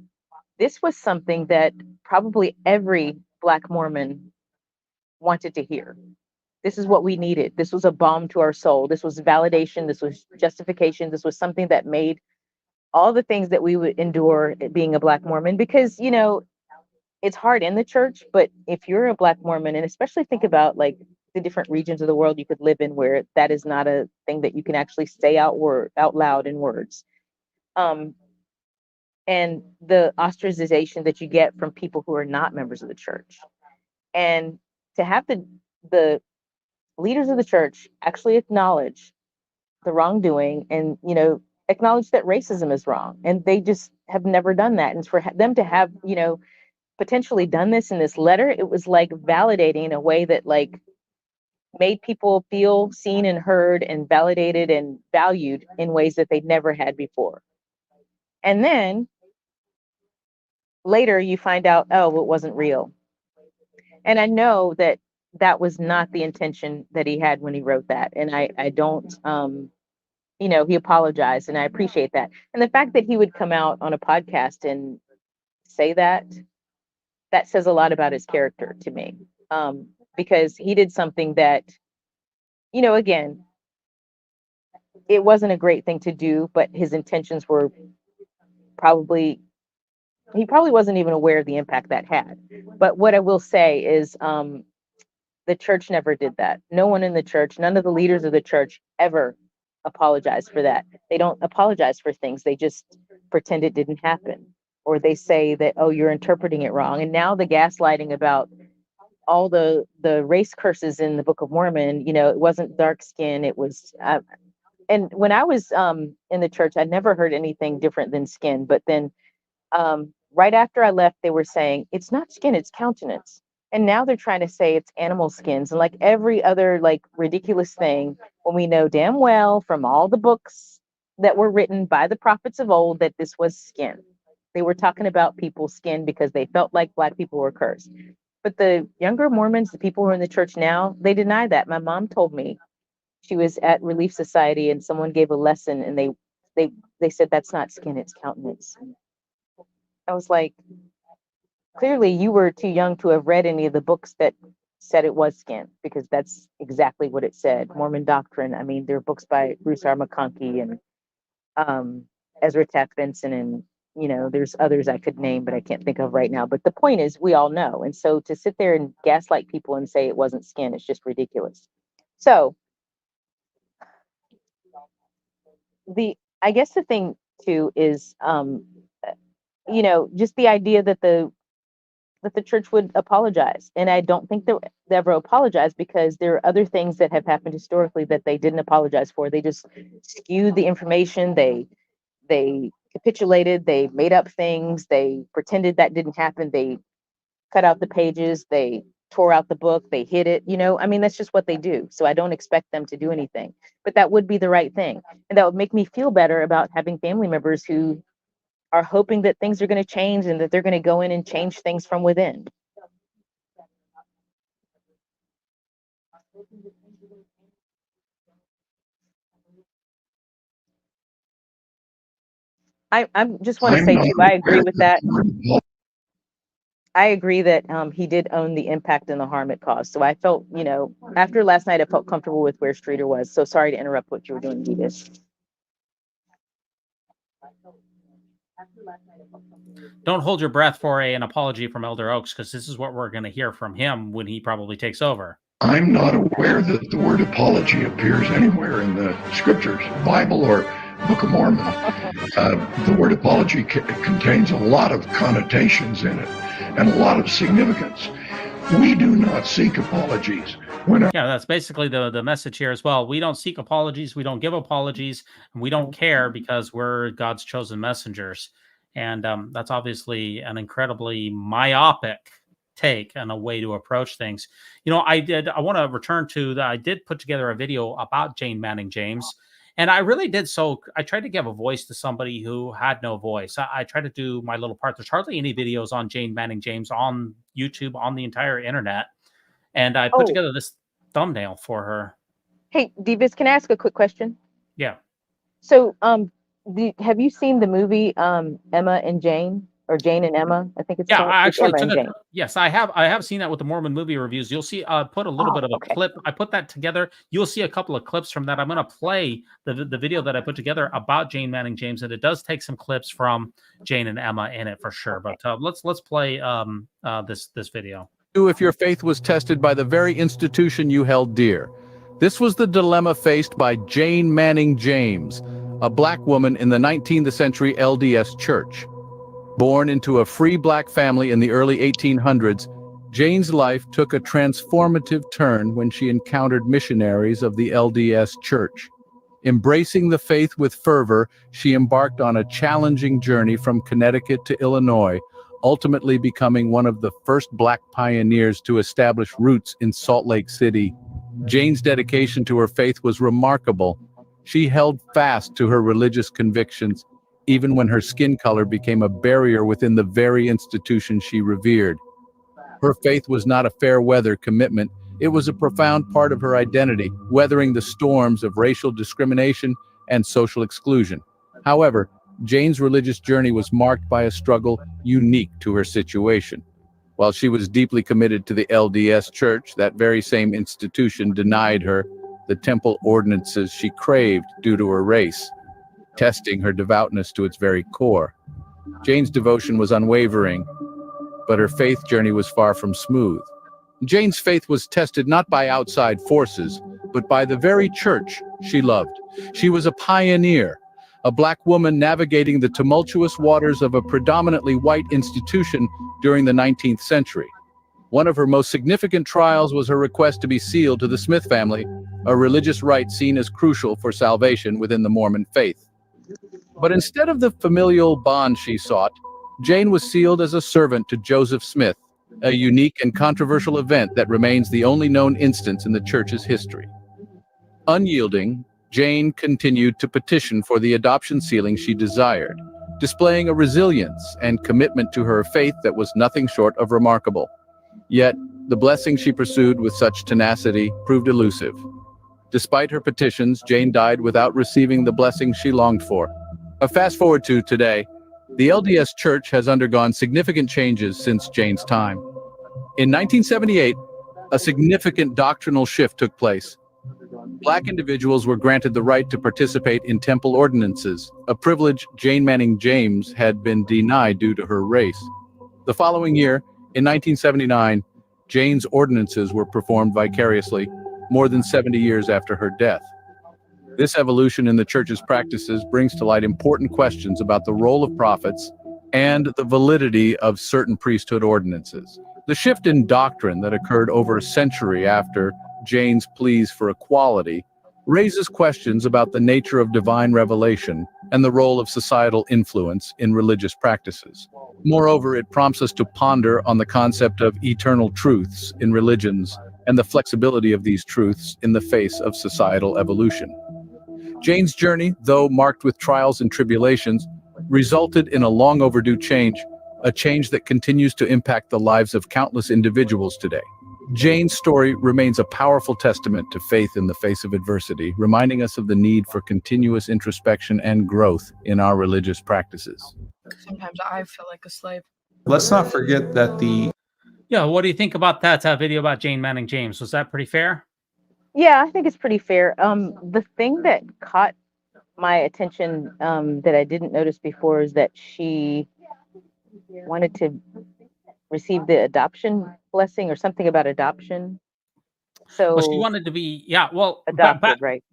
Speaker 7: this was something that probably every Black Mormon wanted to hear. This is what we needed. This was a balm to our soul. This was validation. This was justification. This was something that made all the things that we would endure being a Black Mormon, because, it's hard in the church, but if you're a Black Mormon, and especially think about like the different regions of the world you could live in where that is not a thing that you can actually say out loud in words. And the ostracization that you get from people who are not members of the church. And to have the leaders of the church actually acknowledge the wrongdoing and, acknowledge that racism is wrong. And they just have never done that. And for them to have, potentially done this in this letter, it was like validating in a way that like made people feel seen and heard and validated and valued in ways that they'd never had before. And then later you find out, oh, it wasn't real. And I know that that was not the intention that he had when he wrote that. And I don't, he apologized, and I appreciate that. And the fact that he would come out on a podcast and say that says a lot about his character to me. Because he did something that, again, it wasn't a great thing to do, but his intentions were he probably wasn't even aware of the impact that had. But what I will say is the church never did that. No one in the church, none of the leaders of the church ever apologized for that. They don't apologize for things. They just pretend it didn't happen. Or they say that, oh, you're interpreting it wrong. And now the gaslighting about all the race curses in the Book of Mormon, it wasn't dark skin. It was, and when I was in the church, I never heard anything different than skin. But then right after I left, they were saying, it's not skin, it's countenance. And now they're trying to say it's animal skins and like every other like ridiculous thing, when we know damn well from all the books that were written by the prophets of old that this was skin. They were talking about people's skin because they felt like Black people were cursed. But the younger Mormons, the people who are in the church now, they deny that. My mom told me she was at Relief Society and someone gave a lesson and they said, that's not skin, it's countenance. I was like, clearly you were too young to have read any of the books that said it was skin, because that's exactly what it said. Mormon Doctrine. I mean, there are books by Bruce R. McConkie and Ezra Taft Benson, and there's others I could name, but I can't think of right now. But the point is, we all know. And so to sit there and gaslight people and say it wasn't skin, it's just ridiculous. So I guess the thing too is, just the idea that the church would apologize. And I don't think they ever apologize, because there are other things that have happened historically that they didn't apologize for. They just skewed the information. They capitulated, they made up things, they pretended that didn't happen, they cut out the pages, they tore out the book, they hid it, that's just what they do. So I don't expect them to do anything, but that would be the right thing. And that would make me feel better about having family members who are hoping that things are going to change and that they're going to go in and change things from within. I just want to say too, I agree with that. I agree that he did own the impact and the harm it caused. So I felt, after last night, I felt comfortable with where Streeter was. So sorry to interrupt what you were doing, Edith.
Speaker 1: Don't hold your breath for an apology from Elder Oaks, because this is what we're going to hear from him when he probably takes over.
Speaker 2: I'm not aware that the word apology appears anywhere in the scriptures, Bible or Book of Mormon. The word apology contains a lot of connotations in it and a lot of significance. We do not seek apologies
Speaker 1: Yeah, that's basically the message here as well. We don't seek apologies, we don't give apologies, and we don't care because we're God's chosen messengers. And that's obviously an incredibly myopic take and a way to approach things. You know, I want to return to that. I did put together a video about Jane Manning James. And I really did so. I tried to give a voice to somebody who had no voice. I tried to do my little part. There's hardly any videos on Jane Manning James on YouTube, on the entire internet. And I put together this thumbnail for her.
Speaker 7: Hey, Divas, can I ask a quick question?
Speaker 1: Yeah.
Speaker 7: So, have you seen the movie Emma and Jane, or Jane and Emma? I think it's
Speaker 1: Yeah,
Speaker 7: called.
Speaker 1: I
Speaker 7: It's
Speaker 1: actually
Speaker 7: Emma
Speaker 1: took
Speaker 7: and
Speaker 1: a
Speaker 7: Jane.
Speaker 1: yes, I have seen that with the Mormon movie reviews. You'll see put a little bit of a clip. I put that together. You'll see a couple of clips from that. I'm going to play the video that I put together about Jane Manning James, and it does take some clips from Jane and Emma in it for sure. But let's play this video.
Speaker 13: If your faith was tested by the very institution you held dear. This was the dilemma faced by Jane Manning James, a black woman in the 19th century LDS Church. Born into a free black family in the early 1800s, Jane's life took a transformative turn when she encountered missionaries of the LDS Church. Embracing the faith with fervor, she embarked on a challenging journey from Connecticut to Illinois, ultimately becoming one of the first black pioneers to establish roots in Salt Lake City. Jane's dedication to her faith was remarkable. She held fast to her religious convictions, even when her skin color became a barrier within the very institution she revered. Her faith was not a fair-weather commitment. It was a profound part of her identity, weathering the storms of racial discrimination and social exclusion. However, Jane's religious journey was marked by a struggle unique to her situation. While she was deeply committed to the LDS Church, that very same institution denied her the temple ordinances she craved due to her race, testing her devoutness to its very core. Jane's devotion was unwavering, but her faith journey was far from smooth. Jane's faith was tested not by outside forces, but by the very church she loved. She was a pioneer, a black woman navigating the tumultuous waters of a predominantly white institution during the 19th century. One of her most significant trials was her request to be sealed to the Smith family, a religious rite seen as crucial for salvation within the Mormon faith. But instead of the familial bond she sought, Jane was sealed as a servant to Joseph Smith, a unique and controversial event that remains the only known instance in the church's history. Unyielding, Jane continued to petition for the adoption sealing she desired, displaying a resilience and commitment to her faith that was nothing short of remarkable. Yet, the blessing she pursued with such tenacity proved elusive. Despite her petitions, Jane died without receiving the blessing she longed for. Fast forward to today, the LDS Church has undergone significant changes since Jane's time. In 1978, a significant doctrinal shift took place. Black individuals were granted the right to participate in temple ordinances, a privilege Jane Manning James had been denied due to her race. The following year, in 1979, Jane's ordinances were performed vicariously, more than 70 years after her death. This evolution in the church's practices brings to light important questions about the role of prophets and the validity of certain priesthood ordinances. The shift in doctrine that occurred over a century after Jane's pleas for equality raises questions about the nature of divine revelation and the role of societal influence in religious practices. Moreover, it prompts us to ponder on the concept of eternal truths in religions and the flexibility of these truths in the face of societal evolution. Jane's journey, though marked with trials and tribulations, resulted in a long overdue change, a change that continues to impact the lives of countless individuals today. Jane's story remains a powerful testament to faith in the face of adversity, reminding us of the need for continuous introspection and growth in our religious practices.
Speaker 10: Sometimes I feel like a slave.
Speaker 15: Let's not forget that
Speaker 1: Yeah, what do you think about that video about Jane Manning James? Was that pretty fair?
Speaker 7: Yeah, I think it's pretty fair. The thing that caught my attention that I didn't notice before is that she wanted to receive the adoption blessing or something about adoption. So
Speaker 1: Well, she wanted to be,
Speaker 7: adopted, right?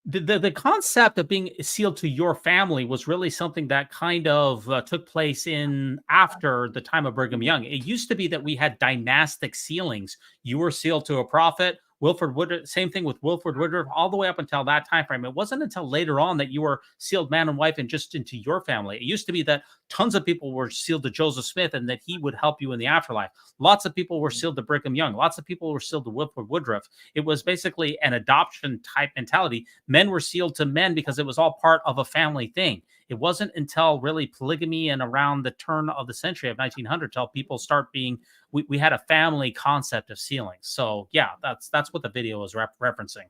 Speaker 1: The concept of being sealed to your family was really something that kind of took place in after the time of Brigham Young. It used to be that we had dynastic sealings. You were sealed to a prophet, Wilford Woodruff, same thing with Wilford Woodruff, all the way up until that time frame. It wasn't until later on that you were sealed man and wife and just into your family. It used to be that tons of people were sealed to Joseph Smith and that he would help you in the afterlife. Lots of people were sealed to Brigham Young. Lots of people were sealed to Wilford Woodruff. It was basically an adoption type mentality. Men were sealed to men because it was all part of a family thing. It wasn't until really polygamy and around the turn of the century of 1900 till people start being, we had a family concept of sealing. So yeah, that's what the video is referencing.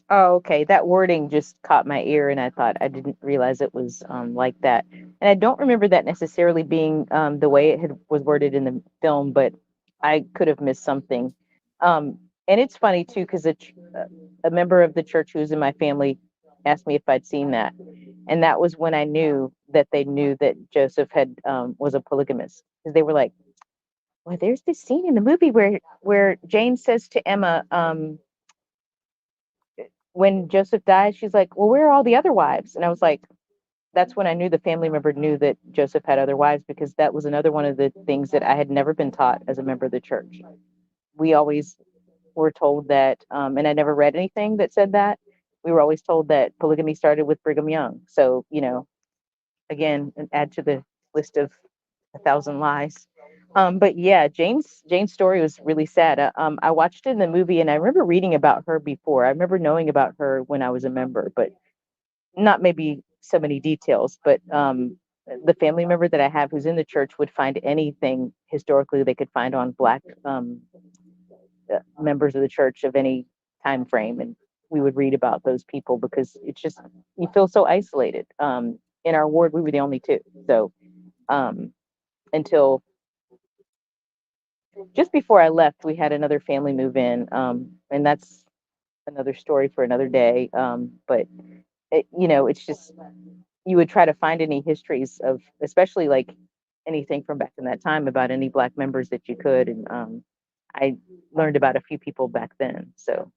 Speaker 7: Oh, okay. That wording just caught my ear, and I thought I didn't realize it was like that. And I don't remember that necessarily being the way it was worded in the film, but I could have missed something. And it's funny too, because a member of the church who's in my family asked me if I'd seen that, and that was when I knew that they knew that Joseph had was a polygamist, because they were like, "Well, there's this scene in the movie where Jane says to Emma." When Joseph died, she's like, "Well, where are all the other wives?" And I was like, that's when I knew the family member knew that Joseph had other wives, because that was another one of the things that I had never been taught as a member of the church. We always were told that, and I never read anything that said that. We were always told that polygamy started with Brigham Young. So, again, add to the list of 1,000 lies. But yeah, Jane's story was really sad. I watched it in the movie, and I remember reading about her before. I remember knowing about her when I was a member, but not maybe so many details. But the family member that I have who's in the church would find anything historically they could find on Black members of the church of any time frame, and we would read about those people, because it's just, you feel so isolated. In our ward, we were the only two. So until just before I left, we had another family move in, and that's another story for another day. But it's just, you would try to find any histories of, especially like anything from back in that time, about any Black members that you could, and I learned about a few people back then. So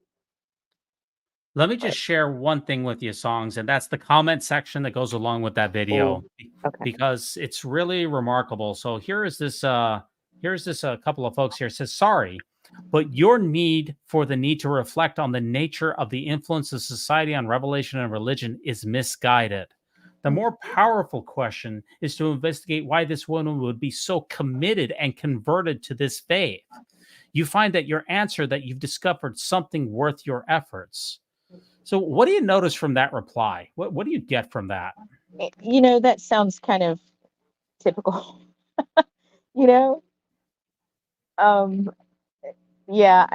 Speaker 1: Let me just share one thing with you, Songs, and that's the comment section that goes along with that video,
Speaker 7: okay.
Speaker 1: because it's really remarkable. So here's this couple of folks here. It says, "Sorry, but your need to reflect on the nature of the influence of society on revelation and religion is misguided. The more powerful question is to investigate why this woman would be so committed and converted to this faith. You find that your answer that you've discovered something worth your efforts." So what do you notice from that reply? What do you get from that?
Speaker 7: That sounds kind of typical. you know um yeah,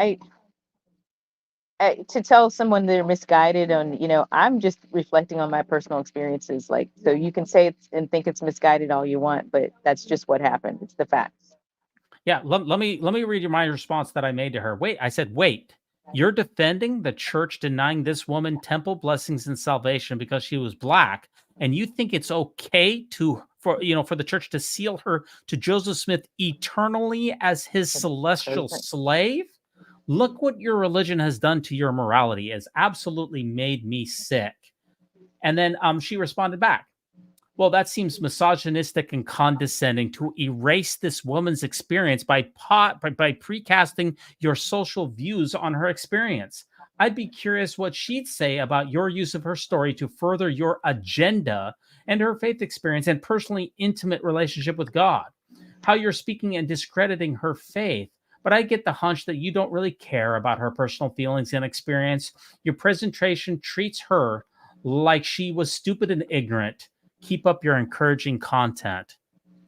Speaker 7: to tell someone they're misguided on, I'm just reflecting on my personal experiences. Like, so you can say it's and think it's misguided all you want, but that's just what happened. It's the facts.
Speaker 1: Yeah, let me read you my response that I made to her. I said, wait, you're defending the church denying this woman temple blessings and salvation because she was Black, and you think it's okay for the church to seal her to Joseph Smith eternally as his celestial slave? Look what your religion has done to your morality. It's absolutely made me sick. And then she responded back, "Well, that seems misogynistic and condescending to erase this woman's experience by precasting your social views on her experience. I'd be curious what she'd say about your use of her story to further your agenda and her faith experience and personally intimate relationship with God. How you're speaking and discrediting her faith. But I get the hunch that you don't really care about her personal feelings and experience. Your presentation treats her like she was stupid and ignorant. Keep up your encouraging content."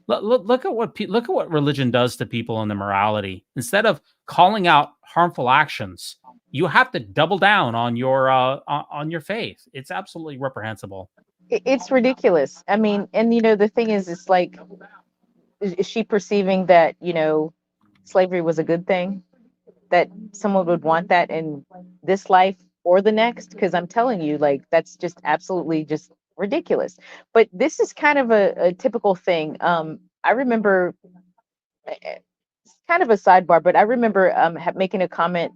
Speaker 1: Look at what religion does to people in the morality. Instead of calling out harmful actions, you have to double down on your faith. It's absolutely reprehensible.
Speaker 7: It's ridiculous. I mean, and the thing is, it's like, is she perceiving that slavery was a good thing, that someone would want that in this life or the next? Because I'm telling you, like, that's just absolutely just ridiculous. But this is kind of a typical thing. I remember, it's kind of a sidebar, but I remember making a comment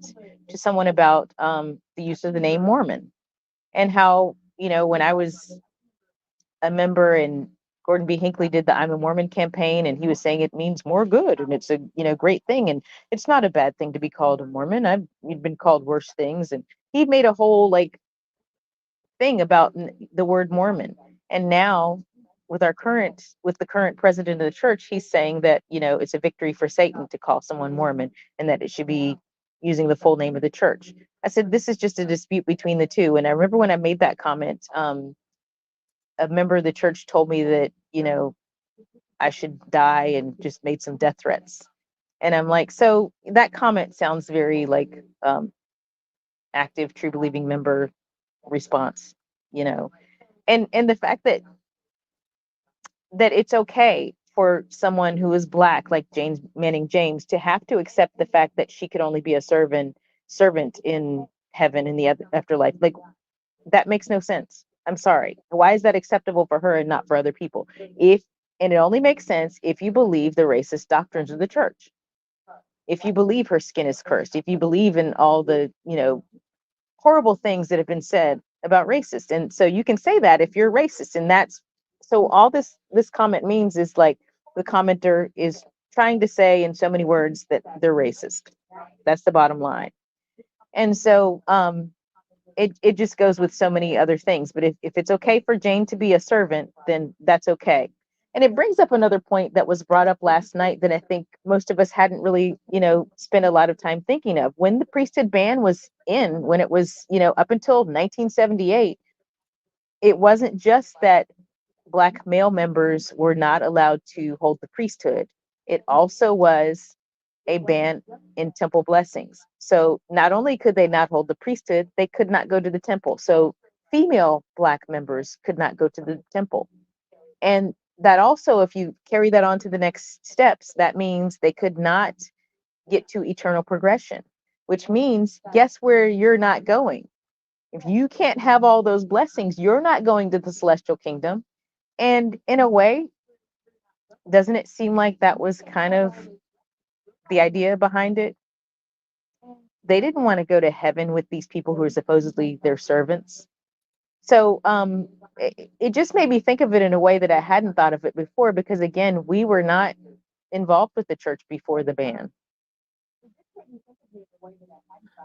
Speaker 7: to someone about the use of the name Mormon, and how when I was a member and Gordon B. Hinckley did the I'm a Mormon campaign, and he was saying it means more good, and it's a great thing, and it's not a bad thing to be called a Mormon. You've been called worse things, and he made a whole thing about the word Mormon. And now with the current president of the church, he's saying that it's a victory for Satan to call someone Mormon, and that it should be using the full name of the church. I said this is just a dispute between the two. And I remember when I made that comment, a member of the church told me that I should die, and just made some death threats. And I'm like, so that comment sounds very active, true believing member response, and the fact that it's okay for someone who is Black, like James Manning James, to have to accept the fact that she could only be a servant in heaven, in the afterlife. That makes no sense. I'm sorry. Why is that acceptable for her and not for other people? And it only makes sense if you believe the racist doctrines of the church. If you believe her skin is cursed, if you believe in all the, horrible things that have been said about racists. And so you can say that if you're racist, and so all this comment means is the commenter is trying to say in so many words that they're racist. That's the bottom line. And so it just goes with so many other things. But if it's okay for Jane to be a servant, then that's okay. And it brings up another point that was brought up last night that I think most of us hadn't really, spent a lot of time thinking of. When the priesthood ban was in, when it was, up until 1978, it wasn't just that Black male members were not allowed to hold the priesthood. It also was a ban in temple blessings. So not only could they not hold the priesthood, they could not go to the temple. So female Black members could not go to the temple. And that also, if you carry that on to the next steps, that means they could not get to eternal progression, which means guess where you're not going? If you can't have all those blessings, you're not going to the celestial kingdom. And in a way, doesn't it seem like that was kind of the idea behind it? They didn't want to go to heaven with these people who are supposedly their servants. So it just made me think of it in a way that I hadn't thought of it before, because again, we were not involved with the church before the ban.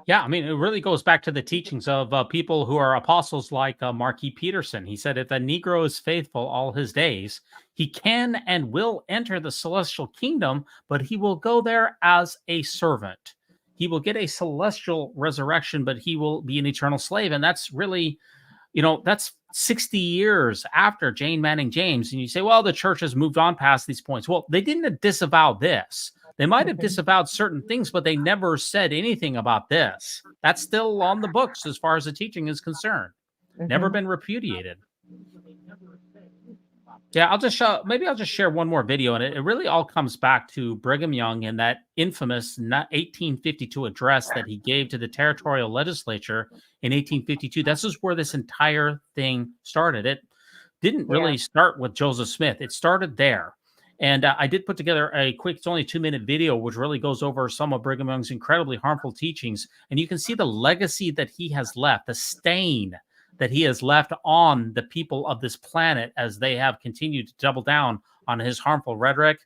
Speaker 1: Yeah, I mean, it really goes back to the teachings of people who are apostles like Marquis Peterson. He said, if the Negro is faithful all his days, he can and will enter the celestial kingdom, but he will go there as a servant. He will get a celestial resurrection, but he will be an eternal slave. And that's really, that's 60 years after Jane Manning James. And you say, well, the church has moved on past these points. Well, they didn't disavow this. They might have disavowed certain things, but they never said anything about this. That's still on the books as far as the teaching is concerned. Never been repudiated. Yeah, I'll just share one more video, and it really all comes back to Brigham Young and that infamous 1852 address that he gave to the territorial legislature in 1852. This is where this entire thing started. It didn't really start with Joseph Smith. It started there. And I did put together a quick, it's only a 2-minute video, which really goes over some of Brigham Young's incredibly harmful teachings. And you can see the legacy that he has left, the stain that he has left on the people of this planet as they have continued to double down on his harmful rhetoric.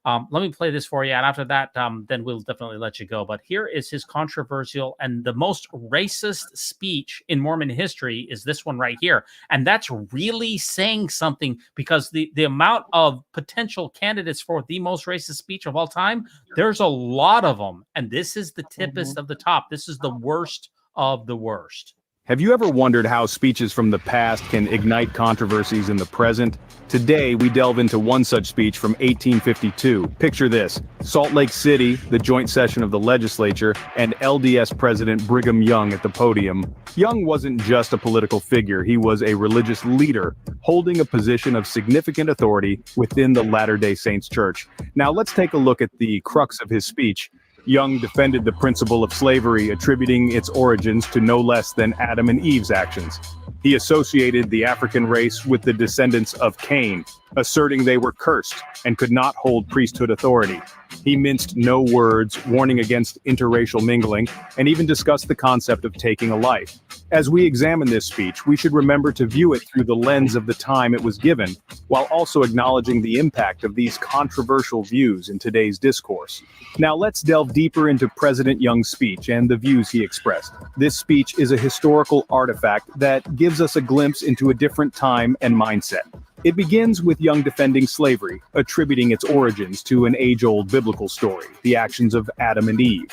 Speaker 1: Let me play this for you. And after that, then we'll definitely let you go. But here is his controversial and the most racist speech in Mormon history is this one right here. And that's really saying something, because the amount of potential candidates for the most racist speech of all time, there's a lot of them. And this is the tippest of the top. This is the worst of the worst.
Speaker 17: Have you ever wondered how speeches from the past can ignite controversies in the present? Today, we delve into one such speech from 1852. Picture this: Salt Lake City, the joint session of the legislature, and LDS President Brigham Young at the podium. Young wasn't just a political figure, he was a religious leader, holding a position of significant authority within the Latter-day Saints Church. Now let's take a look at the crux of his speech. Young defended the principle of slavery, attributing its origins to no less than Adam and Eve's actions. He associated the African race with the descendants of Cain, asserting they were cursed and could not hold priesthood authority. He minced no words, warning against interracial mingling, and even discussed the concept of taking a life. As we examine this speech, we should remember to view it through the lens of the time it was given, while also acknowledging the impact of these controversial views in today's discourse. Now let's delve deeper into President Young's speech and the views he expressed. This speech is a historical artifact that gives us a glimpse into a different time and mindset. It begins with Young defending slavery, attributing its origins to an age-old biblical story, the actions of Adam and Eve.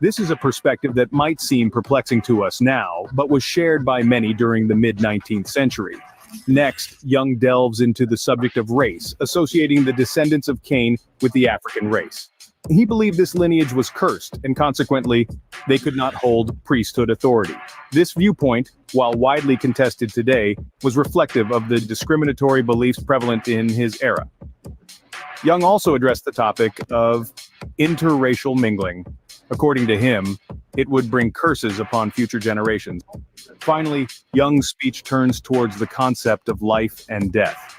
Speaker 17: This is a perspective that might seem perplexing to us now, but was shared by many during the mid-19th century. Next, Young delves into the subject of race, associating the descendants of Cain with the African race. He believed this lineage was cursed, and consequently, they could not hold priesthood authority. This viewpoint, while widely contested today, was reflective of the discriminatory beliefs prevalent in his era. Young also addressed the topic of interracial mingling. According to him, it would bring curses upon future generations. Finally, Young's speech turns towards the concept of life and death.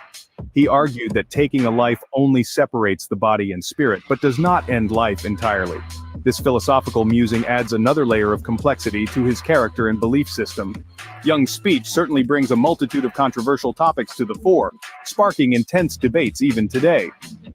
Speaker 17: He argued that taking a life only separates the body and spirit, but does not end life entirely. This philosophical musing adds another layer of complexity to his character and belief system. Young's speech certainly brings a multitude of controversial topics to the fore, sparking intense debates even today.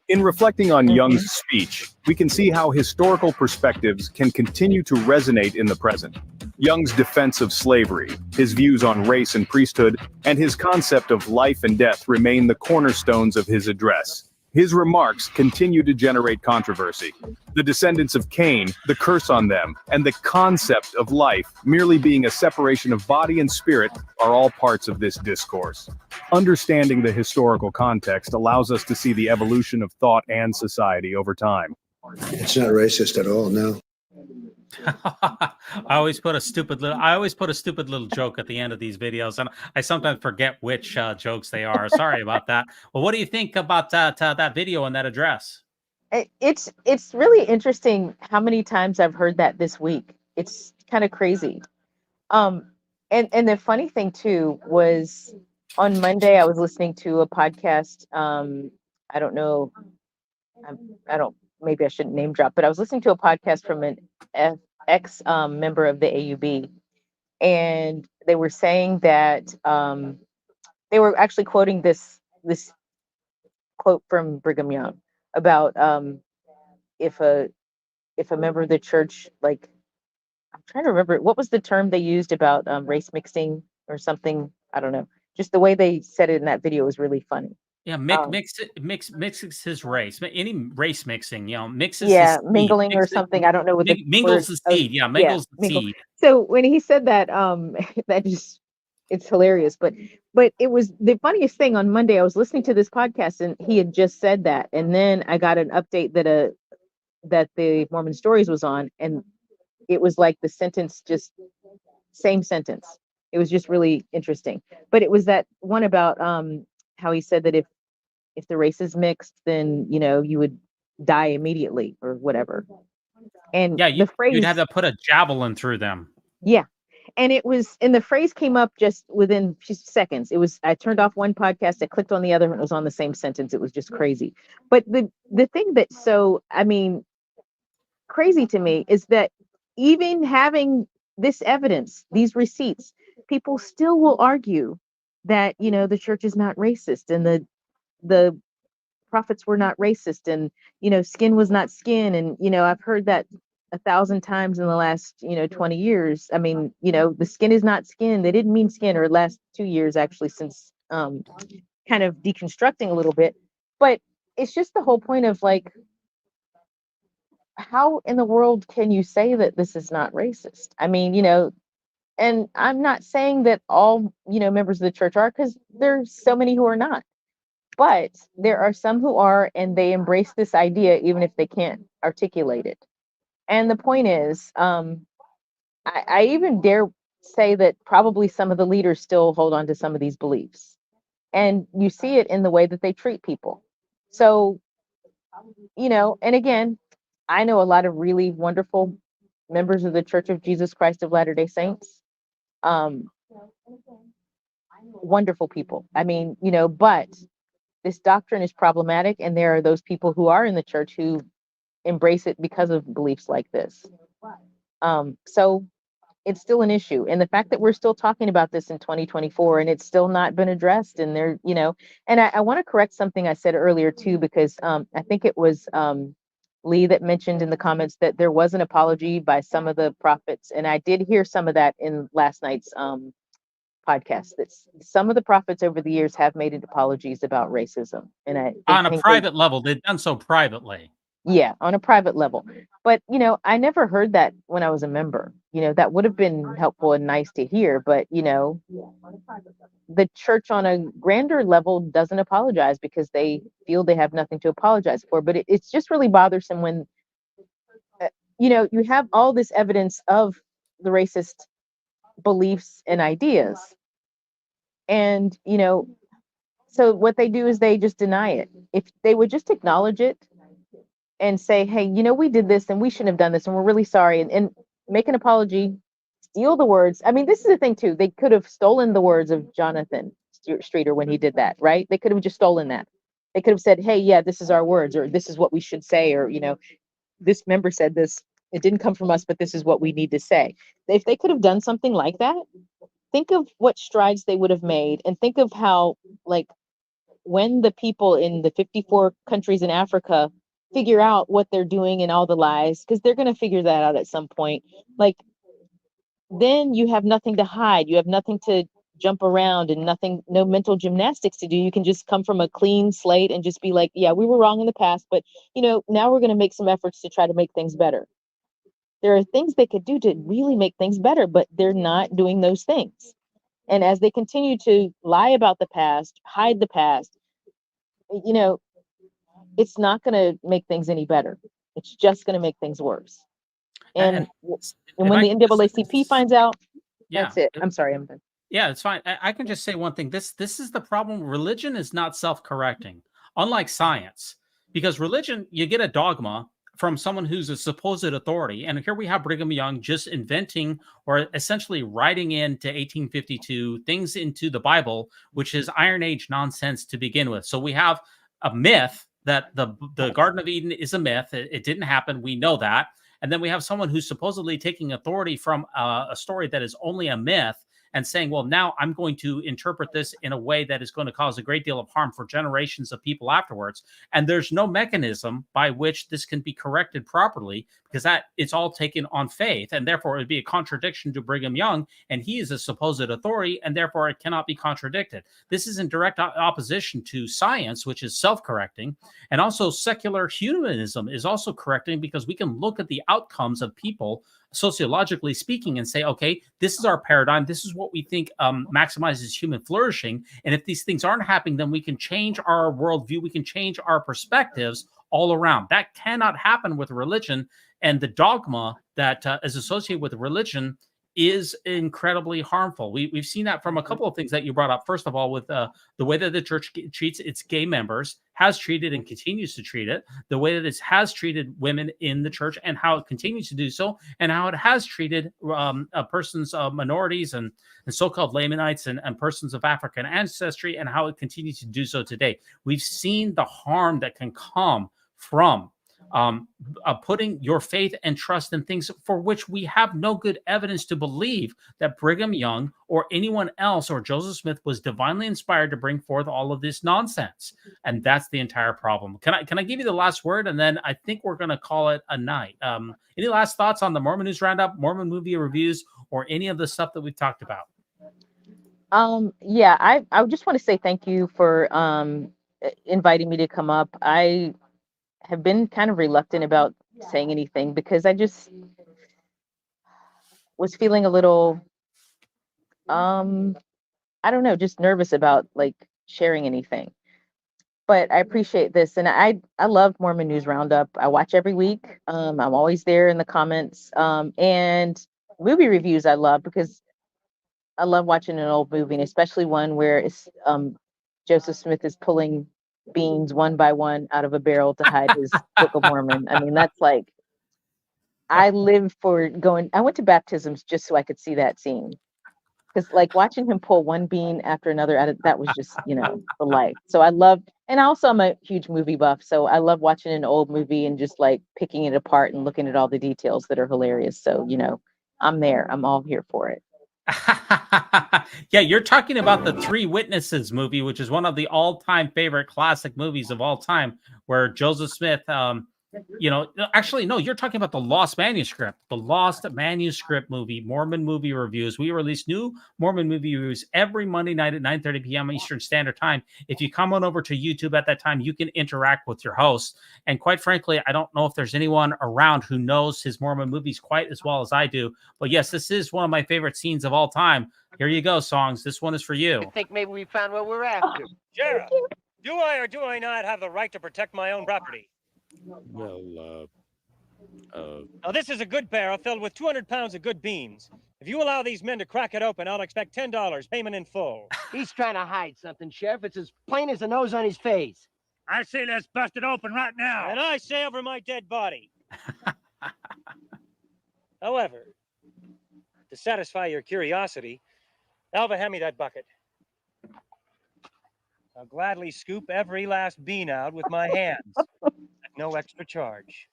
Speaker 17: In reflecting on Young's speech, we can see how historical perspectives can continue to resonate in the present. Young's defense of slavery, his views on race and priesthood, and his concept of life and death remain the cornerstones of his address. His remarks continue to generate controversy. The descendants of Cain, the curse on them, and the concept of life merely being a separation of body and spirit are all parts of this discourse. Understanding the historical context allows us to see the evolution of thought and society over time.
Speaker 18: It's not racist at all, no.
Speaker 1: I always put a stupid little joke at the end of these videos, and I sometimes forget which jokes they are. Sorry about that. Well, what do you think about that video and that address?
Speaker 7: It's really interesting how many times I've heard that this week. It's kind of crazy. And the funny thing too was on Monday I was listening to a podcast. I don't know. Maybe I shouldn't name drop, but I was listening to a podcast from an ex member of the AUB, and they were saying that they were actually quoting this quote from Brigham Young about if a member of the church, like, I'm trying to remember what was the term they used about race mixing or something. I don't know. Just the way they said it in that video was really funny.
Speaker 1: Yeah, mixes his race. Any race mixing, mixes.
Speaker 7: Yeah,
Speaker 1: the seed,
Speaker 7: mingling or something. I don't know what the
Speaker 1: mingles
Speaker 7: word.
Speaker 1: the seed. Yeah, mingles the seed.
Speaker 7: So when he said that, that just, it's hilarious. But it was the funniest thing on Monday. I was listening to this podcast and he had just said that, and then I got an update that the Mormon Stories was on, and it was like the sentence, just same sentence. It was just really interesting. But it was that one about how he said that if the race is mixed, then you would die immediately or whatever. And
Speaker 1: yeah,
Speaker 7: the phrase,
Speaker 1: you'd have to put a javelin through them.
Speaker 7: Yeah. And the phrase came up just within seconds. I turned off one podcast, I clicked on the other, and it was on the same sentence. It was just crazy. But the thing that's crazy to me is that even having this evidence, these receipts, people still will argue that, the church is not racist, and the prophets were not racist, and, skin was not skin. And, I've heard that 1,000 times in the last 20 years. I mean, the skin is not skin. They didn't mean skin, or last 2 years actually, since kind of deconstructing a little bit. But it's just the whole point of, like, how in the world can you say that this is not racist? I mean, and I'm not saying that all members of the church are, because there's so many who are not. But there are some who are, and they embrace this idea even if they can't articulate it. And the point is, I even dare say that probably some of the leaders still hold on to some of these beliefs. And you see it in the way that they treat people. So, and again, I know a lot of really wonderful members of the Church of Jesus Christ of Latter-day Saints. Wonderful people. I mean, but this doctrine is problematic, and there are those people who are in the church who embrace it because of beliefs like this. So it's still an issue. And the fact that we're still talking about this in 2024 and it's still not been addressed, and there, and I want to correct something I said earlier too, because I think it was Lee that mentioned in the comments that there was an apology by some of the prophets. And I did hear some of that in last night's podcast, that some of the prophets over the years have made apologies about racism. And
Speaker 1: on a private level, they've done so privately.
Speaker 7: Yeah, on a private level. But, I never heard that when I was a member. That would have been helpful and nice to hear. But, the church on a grander level doesn't apologize because they feel they have nothing to apologize for. But it's just really bothersome when, you have all this evidence of the racist beliefs and ideas. And, so what they do is they just deny it. If they would just acknowledge it and say, hey, we did this and we shouldn't have done this and we're really sorry, and make an apology, steal the words. I mean, this is the thing too. They could have stolen the words of Jonathan Streeter when he did that, right? They could have just stolen that. They could have said, hey, yeah, this is our words, or this is what we should say, or, this member said this. It didn't come from us, but this is what we need to say. If they could have done something like that, think of what strides they would have made, and think of how, like, when the people in the 54 countries in Africa figure out what they're doing and all the lies, because they're going to figure that out at some point. Like, then you have nothing to hide. You have nothing to jump around and no mental gymnastics to do. You can just come from a clean slate and just be like, yeah, we were wrong in the past, but now we're going to make some efforts to try to make things better. There are things they could do to really make things better, but they're not doing those things. And as they continue to lie about the past, hide the past, it's not going to make things any better. It's just going to make things worse. And when the NAACP finds out, that's it. I'm sorry, I'm done.
Speaker 1: Yeah, it's fine. I can just say one thing. This is the problem. Religion is not self-correcting, unlike science, because religion, you get a dogma from someone who's a supposed authority. And here we have Brigham Young just inventing, or essentially writing into 1852 things into the Bible, which is Iron Age nonsense to begin with. So we have a myth that the Garden of Eden is a myth. It didn't happen. We know that. And then we have someone who's supposedly taking authority from a story that is only a myth and saying, well, now I'm going to interpret this in a way that is going to cause a great deal of harm for generations of people afterwards. And there's no mechanism by which this can be corrected properly, because that it's all taken on faith. And therefore, it would be a contradiction to Brigham Young. And he is a supposed authority, and therefore it cannot be contradicted. This is in direct opposition to science, which is self-correcting. And also secular humanism is also correcting, because we can look at the outcomes of people sociologically speaking and say, okay, this is our paradigm. This is what we think maximizes human flourishing. And if these things aren't happening, then we can change our worldview. We can change our perspectives all around. That cannot happen with religion. And the dogma that is associated with religion is incredibly harmful. We've seen that from a couple of things that you brought up. First of all, with the way that the church treats its gay members, has treated and continues to treat it, the way that it has treated women in the church and how it continues to do so, and how it has treated persons of minorities and so-called Lamanites and persons of African ancestry, and how it continues to do so today. We've seen the harm that can come from putting your faith and trust in things for which we have no good evidence to believe that Brigham Young or anyone else or Joseph Smith was divinely inspired to bring forth all of this nonsense. And that's the entire problem. Can I give you the last word? And then I think we're going to call it a night. Any last thoughts on the Mormon News Roundup, Mormon movie reviews, or any of the stuff that we've talked about?
Speaker 7: Yeah, I just want to say thank you for inviting me to come up. I have been kind of reluctant about saying anything because I just was feeling a little, I don't know, just nervous about like sharing anything. But I appreciate this. And I love Mormon News Roundup. I watch every week. I'm always there in the comments. And movie reviews I love because I love watching an old movie, and especially one where it's Joseph Smith is pulling beans one by one out of a barrel to hide his Book of Mormon. I mean, that's like, I live for going. I went to baptisms just so I could see that scene, because like watching him pull one bean after another out of that was just, the life. So I loved, And also, I'm a huge movie buff, so I love watching an old movie and just like picking it apart and looking at all the details that are hilarious. So, I'm there. I'm all here for it.
Speaker 1: Yeah, you're talking about the Three Witnesses movie, which is one of the all-time favorite classic movies of all time, where Joseph Smith, actually, no, you're talking about the Lost Manuscript movie, Mormon movie reviews. We release new Mormon movie reviews every Monday night at 9:30 p.m. Eastern Standard Time. If you come on over to YouTube at that time, you can interact with your host. And quite frankly, I don't know if there's anyone around who knows his Mormon movies quite as well as I do. But yes, this is one of my favorite scenes of all time. Here you go, Songs. This one is for you.
Speaker 19: I think maybe we found what we're after.
Speaker 21: Sheriff, do I or do I not have the right to protect my own property?
Speaker 19: Well,
Speaker 21: Now, this is a good barrel filled with 200 pounds of good beans. If you allow these men to crack it open, I'll expect $10 payment in full.
Speaker 19: he's trying to hide something, Sheriff. It's as plain as the nose on his face.
Speaker 21: I say let's bust it open right now. And I say over my dead body. However, to satisfy your curiosity, Alva, hand me that bucket. I'll gladly scoop every last bean out with my hands at no extra charge.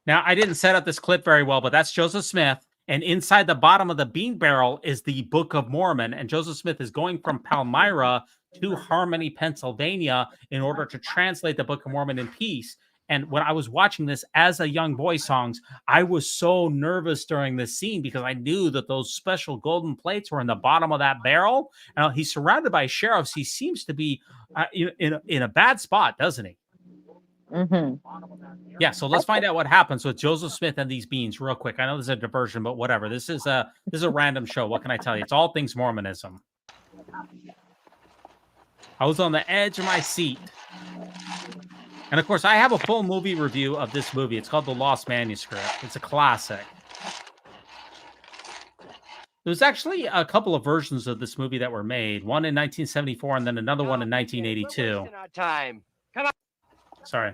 Speaker 1: Now, I didn't set up this clip very well, but that's Joseph Smith. And inside the bottom of the bean barrel is the Book of Mormon. And Joseph Smith is going from Palmyra to Harmony, Pennsylvania, in order to translate the Book of Mormon in peace. And when I was watching this as a young boy, Songs, I was so nervous during this scene because I knew that those special golden plates were in the bottom of that barrel. And he's surrounded by sheriffs. He seems to be in a bad spot, doesn't he?
Speaker 7: Mm-hmm.
Speaker 1: Yeah, so let's find out what happens with Joseph Smith and these beans real quick. I know this is a diversion, but whatever. This is a random show. What can I tell you? It's all things Mormonism. I was on the edge of my seat. And of course, I have a full movie review of this movie. It's called The Lost Manuscript. It's a classic. There's actually a couple of versions of this movie that were made. One in 1974 and then another one in 1982.
Speaker 19: We're wasting our time. Come on.
Speaker 1: Sorry.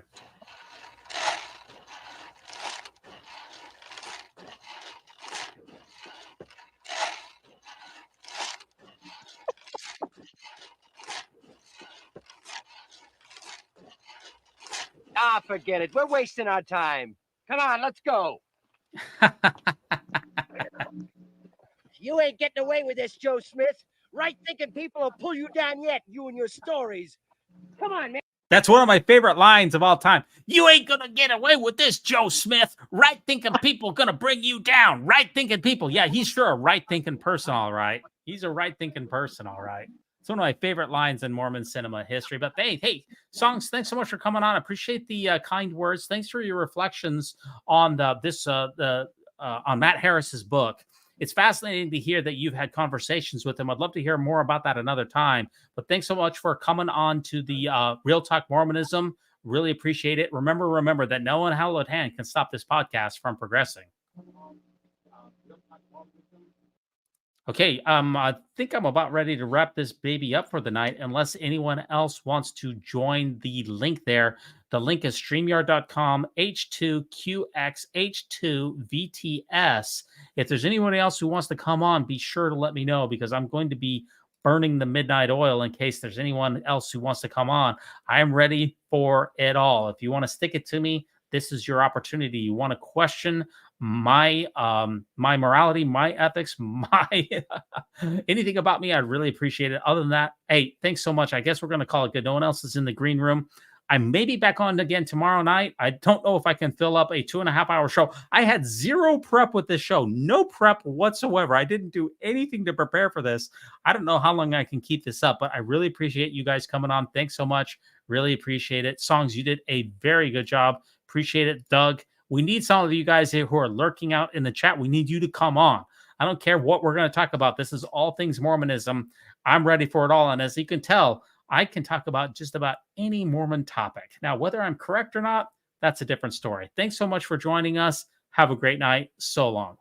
Speaker 19: Forget it. We're wasting our time. Come on, let's go. You ain't getting away with this, Joe Smith. Right-thinking people will pull you down yet, you and your stories. Come on, man.
Speaker 1: That's one of my favorite lines of all time. You ain't gonna get away with this, Joe Smith. Right-thinking people gonna bring you down. Right-thinking people. Yeah, he's sure a right-thinking person, all right. He's a right-thinking person, all right. It's one of my favorite lines in Mormon cinema history. But hey, Songs, thanks so much for coming on. I appreciate the kind words. Thanks for your reflections on on Matt Harris's book. It's fascinating to hear that you've had conversations with him. I'd love to hear more about that another time. But thanks so much for coming on to the Real Talk Mormonism. Really appreciate it. Remember that no unhallowed hand can stop this podcast from progressing. Okay, I think I'm about ready to wrap this baby up for the night, unless anyone else wants to join the link there. The link is StreamYard.com, H2QXH2VTS. If there's anyone else who wants to come on, be sure to let me know, because I'm going to be burning the midnight oil in case there's anyone else who wants to come on. I am ready for it all. If you want to stick it to me, this is your opportunity. You want to question my morality, my ethics, my anything about me, I'd really appreciate it. Other than that, hey, thanks so much. I guess we're going to call it good. No one else is in the green room. I may be back on again tomorrow night. I don't know if I can fill up a 2.5-hour show. I had zero prep with this show, no prep whatsoever. I didn't do anything to prepare for this. I don't know how long I can keep this up, but I really appreciate you guys coming on. Thanks so much. Really appreciate it. Songs, you did a very good job. Appreciate it, Doug. We need some of you guys here who are lurking out in the chat. We need you to come on. I don't care what we're going to talk about. This is all things Mormonism. I'm ready for it all. And as you can tell, I can talk about just about any Mormon topic. Now, whether I'm correct or not, that's a different story. Thanks so much for joining us. Have a great night. So long.